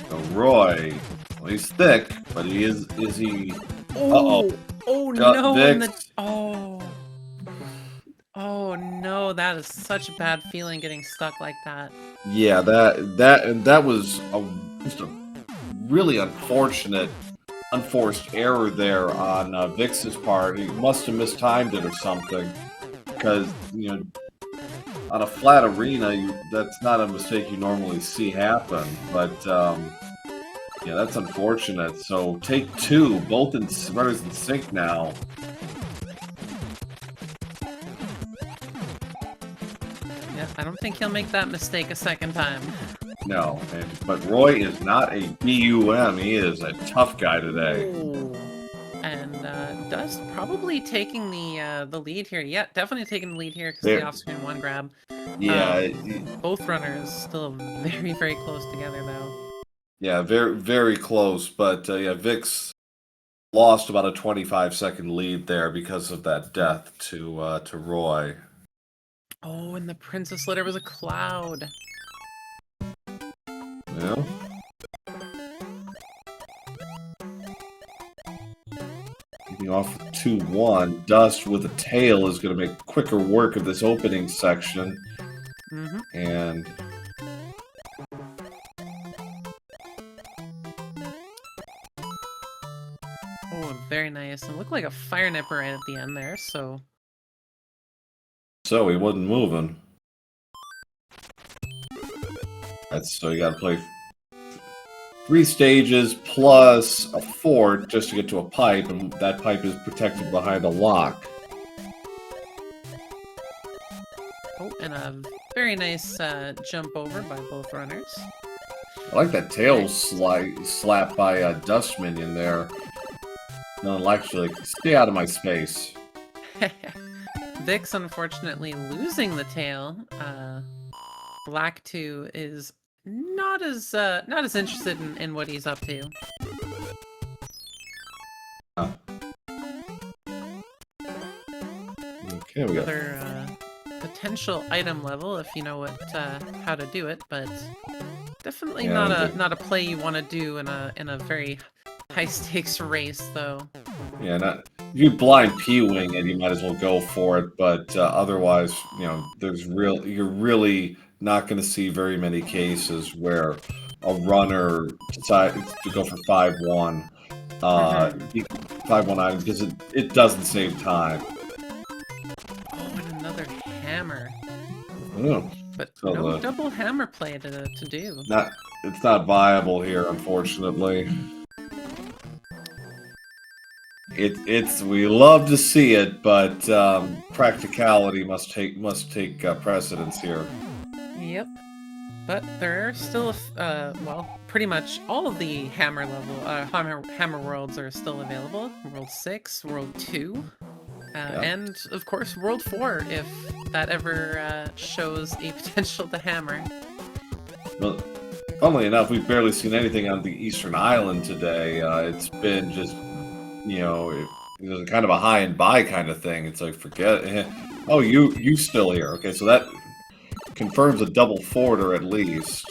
So Roy, well, he's thick, but he is he? oh no! Vix. Oh no! That is such a bad feeling getting stuck like that. Yeah, that was just a really unfortunate, unforced error there on Vix's part. He must have mistimed it or something, because on a flat arena, that's not a mistake you normally see happen. But yeah, that's unfortunate. So take two, both runners in sync now. Yeah, I don't think he'll make that mistake a second time. No, but Roy is not a BUM. He is a tough guy today. Ooh. And Dust probably taking the lead here. Yeah, definitely taking the lead here because the off-screen one grab. Yeah. Both runners still very, very close together though. Yeah, very, very close. But yeah, Vix lost about a 25-second lead there because of that death to Roy. Oh, and the Princess Litter was a cloud. Yeah. Getting off 2-1. Dust with a tail is going to make quicker work of this opening section. And oh, very nice. And looked like a fire nipper right at the end there, so he wasn't moving. So you got to play 3 stages plus a fort just to get to a pipe, and that pipe is protected behind a lock. Oh, and a very nice jump over by both runners. I like that tail slap by Dustminion there. No, actually, stay out of my space. Vix unfortunately losing the tail. Black 2 is not as interested in what he's up to. Okay, we got Another potential item level if you know what how to do it, but definitely not a play you want to do in a very high stakes race though. Yeah, if you blind P-wing it, you might as well go for it. But otherwise, you know, you're really not going to see very many cases where a runner decides to go for 5-1, 5-1 item because it doesn't save time. Oh, and another hammer. Oh, But so no double hammer play to do. It's not viable here, unfortunately. We love to see it, but practicality must take precedence here. Yep. But there are still, well, pretty much all of the hammer level, hammer worlds are still available. World 6, World 2, and of course World 4 if that ever shows a potential to hammer. Well, funnily enough, we've barely seen anything on the Eastern Island today. It's been just, you know, it kind of a high and buy kind of thing. It's like, forget. Oh, you still here? Okay, so that confirms a double forwarder at least.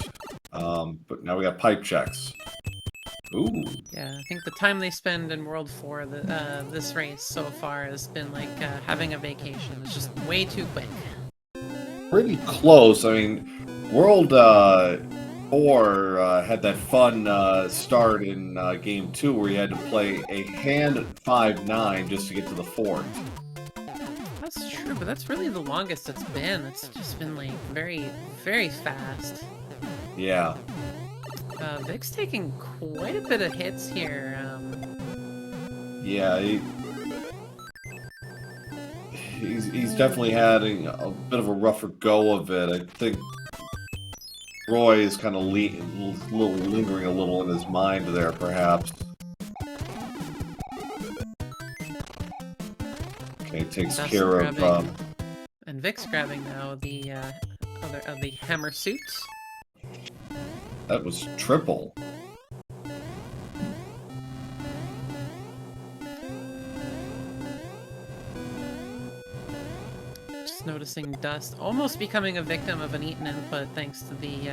But now we got pipe checks. Ooh. Yeah, I think the time they spend in World 4, this race so far has been like having a vacation. It's just way too quick. Pretty close. I mean, World 4 had that fun start in Game 2 where you had to play a hand 5-9 just to get to the fort. That's true, but that's really the longest it's been. It's just been like very, very fast. Yeah. Vic's taking quite a bit of hits here. Yeah, he's definitely having a bit of a rougher go of it. I think Roy is kind of lingering a little in his mind there, perhaps. Okay, takes That's care of. And Vic's grabbing now the the hammer suit. That was triple. Just noticing Dust almost becoming a victim of an Eaton input thanks to the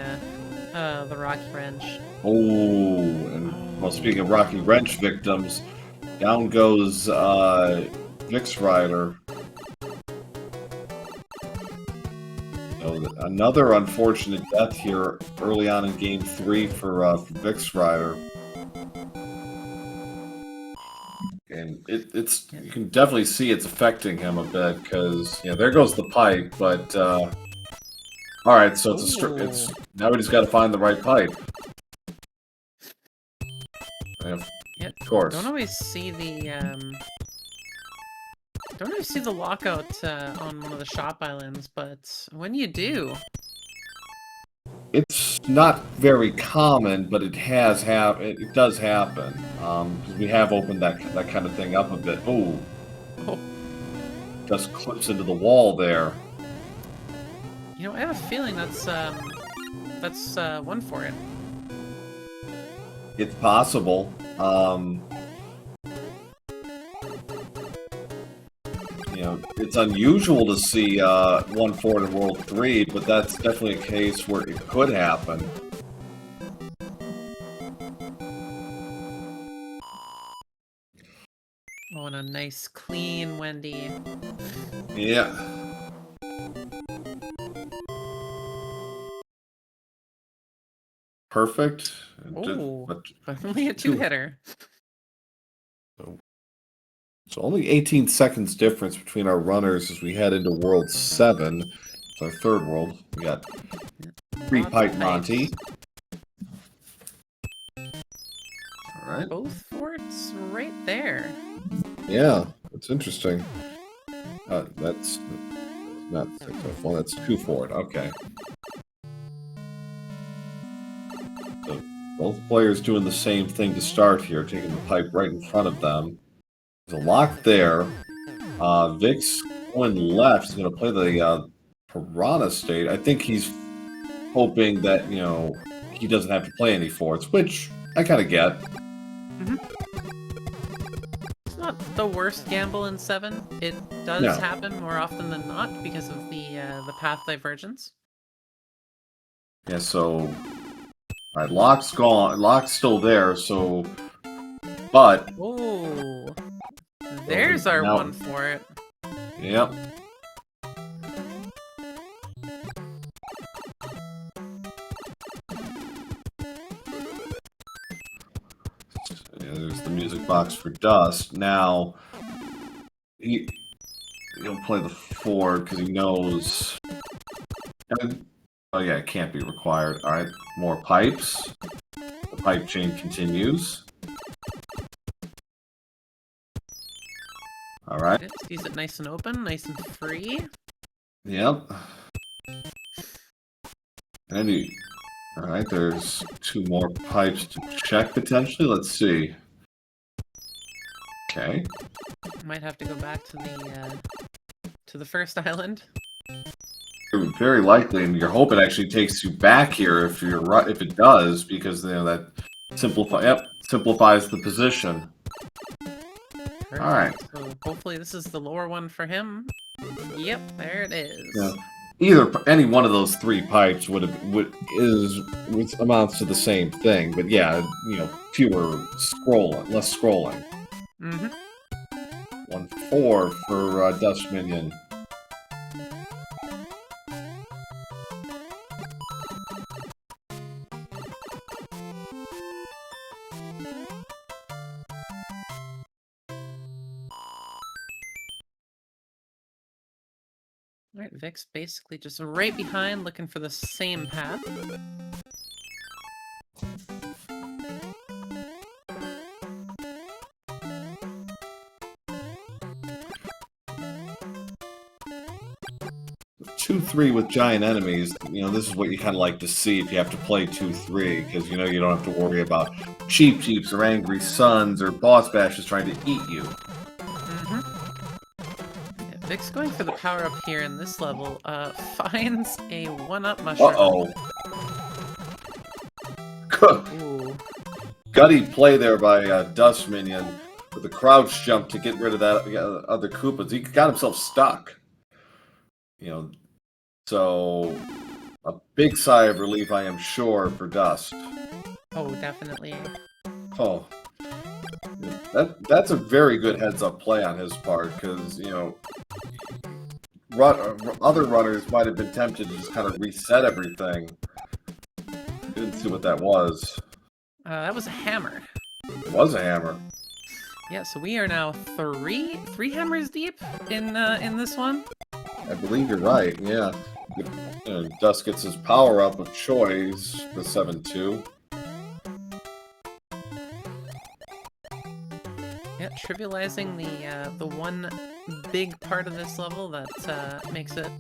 Rocky Wrench. Oh, and well, speaking of Rocky Wrench victims, down goes VixRyder. So another unfortunate death here early on in Game 3 for VixRyder. And it's you can definitely see it's affecting him a bit because there goes the pipe. But all right, so it's now we just got to find the right pipe. Of course. Don't always see the lockout on one of the shop islands, but when you do, it's not very common, but it does happen. Because we have opened that kind of thing up a bit. Oh, just clips into the wall there. You know, I have a feeling that's one for it. It's possible. It's unusual to see 1-4 in World 3, but that's definitely a case where it could happen. Oh, and a nice clean Wendy. Yeah. Perfect. Oh, but only a two-hitter. So only 18 seconds difference between our runners as we head into World 7. It's our third world. We got three-pipe Monty. Alright. Both forts right there. Yeah, that's interesting. That's not 604. That's 2 forward. Okay. So both players doing the same thing to start here, taking the pipe right in front of them. There's a lock there. Vix going left is going to play the Piranha State. I think he's hoping that, you know, he doesn't have to play any forts, which I kind of get. It's not the worst gamble in 7. It does happen more often than not because of the path divergence. Yeah, so alright, lock's gone. Lock's still there, so but oh, there's our one for it. Yep. Yeah, there's the music box for Dust. Now he'll play the Ford because he knows. Oh yeah, it can't be required. All right, more pipes. The pipe chain continues. All right. Sees it nice and open, nice and free. Yep. And all right, there's 2 more pipes to check potentially. Let's see. Okay. Might have to go back to the first island. Very likely, and you're hoping it actually takes you back here if you're right. If it does, because you know that simplifies the position. Perfect. All right. So hopefully this is the lower one for him. Yep, there it is. Yeah. Any one of those 3 pipes would amounts to the same thing, but yeah, you know, less scrolling. 1-4 for Dustminion. Alright, Vix basically just right behind, looking for the same path. Two, 3 with giant enemies, you know, this is what you kind of like to see if you have to play 2-3, because you know you don't have to worry about Cheep Cheeps or Angry Sons or Boss Bashes trying to eat you. Vic's going for the power-up here in this level, finds a 1-up mushroom. Uh-oh. Ooh. Gutty play there by Dustminion with a crouch jump to get rid of that other Koopas. He got himself stuck. You know, so a big sigh of relief, I am sure, for Dust. Oh, definitely. Oh. That's a very good heads-up play on his part, because, you know, other runners might have been tempted to just kind of reset everything. Didn't see what that was. That was a hammer. It was a hammer. Yeah, so we are now three hammers deep in this one. I believe you're right, yeah. You know, Dust gets his power-up of choice, the 7-2. Yeah, trivializing the one big part of this level that makes it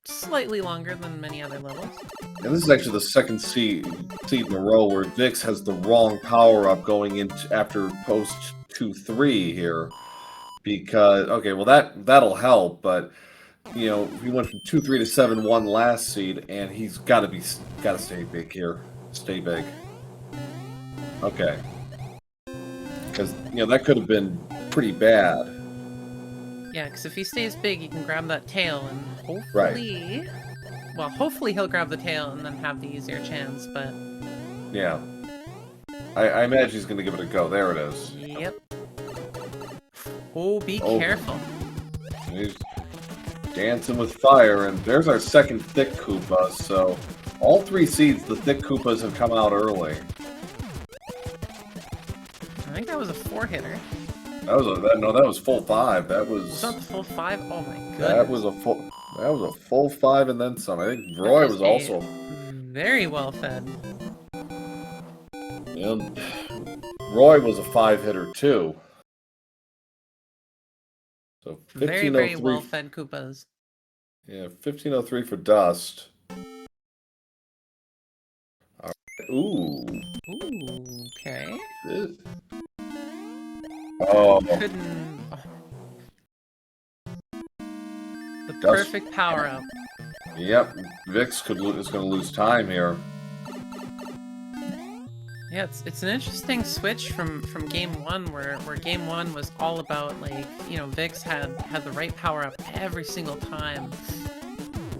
slightly longer than many other levels. And this is actually the second seed in a row where Vix has the wrong power-up going into after post 2-3 here. Because, okay, well that'll help, but you know, he went from 2-3 to 7-1 last seed, and he's gotta stay big here. Stay big. Okay. Because, you know, that could have been pretty bad. Yeah, because if he stays big, he can grab that tail, and hopefully... Right. Well, hopefully he'll grab the tail and then have the easier chance, but... Yeah. I imagine he's going to give it a go. There it is. Yep. Oh, be careful. He's dancing with fire, and there's our second thick Koopa, so all 3 seeds, the thick Koopas have come out early. I think that was a 4-hitter. That was full 5. That was that the full 5? Oh my goodness. That was a full 5 and then some. I think Roy was also very well fed. And Roy was a 5-hitter too. So 1503. Very well fed Koopas. Yeah, 1503 for Dust. All right. Ooh. Ooh, okay. Oh, Couldn't. Oh, the Dust. perfect power up. Yep, Vix is going to lose time here. Yeah, it's an interesting switch from game one, where game one was all about, like, you know, Vix had the right power up every single time,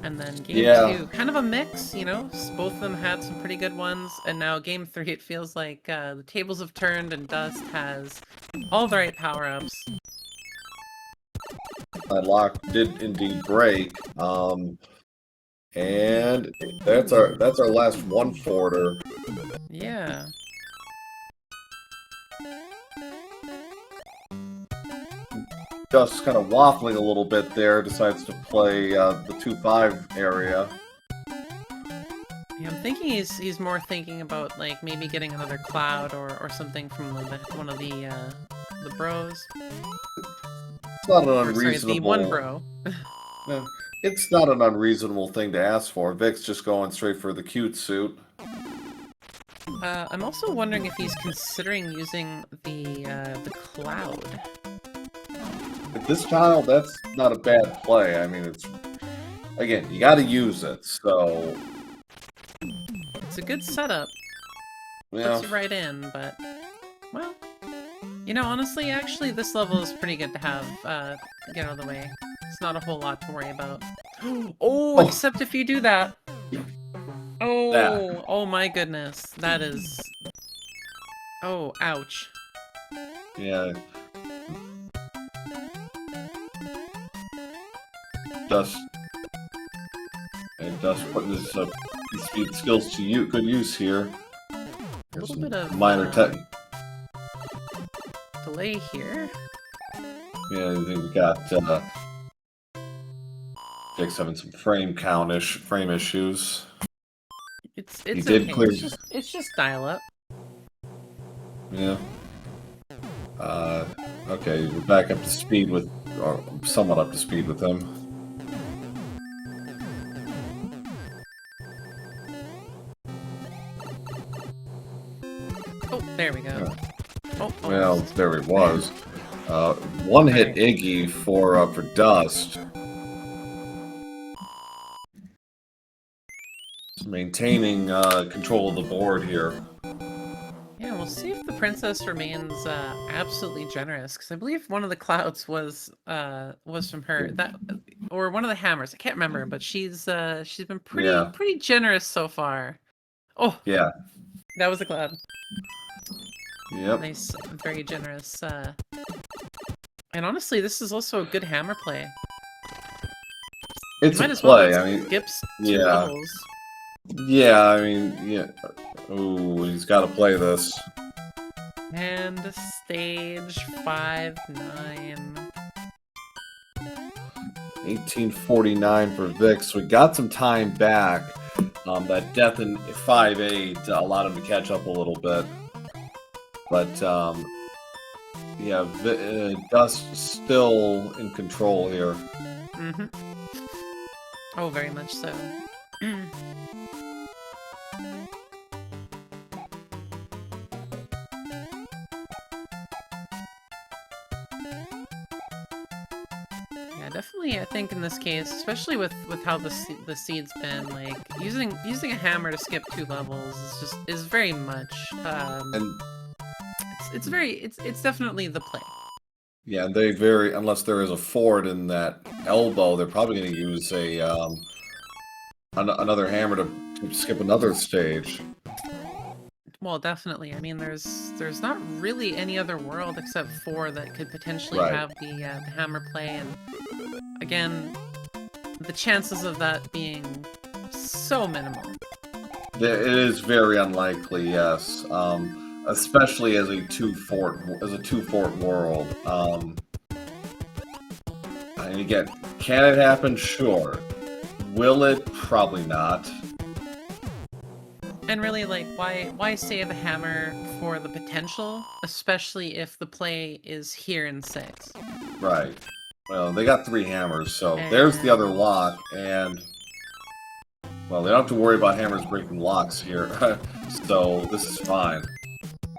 and then game two, kind of a mix, you know, both of them had some pretty good ones, and now game three, it feels like the tables have turned and Dust has all the right power ups. That lock did indeed break. And that's our last one forwarder. Yeah. Just kind of waffling a little bit there, decides to play the 2-5 area. Yeah, I'm thinking he's more thinking about, like, maybe getting another cloud or something from one of the bros. It's not an unreasonable. Sorry, the one bro. No, it's not an unreasonable thing to ask for. Vic's just going straight for the cute suit. I'm also wondering if he's considering using the cloud. At this tile, that's not a bad play. I mean, it's, again, you got to use it. So It's a good setup. yeah. Puts you right in, but, well, you know, honestly, actually, this level is pretty good to have get out of the way. It's not a whole lot to worry about. Oh, except if you do that. Oh, oh my goodness. That is... Oh, ouch. Yeah. Dust putting his speed skills to good use here. A little bit of minor tech delay here. Yeah, I think we got Dick's having some frame issues. It's he did okay. clear. It's just dial up. Yeah. Okay, we're back up to speed with, or somewhat up to speed with him. Oh, there we go. Yeah. Oh, well, there he was. One hit Iggy for Dust. Maintaining control of the board here. Yeah, we'll see if the princess remains absolutely generous, because I believe one of the clouds was from her, or one of the hammers. I can't remember, but she's been pretty generous so far. Oh yeah, that was a cloud. Yep. Nice, very generous. And honestly, this is also a good hammer play. It's you a might as play. Well, I mean, skips two levels. Yeah, I mean, yeah. Ooh, he's got to play this. And stage 5-9. 1849 for Vix. We got some time back. That death in 5-8 allowed him to catch up a little bit. But, yeah, Dust still in control here. Mm-hmm. Oh, very much so. Yeah, definitely. I think in this case, especially with how the seed's been, like using a hammer to skip 2 levels is very much. And it's definitely the play. Yeah, unless there is a forward in that elbow, they're probably going to use another hammer to skip another stage. Well, definitely. I mean, there's not really any other world except 4 that could potentially have the hammer play, and again, the chances of that being so minimal. It is very unlikely, yes. Especially as a two-fort world. And again, can it happen? Sure. Will it? Probably not. And really, like, why save a hammer for the potential, especially if the play is here in 6? Right. Well, they got 3 hammers, so there's the other lock, and well, they don't have to worry about hammers breaking locks here, so this is fine.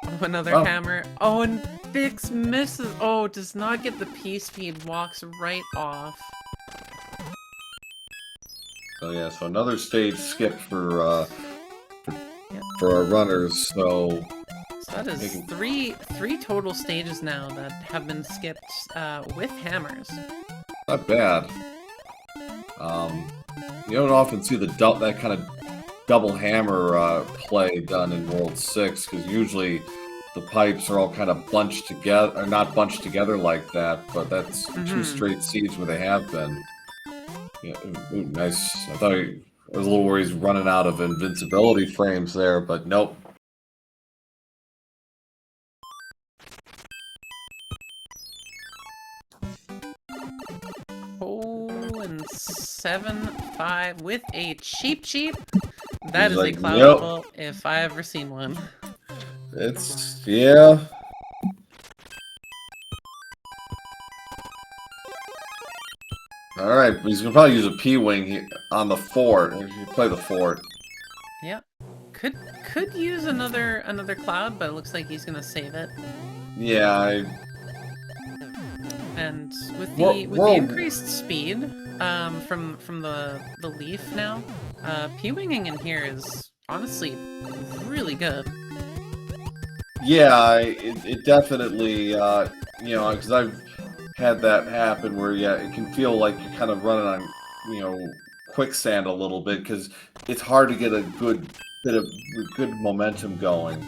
Oh, another hammer. Oh, and Vix misses. Oh, does not get the P-speed, walks right off. So yeah, so another stage skipped for our runners. So that is three total stages now that have been skipped with hammers. Not bad. You don't often see that kind of double hammer play done in World 6, because usually the pipes are all kind of bunched together, or not bunched together like that, but that's 2 straight seeds where they have been. Yeah, ooh, nice. I thought I was a little worried he's running out of invincibility frames there, but nope. Oh, and 7-5 with a cheap. That is like, a cloud level if I ever seen one. It's, yeah. Alright, he's gonna probably use a P-wing on the fort. If you play the fort. Yep. Could use another cloud, but it looks like he's gonna save it. Yeah, and with the increased speed from the leaf now, P-winging in here is honestly really good. Yeah, it definitely, you know, because I've had that happen where, yeah, it can feel like you're kind of running on, you know, quicksand a little bit, because it's hard to get a good bit of good momentum going.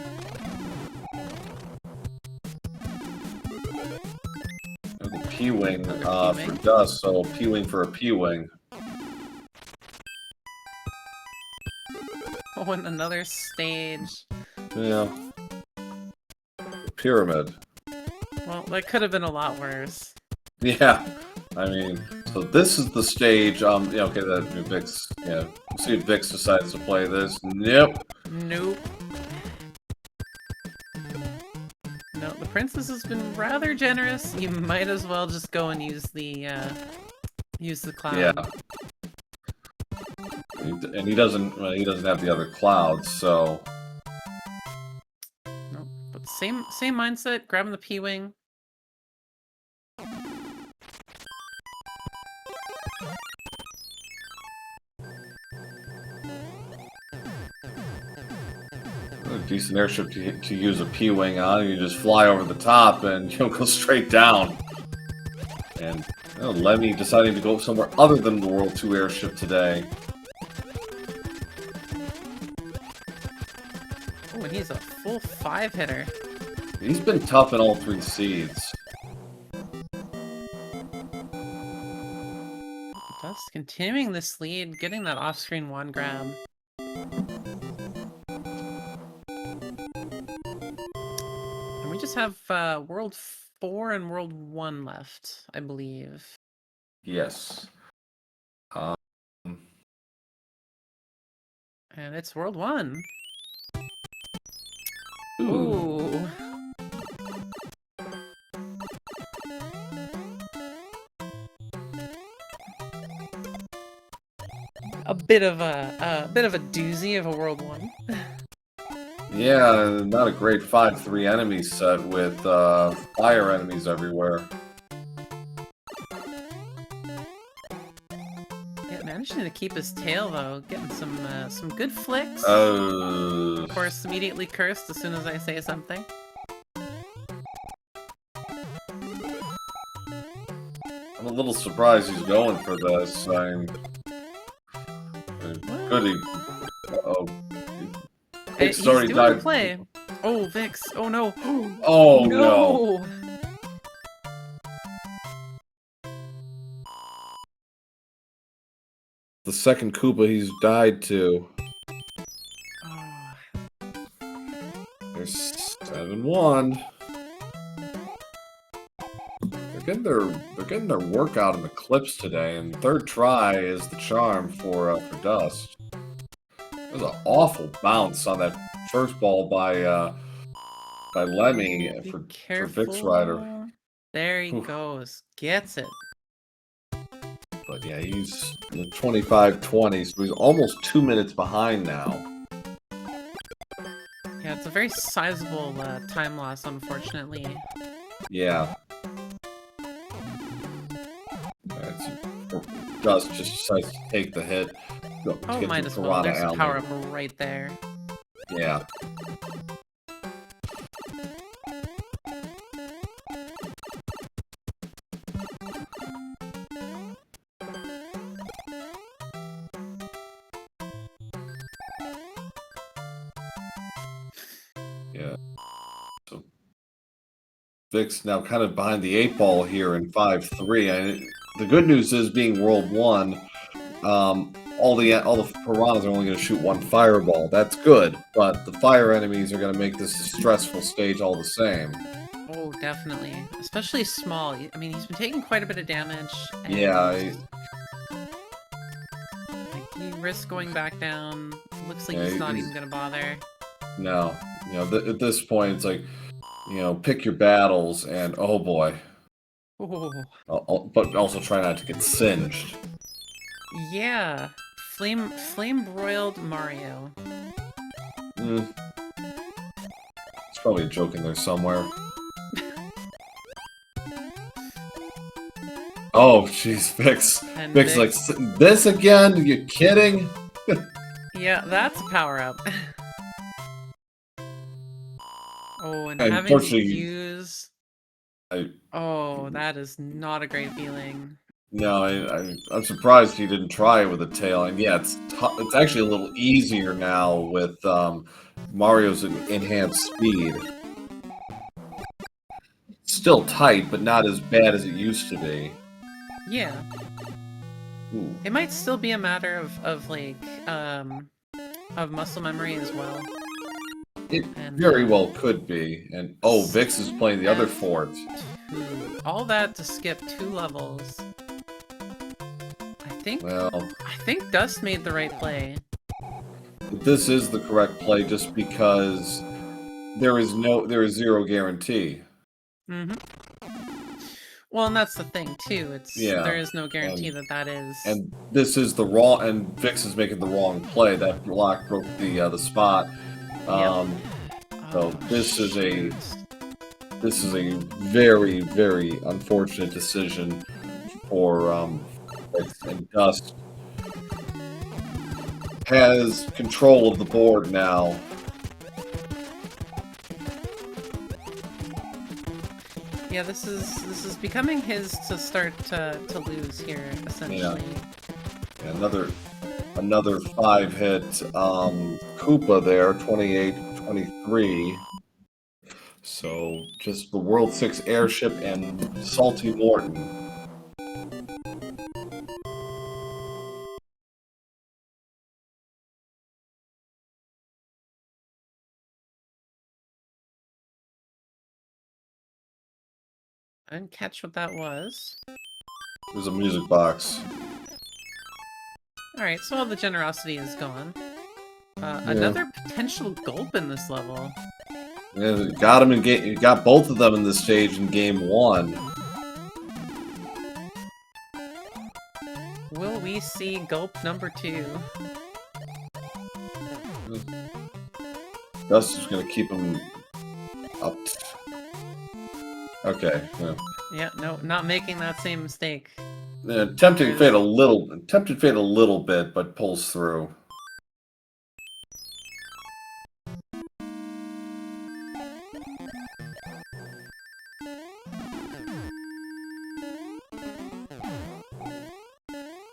P-wing for Dust, so P-wing for a P-wing. Oh, and another stage. Yeah. Pyramid. Well, that could have been a lot worse. Yeah. I mean, so this is the stage, yeah, okay, that Vix, yeah. We'll see if Vix decides to play this. Nope. Nope. No, the princess has been rather generous. You might as well just go and use the cloud. Yeah. And he doesn't have the other clouds, so. Nope. But same mindset. Grabbing the P-wing. A decent airship to use a P-wing on. You just fly over the top and you'll go straight down. And Lemmy deciding to go somewhere other than the World 2 airship today. Oh, and he's a full 5-hitter. He's been tough in all 3 seeds. Just continuing this lead, getting that off-screen wand grab. And we just have World 4 and World 1 left, I believe. Yes. And it's World 1. Ooh. A bit of a doozy of a World 1. Yeah, not a great 5-3 enemy set with fire enemies everywhere. Yeah, managing to keep his tail though, getting some good flicks. Of course, immediately cursed as soon as I say something. I'm a little surprised he's going for this. Goody. Uh-oh. Vix already died. Play. Oh, Vix. Oh, no. Oh, no. The second Koopa he's died to. Oh. There's 7-1. They're getting their workout in the clips today, and 3rd try is the charm for Dust. That was an awful bounce on that first ball by Lemmy for VixRyder. There he goes. Gets it. But yeah, he's 25-20, so he's almost 2 minutes behind now. Yeah, it's a very sizable time loss, unfortunately. Yeah. So Dust just decides to take the hit. Oh, might as well. There's a power-up right there. Yeah. Yeah. So Vix now kind of behind the 8 ball here in 5-3. And the good news is, being World 1, all the piranhas are only going to shoot one fireball. That's good, but the fire enemies are going to make this a stressful stage all the same. Oh, definitely. Especially small. I mean, he's been taking quite a bit of damage. And Yeah. he risks going back down. Looks like he's not even going to bother. No. At this point, it's like, pick your battles, and oh boy. Oh. But also try not to get singed. Yeah. Flame broiled Mario. It's probably a joke in there somewhere. Oh, jeez, Vix. Vix like, this again? Are you kidding? Yeah, that's a power-up. Oh, and having to use... Oh, that is not a great feeling. No, I'm surprised he didn't try it with a tail. And yeah, it's actually a little easier now with Mario's enhanced speed. Still tight, but not as bad as it used to be. Yeah. Ooh. It might still be a matter of muscle memory as well. It very well could be. And oh, Vix is playing the other fort. All that to skip 2 levels. I think Dust made the right play. This is the correct play, just because there is 0 guarantee. Mm-hmm. Well, and that's the thing too. There is no guarantee that is. And this is the wrong. And Vix is making the wrong play. That block broke the spot. So this is a very, very unfortunate decision for Vix, and Dust has control of the board now. Yeah, this is becoming his to start to lose here, essentially. Yeah, another 5-hit Koopa there, 28-23. So just the World 6 airship and Salty Morton. I didn't catch what that was. There's a music box. Alright, so all the generosity is gone. Another potential gulp in this level. Yeah, got him in game. You got both of them in this stage in game 1. Will we see gulp number 2? Dust is gonna keep him up. Okay. Yeah, no, not making that same mistake. Tempting fate a little bit, but pulls through.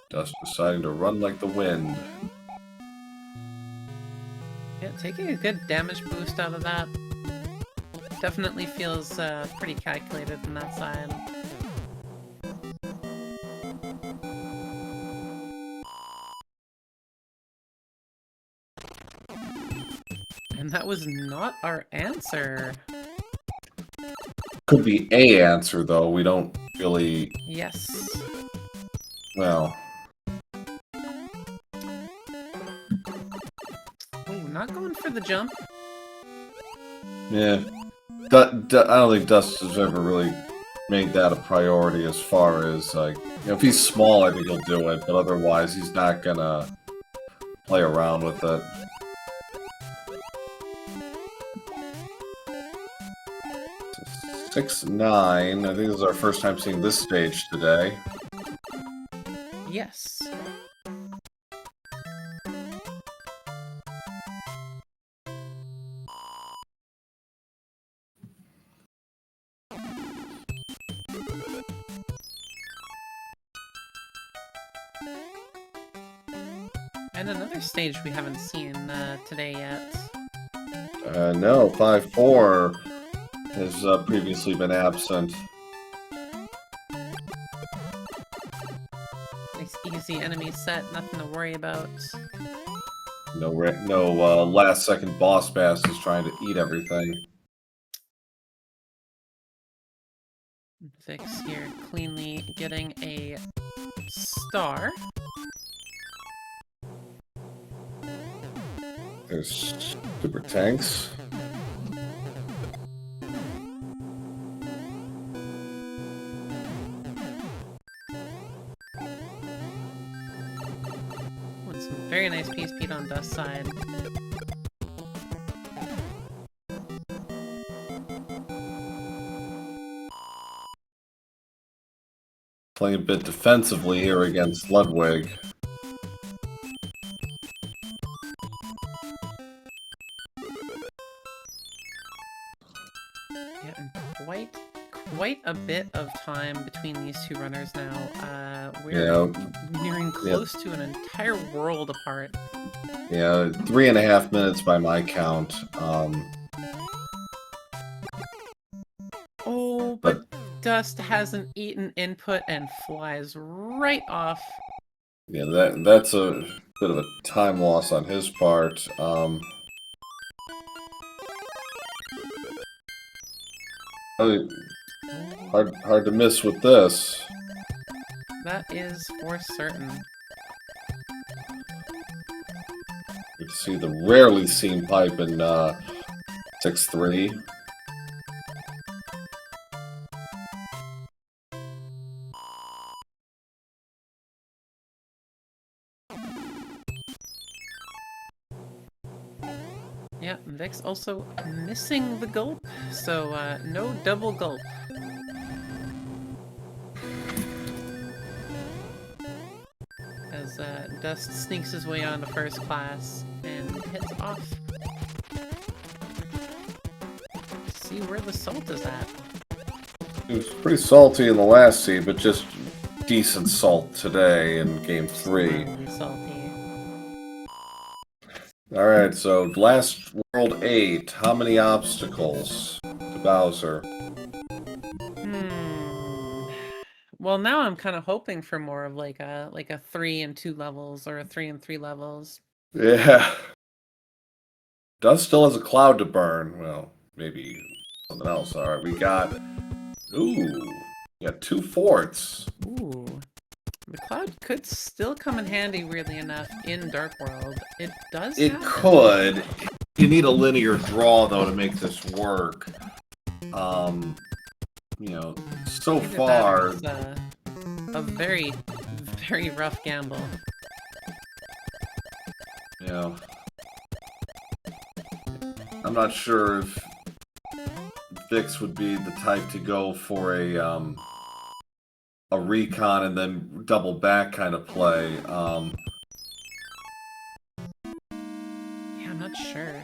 Dust deciding to run like the wind. Yeah, taking a good damage boost out of that. Definitely feels pretty calculated on that side. And that was not our answer. Could be a answer, though. We don't really... Yes. Well... Oh, not going for the jump. Yeah. I don't think Dust has ever really made that a priority as far as, like, if he's small, I think he'll do it, but otherwise he's not gonna play around with it. So 6-9, I think this is our first time seeing this stage today. Yes. And another stage we haven't seen today yet. No, 5-4 has previously been absent. Nice easy enemy set, nothing to worry about. No last-second boss bastards trying to eat everything. Vix here cleanly getting a star. There's super tanks. With some very nice piece beat on Dust's side. Playing a bit defensively here against Ludwig. Yeah, and quite a bit of time between these two runners now. We're nearing close to an entire world apart. Yeah, 3.5 minutes by my count. Oh, but Dust hasn't eaten input and flies right off. Yeah, that's a bit of a time loss on his part. Hard to miss with this. That is for certain. You can see the rarely seen pipe in 6-3. Yeah, Vix also missing the gulp, so no double gulp. As Dust sneaks his way onto first class and hits off. See where the salt is at. It was pretty salty in the last seed, but just decent salt today in game 3. Mildly salty. Alright, so last World 8, how many obstacles to Bowser? Well, now I'm kind of hoping for more of like a 3 and 2 levels or a 3 and 3 levels. Yeah. Dust still has a cloud to burn. Well, maybe something else. Alright, we got 2 forts. Ooh. The cloud could still come in handy, weirdly enough, in Dark World. It does. It could. You need a linear draw though to make this work. You know, so far it's a very, very rough gamble. Yeah. I'm not sure if Vix would be the type to go for a recon and then double back kind of play. Yeah, I'm not sure.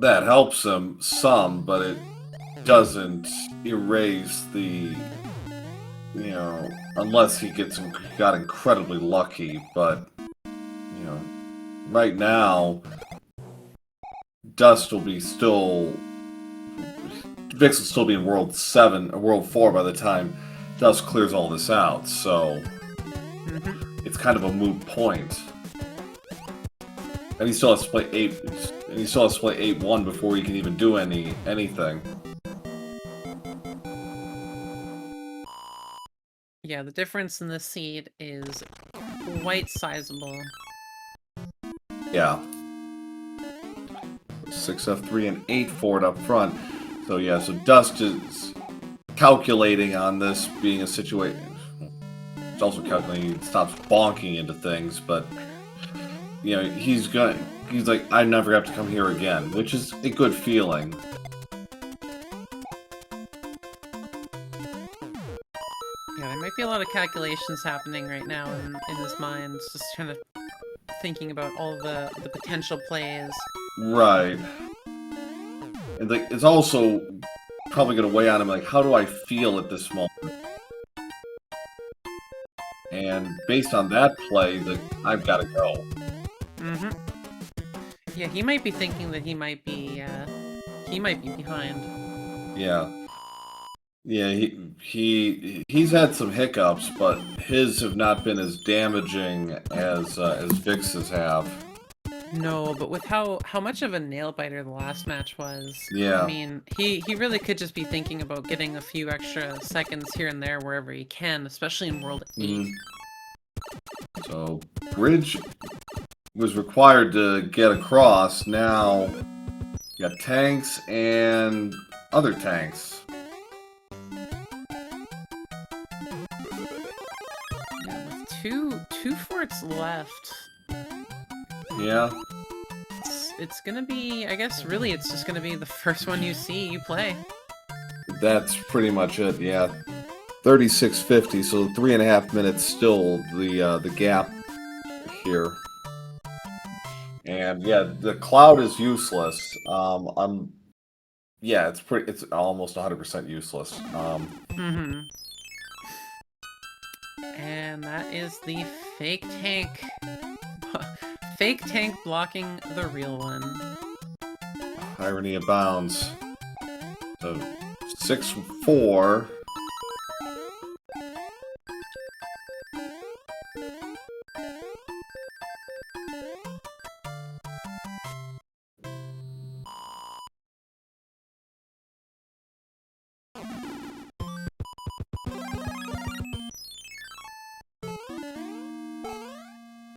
That helps him some, but it doesn't erase the, you know, unless he got incredibly lucky. But, you know, right now, Dust will be Vix will still be in World 7 or World 4 by the time Dust clears all this out. So it's kind of a moot point. And he still has to play 8-1 before he can even do anything. Yeah, the difference in the seed is quite sizable. Yeah. 6F3 and 8 forward up front. So yeah, so Dust is calculating on this being a situation. It's also calculating he stops bonking into things, but you know, he's like, I never have to come here again, which is a good feeling. Yeah, there might be a lot of calculations happening right now in his mind, just kind of thinking about all the potential plays. Right. And like, it's also probably going to weigh on him, like, how do I feel at this moment? And based on that play, like, I've got to go. Mm-hmm. Yeah, he might be thinking that he might be behind. Yeah. Yeah, he's had some hiccups, but his have not been as damaging as Vix's have. No, but with how much of a nail biter the last match was, Yeah. I mean, he really could just be thinking about getting a few extra seconds here and there wherever he can, especially in World 8. So, Bridge was required to get across. Now, you got tanks and other tanks. Yeah, with two forts left. Yeah. It's gonna be, I guess, really, it's just gonna be the first one you see, you play. That's pretty much it, yeah. 36:50, so 3.5 minutes still the gap here. And yeah, the cloud is useless. Yeah, it's almost 100% useless. And that is the fake tank. Fake tank blocking the real one. Irony abounds. So 6-4.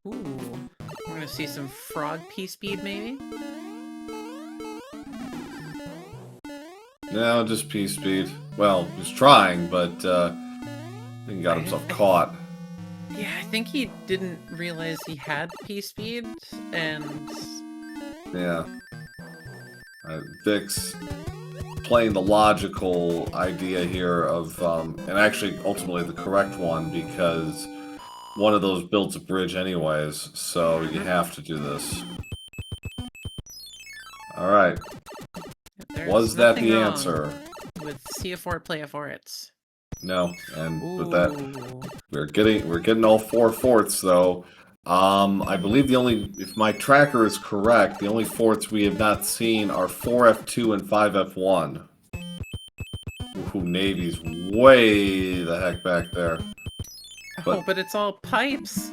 Ooh, we're gonna see some frog P-speed, maybe? No, just P-speed. Well, he's trying, but he got himself caught. Yeah, I think he didn't realize he had P-speed, and... Yeah. Vix playing the logical idea here of, and actually ultimately the correct one, because one of those builds a bridge anyways, so you have to do this. Alright. Was that the answer? With see a fort, play a fort. No, and with that, we're getting all 4 forts though. I believe if my tracker is correct, the only forts we have not seen are 4F2 and 5F1. Ooh, Navy's way the heck back there. But it's all pipes.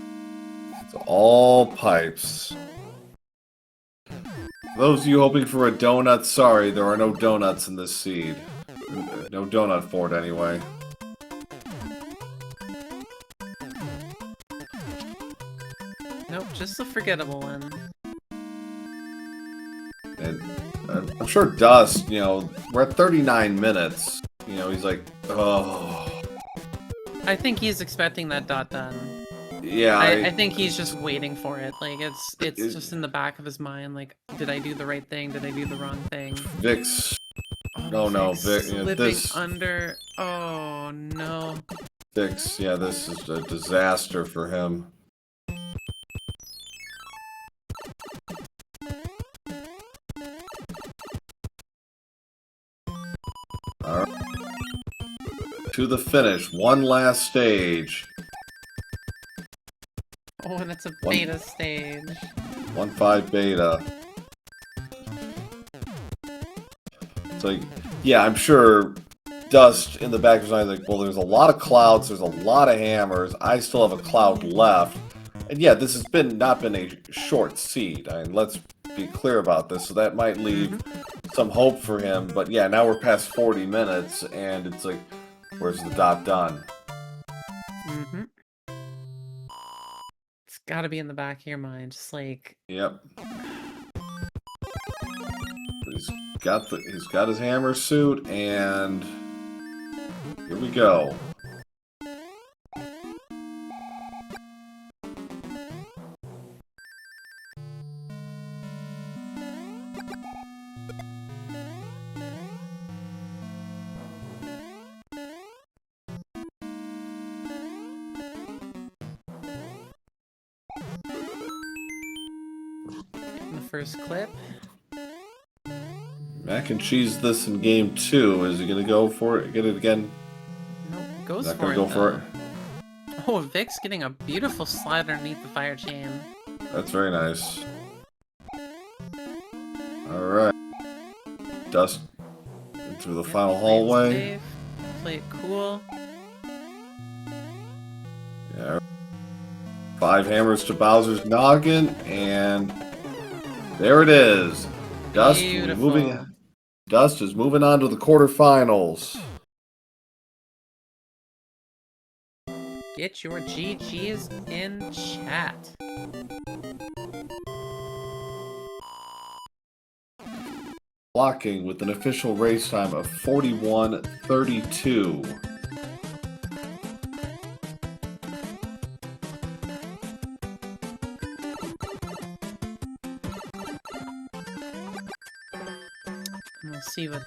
It's all pipes. Those of you hoping for a donut, sorry, there are no donuts in this seed. No donut fort anyway. Nope, just the forgettable one. And I'm sure Dust, you know, we're at 39 minutes. You know, he's like, oh. I think he's expecting that dot done. Yeah, I think he's just waiting for it. Like, it's just in the back of his mind, like, did I do the right thing? Did I do the wrong thing? Vix. Oh, no, Vix Vix. slipping under. Oh, no. Vix, yeah, this is a disaster for him. Alright. To the finish. One last stage. Oh, and it's a beta stage. 1-5 beta. So, yeah, I'm sure Dust in the back of his mind, like, well, there's a lot of clouds, there's a lot of hammers, I still have a cloud left. And yeah, this has not been a short seed. I mean, let's be clear about this. So that might leave some hope for him. But yeah, now we're past 40 minutes, and it's like, where's the dot done? It's gotta be in the back of your mind, just like... Yep. he's got his hammer suit, and here we go. The first clip. Mac and cheese this in game 2. Is he gonna go for it? Get it again? Nope, goes Not for gonna it. go for it. Oh, Vix getting a beautiful slide underneath the fire chain. That's very nice. Alright. Dust through the final Play it hallway. safe, play it cool. Yeah. 5 hammers to Bowser's noggin, and there it is. Dust is moving on to the quarterfinals. Get your GGs in chat. Blocking with an official race time of 41:32. And we'll see what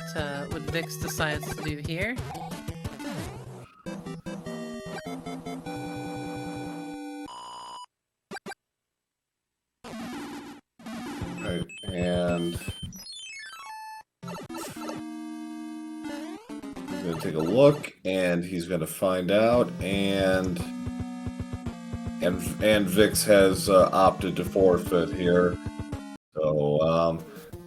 Vix decides to do here. Right, and he's gonna take a look, and he's gonna find out, and Vix has opted to forfeit here. So,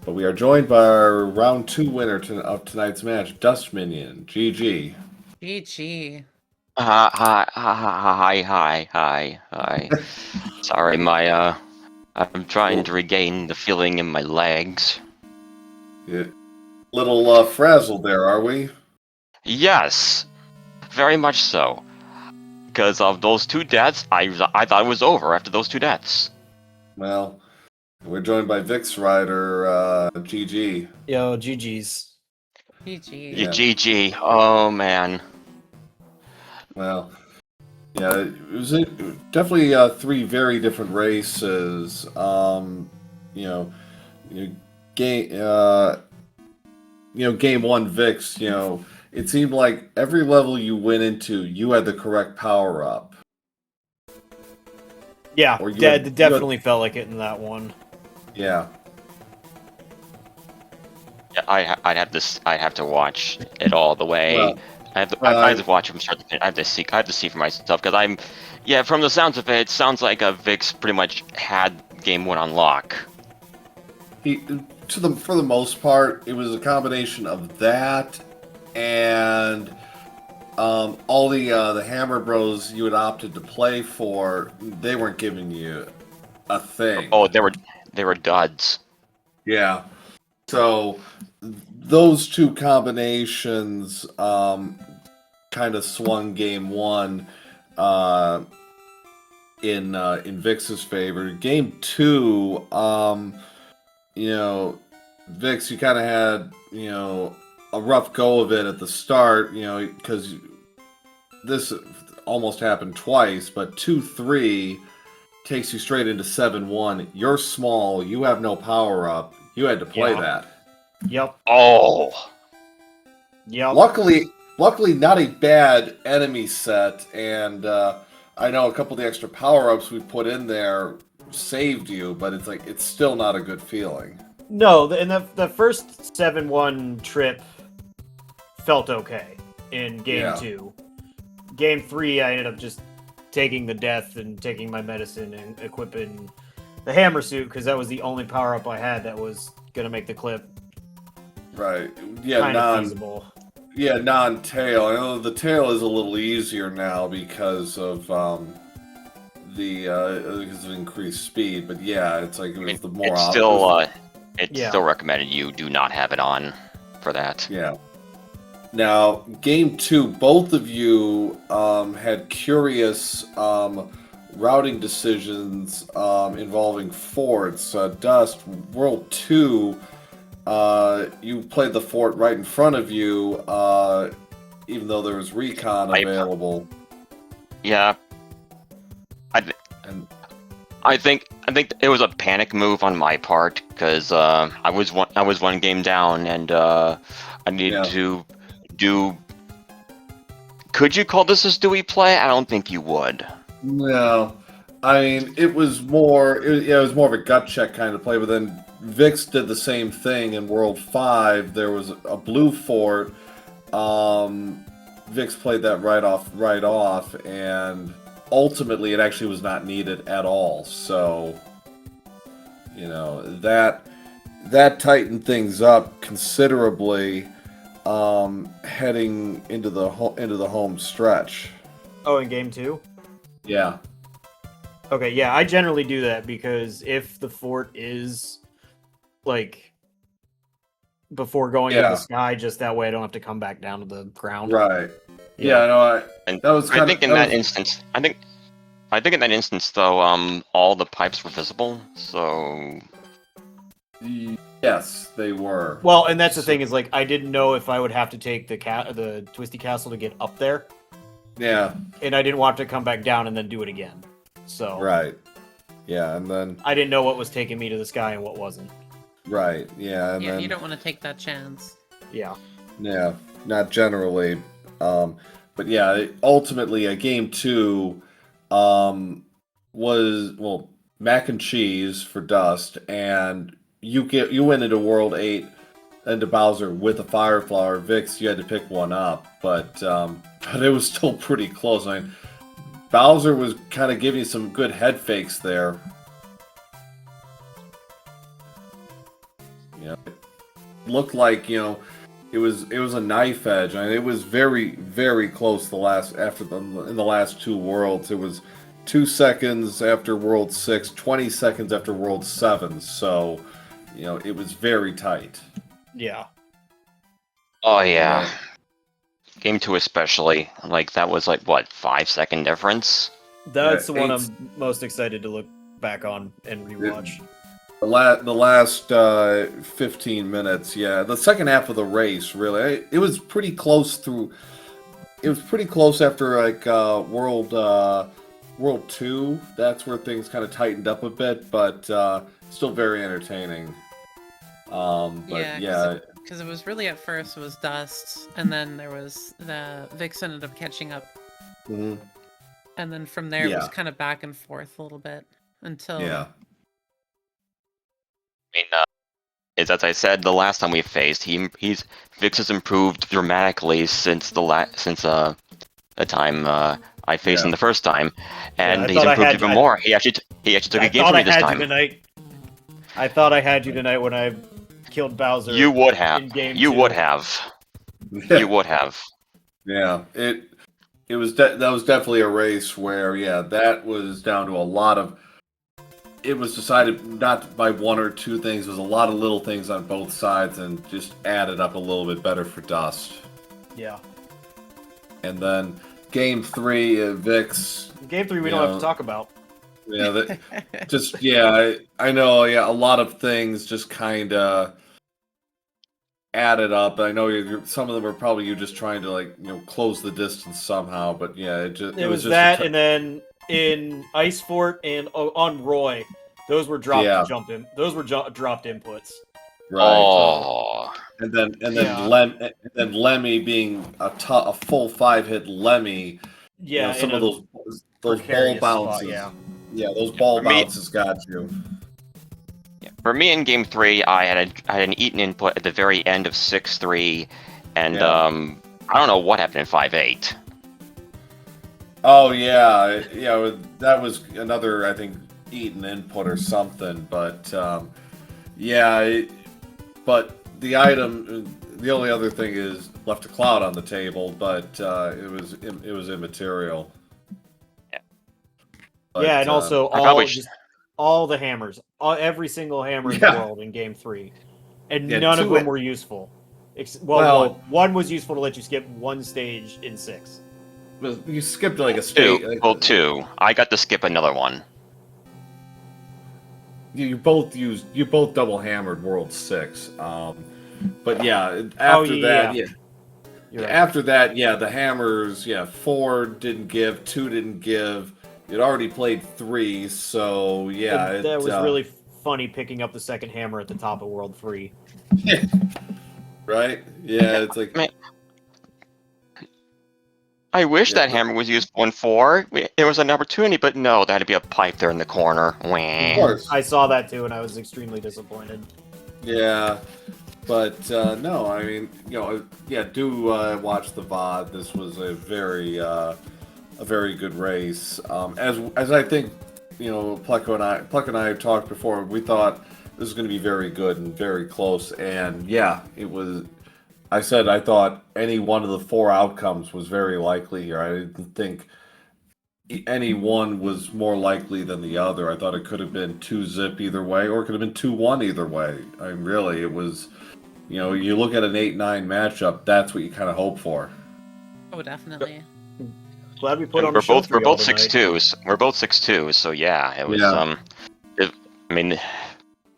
but we are joined by our round 2 winner of tonight's match, Dustminion. GG. GG. Hi. Sorry, I'm trying to regain the feeling in my legs. Yeah. Little frazzled there, are we? Yes, very much so. Because of those 2 deaths, I thought it was over after those 2 deaths. Well, we're joined by VixRyder. GG. Yo, GG's. GG. Yeah. GG. Oh man. Well, yeah, it was definitely 3 very different races. Game 1 Vix. It seemed like every level you went into, you had the correct power up. Yeah, Or definitely felt like it in that one. Yeah. Yeah, I'd have to watch it all the way. Well, I have to watch from start to finish. I have to see for myself because from the sounds of it, it sounds like Vix pretty much had game 1 on lock. For the most part, it was a combination of that and all the Hammer Bros you had opted to play for. They weren't giving you a thing. Oh, they were duds. Yeah. So those 2 combinations kind of swung game 1 in Vix's favor. Game 2, Vix, you kind of had a rough go of it at the start, because this almost happened twice, but 2-3 takes you straight into 7-1. You're small, you have no power up. You had to play that. Yep. Oh. Yep. Luckily, not a bad enemy set, and I know a couple of the extra power-ups we put in there saved you, but it's still not a good feeling. No, and the first 7-1 trip felt okay in game 2. Game 3, I ended up just taking the death and taking my medicine and equipping the hammer suit because that was the only power-up I had that was gonna make the clip Right. Yeah, kind of feasible. Yeah, non-tail. I know the tail is a little easier now because of because of increased speed, but yeah, it's like it was the more it's still recommended you do not have it on for that. Yeah. Now, game 2, both of you had curious routing decisions involving forts. Dust, World 2, you played the fort right in front of you, even though there was recon available. Yeah, And I think it was a panic move on my part because I was one game down and I needed Yeah. to do. Could you call this a Stewie play? I don't think you would. no, I mean it was more. It was more of a gut check kind of play. But then Vix did the same thing in World 5. There was a blue fort. Vix played that right off, and ultimately it actually was not needed at all. So, that tightened things up considerably, heading into the home stretch. Oh, in game 2? Yeah. Okay, yeah, I generally do that because if the fort is like before going to the sky, just that way I don't have to come back down to the ground. Right. Yeah, no, And that was I think in that instance, I think in that instance though, all the pipes were visible, so yes, they were. Well, and that's the thing is like I didn't know if I would have to take the Twisty Castle to get up there. Yeah. And I didn't want to come back down and then do it again. So Right. Yeah, and then I didn't know what was taking me to the sky and what wasn't. right. Yeah, and Yeah, then you don't want to take that chance. Yeah. yeah, not generally. But yeah, ultimately, a game 2 was mac and cheese for Dust, and you went into World 8 into Bowser with a Fire Flower. Vix, you had to pick one up, but it was still pretty close. I mean, Bowser was kind of giving you some good head fakes there. It looked like it was a knife edge. I mean, it was very, very close. In the last 2 worlds, it was 2 seconds after World 6, 20 seconds after World 7. So, it was very tight. Yeah. oh yeah. Game 2 especially, like that was like what, 5-second difference? That's Yeah, the one 8 I'm most excited to look back on and rewatch. The last 15 minutes, yeah. The second half of the race, really, it was pretty close through. It was pretty close after like World 2. That's where things kind of tightened up a bit, but still very entertaining. But yeah, because it was really at first it was Dust, and then there was the Vix ended up catching up, mhm, and then from there it was Yeah. kind of back and forth a little bit until yeah, I mean, as I said the last time we faced, Vix has improved dramatically since the time I faced Yeah. him the first time, and I he's thought I improved had- even more. He actually took I a game thought for me I this had time. you tonight. I thought I had you tonight when I killed Bowser. You would have. in game You 2. would have. You would have. yeah. It was that was definitely a race where that was down to a lot of. It was decided not by 1 or 2 things. There was a lot of little things on both sides, and just added up a little bit better for Dust. Yeah. And then game 3, Vix. Game 3 we don't have to talk about. Yeah, I know. Yeah, a lot of things just kind of added up. I know some of them are probably you just trying to close the distance somehow. But yeah, It was just that, and then in Ice Fort and on Roy, those were dropped Those were dropped inputs. right. Oh. And then Yeah. Lemmy being a full 5-hit Lemmy. Yeah. Some in of a those ball precarious spot, bounces. yeah. Yeah, those ball For me- bounces got you. Yeah. For me in game 3, I had an Eaton input at the very end of 6-3, and Yeah. I don't know what happened in 5-8. Oh yeah, that was another, I think, Eaton input or something. But but the item, the only other thing is left a cloud on the table, but it was immaterial. Yeah. But, Yeah, and also I probably all the hammers, every single hammer in the Yeah. world in game 3, and Yeah, none of 2 them were useful. Well- one was useful to let you skip 1 stage in 6. you skipped like a stage. 2. I got to skip another one. you both double hammered World 6. But yeah, after that, yeah. You're right. After that, yeah, the hammers, yeah, 4 didn't give, 2 didn't give. You'd already played 3, so yeah, And that was really funny picking up the second hammer at the top of World 3. right. Yeah, it's like Man, I wish Yeah, that hammer was used on 4. There was an opportunity, but no, there had to be a pipe there in the corner. of Wah. course, I saw that too, and I was extremely disappointed. yeah, but no, I mean, yeah, do watch the VOD. This was a very good race. As I think, Pleco and I have talked before. We thought this was going to be very good and very close, and yeah, it was. I said I thought any one of the 4 outcomes was very likely here. I didn't think any one was more likely than the other. I thought it could have been 2-zip either way, or it could have been 2-1 either way. I mean, really, it was. You look at an 8-9 matchup. That's what you kind of hope for. Oh, definitely. Glad we put on We're a show both for y'all 6'2s. We're both 6'2s, so yeah, it was Yeah. I mean,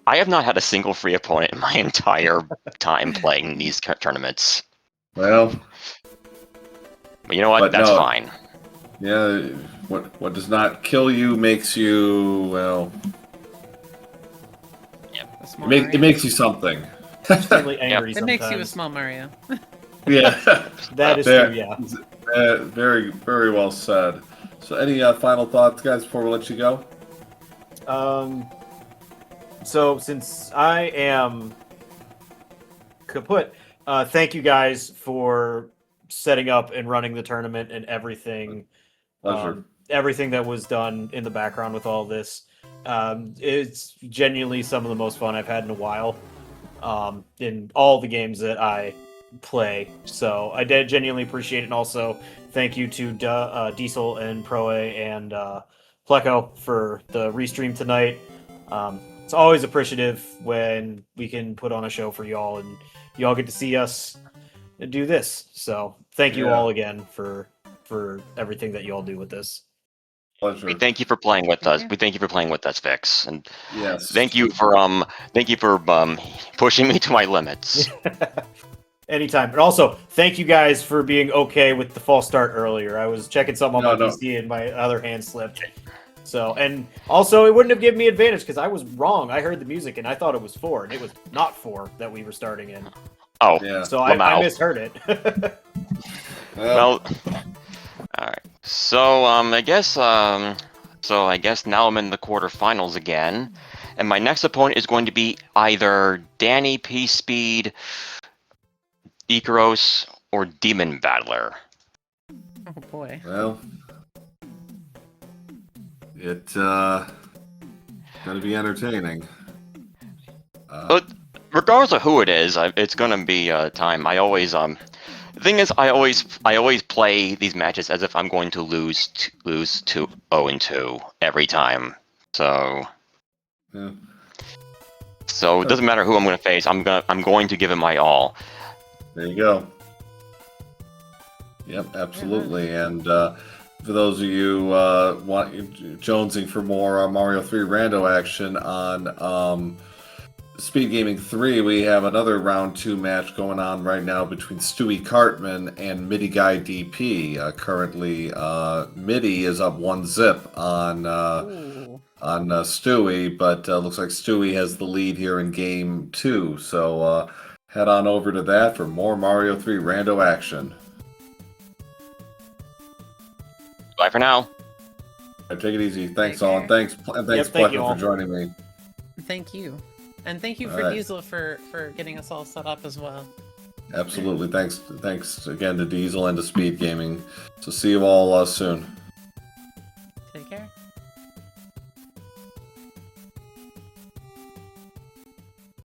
I have not had a single free opponent in my entire time playing these tournaments. Well, But you know what? But That's no. fine. yeah. What does not kill you makes you A small it Mario. makes you something. Extremely angry It makes you a sometimes. small Mario. Yeah. That is There. true, yeah. Very, very well said. So, any final thoughts, guys, before we let you go? So since I am kaput, thank you guys for setting up and running the tournament and everything. Pleasure. Everything that was done in the background with all this. It's genuinely some of the most fun I've had in a while. In all the games that I play. So I did genuinely appreciate it. And also thank you to Diesel and Proe and Pleco for the restream tonight. It's always appreciative when we can put on a show for y'all and y'all get to see us do this. So thank you Yeah. all again for everything that y'all do with this. Pleasure. We thank you for playing with us. Yeah. We thank you for playing with us, Vix, and Yes. thank you for pushing me to my limits. Anytime. But also, thank you guys for being okay with the false start earlier. I was checking something on my No. PC and my other hand slipped. So, and also it wouldn't have given me advantage because I was wrong. I heard the music and I thought it was 4, and it was not 4 that we were starting in. Oh, Yeah. So I Lamau. misheard it. Well, all right. So I guess now I'm in the quarterfinals again, and my next opponent is going to be either Danny P Speed, Icaros, or Demon Battler. Oh boy. Well, it's gonna be entertaining. But regardless of who it is, it's gonna be time. I always the thing is, I always play these matches as if I'm going to lose to 0-2 every time. So Yeah. it doesn't matter who I'm going to face. I'm going to give it my all. There you go. Yep, absolutely. And for those of you jonesing for more Mario 3 Rando action on SpeedGaming 3, we have another round 2 match going on right now between Stewie Cartman and Midi Guy DP. Currently, Midi is up 1-zip on Stewie, but looks like Stewie has the lead here in game 2. So head on over to that for more Mario 3 Rando action. Bye for now. Take it easy. Thanks, Take all. care. And thanks, Yep, thank you Pleco, all. for joining me. Thank you. And thank you All for right. Diesel for getting us all set up as well. Absolutely. Thanks again to Diesel and to SpeedGaming. So see you all soon.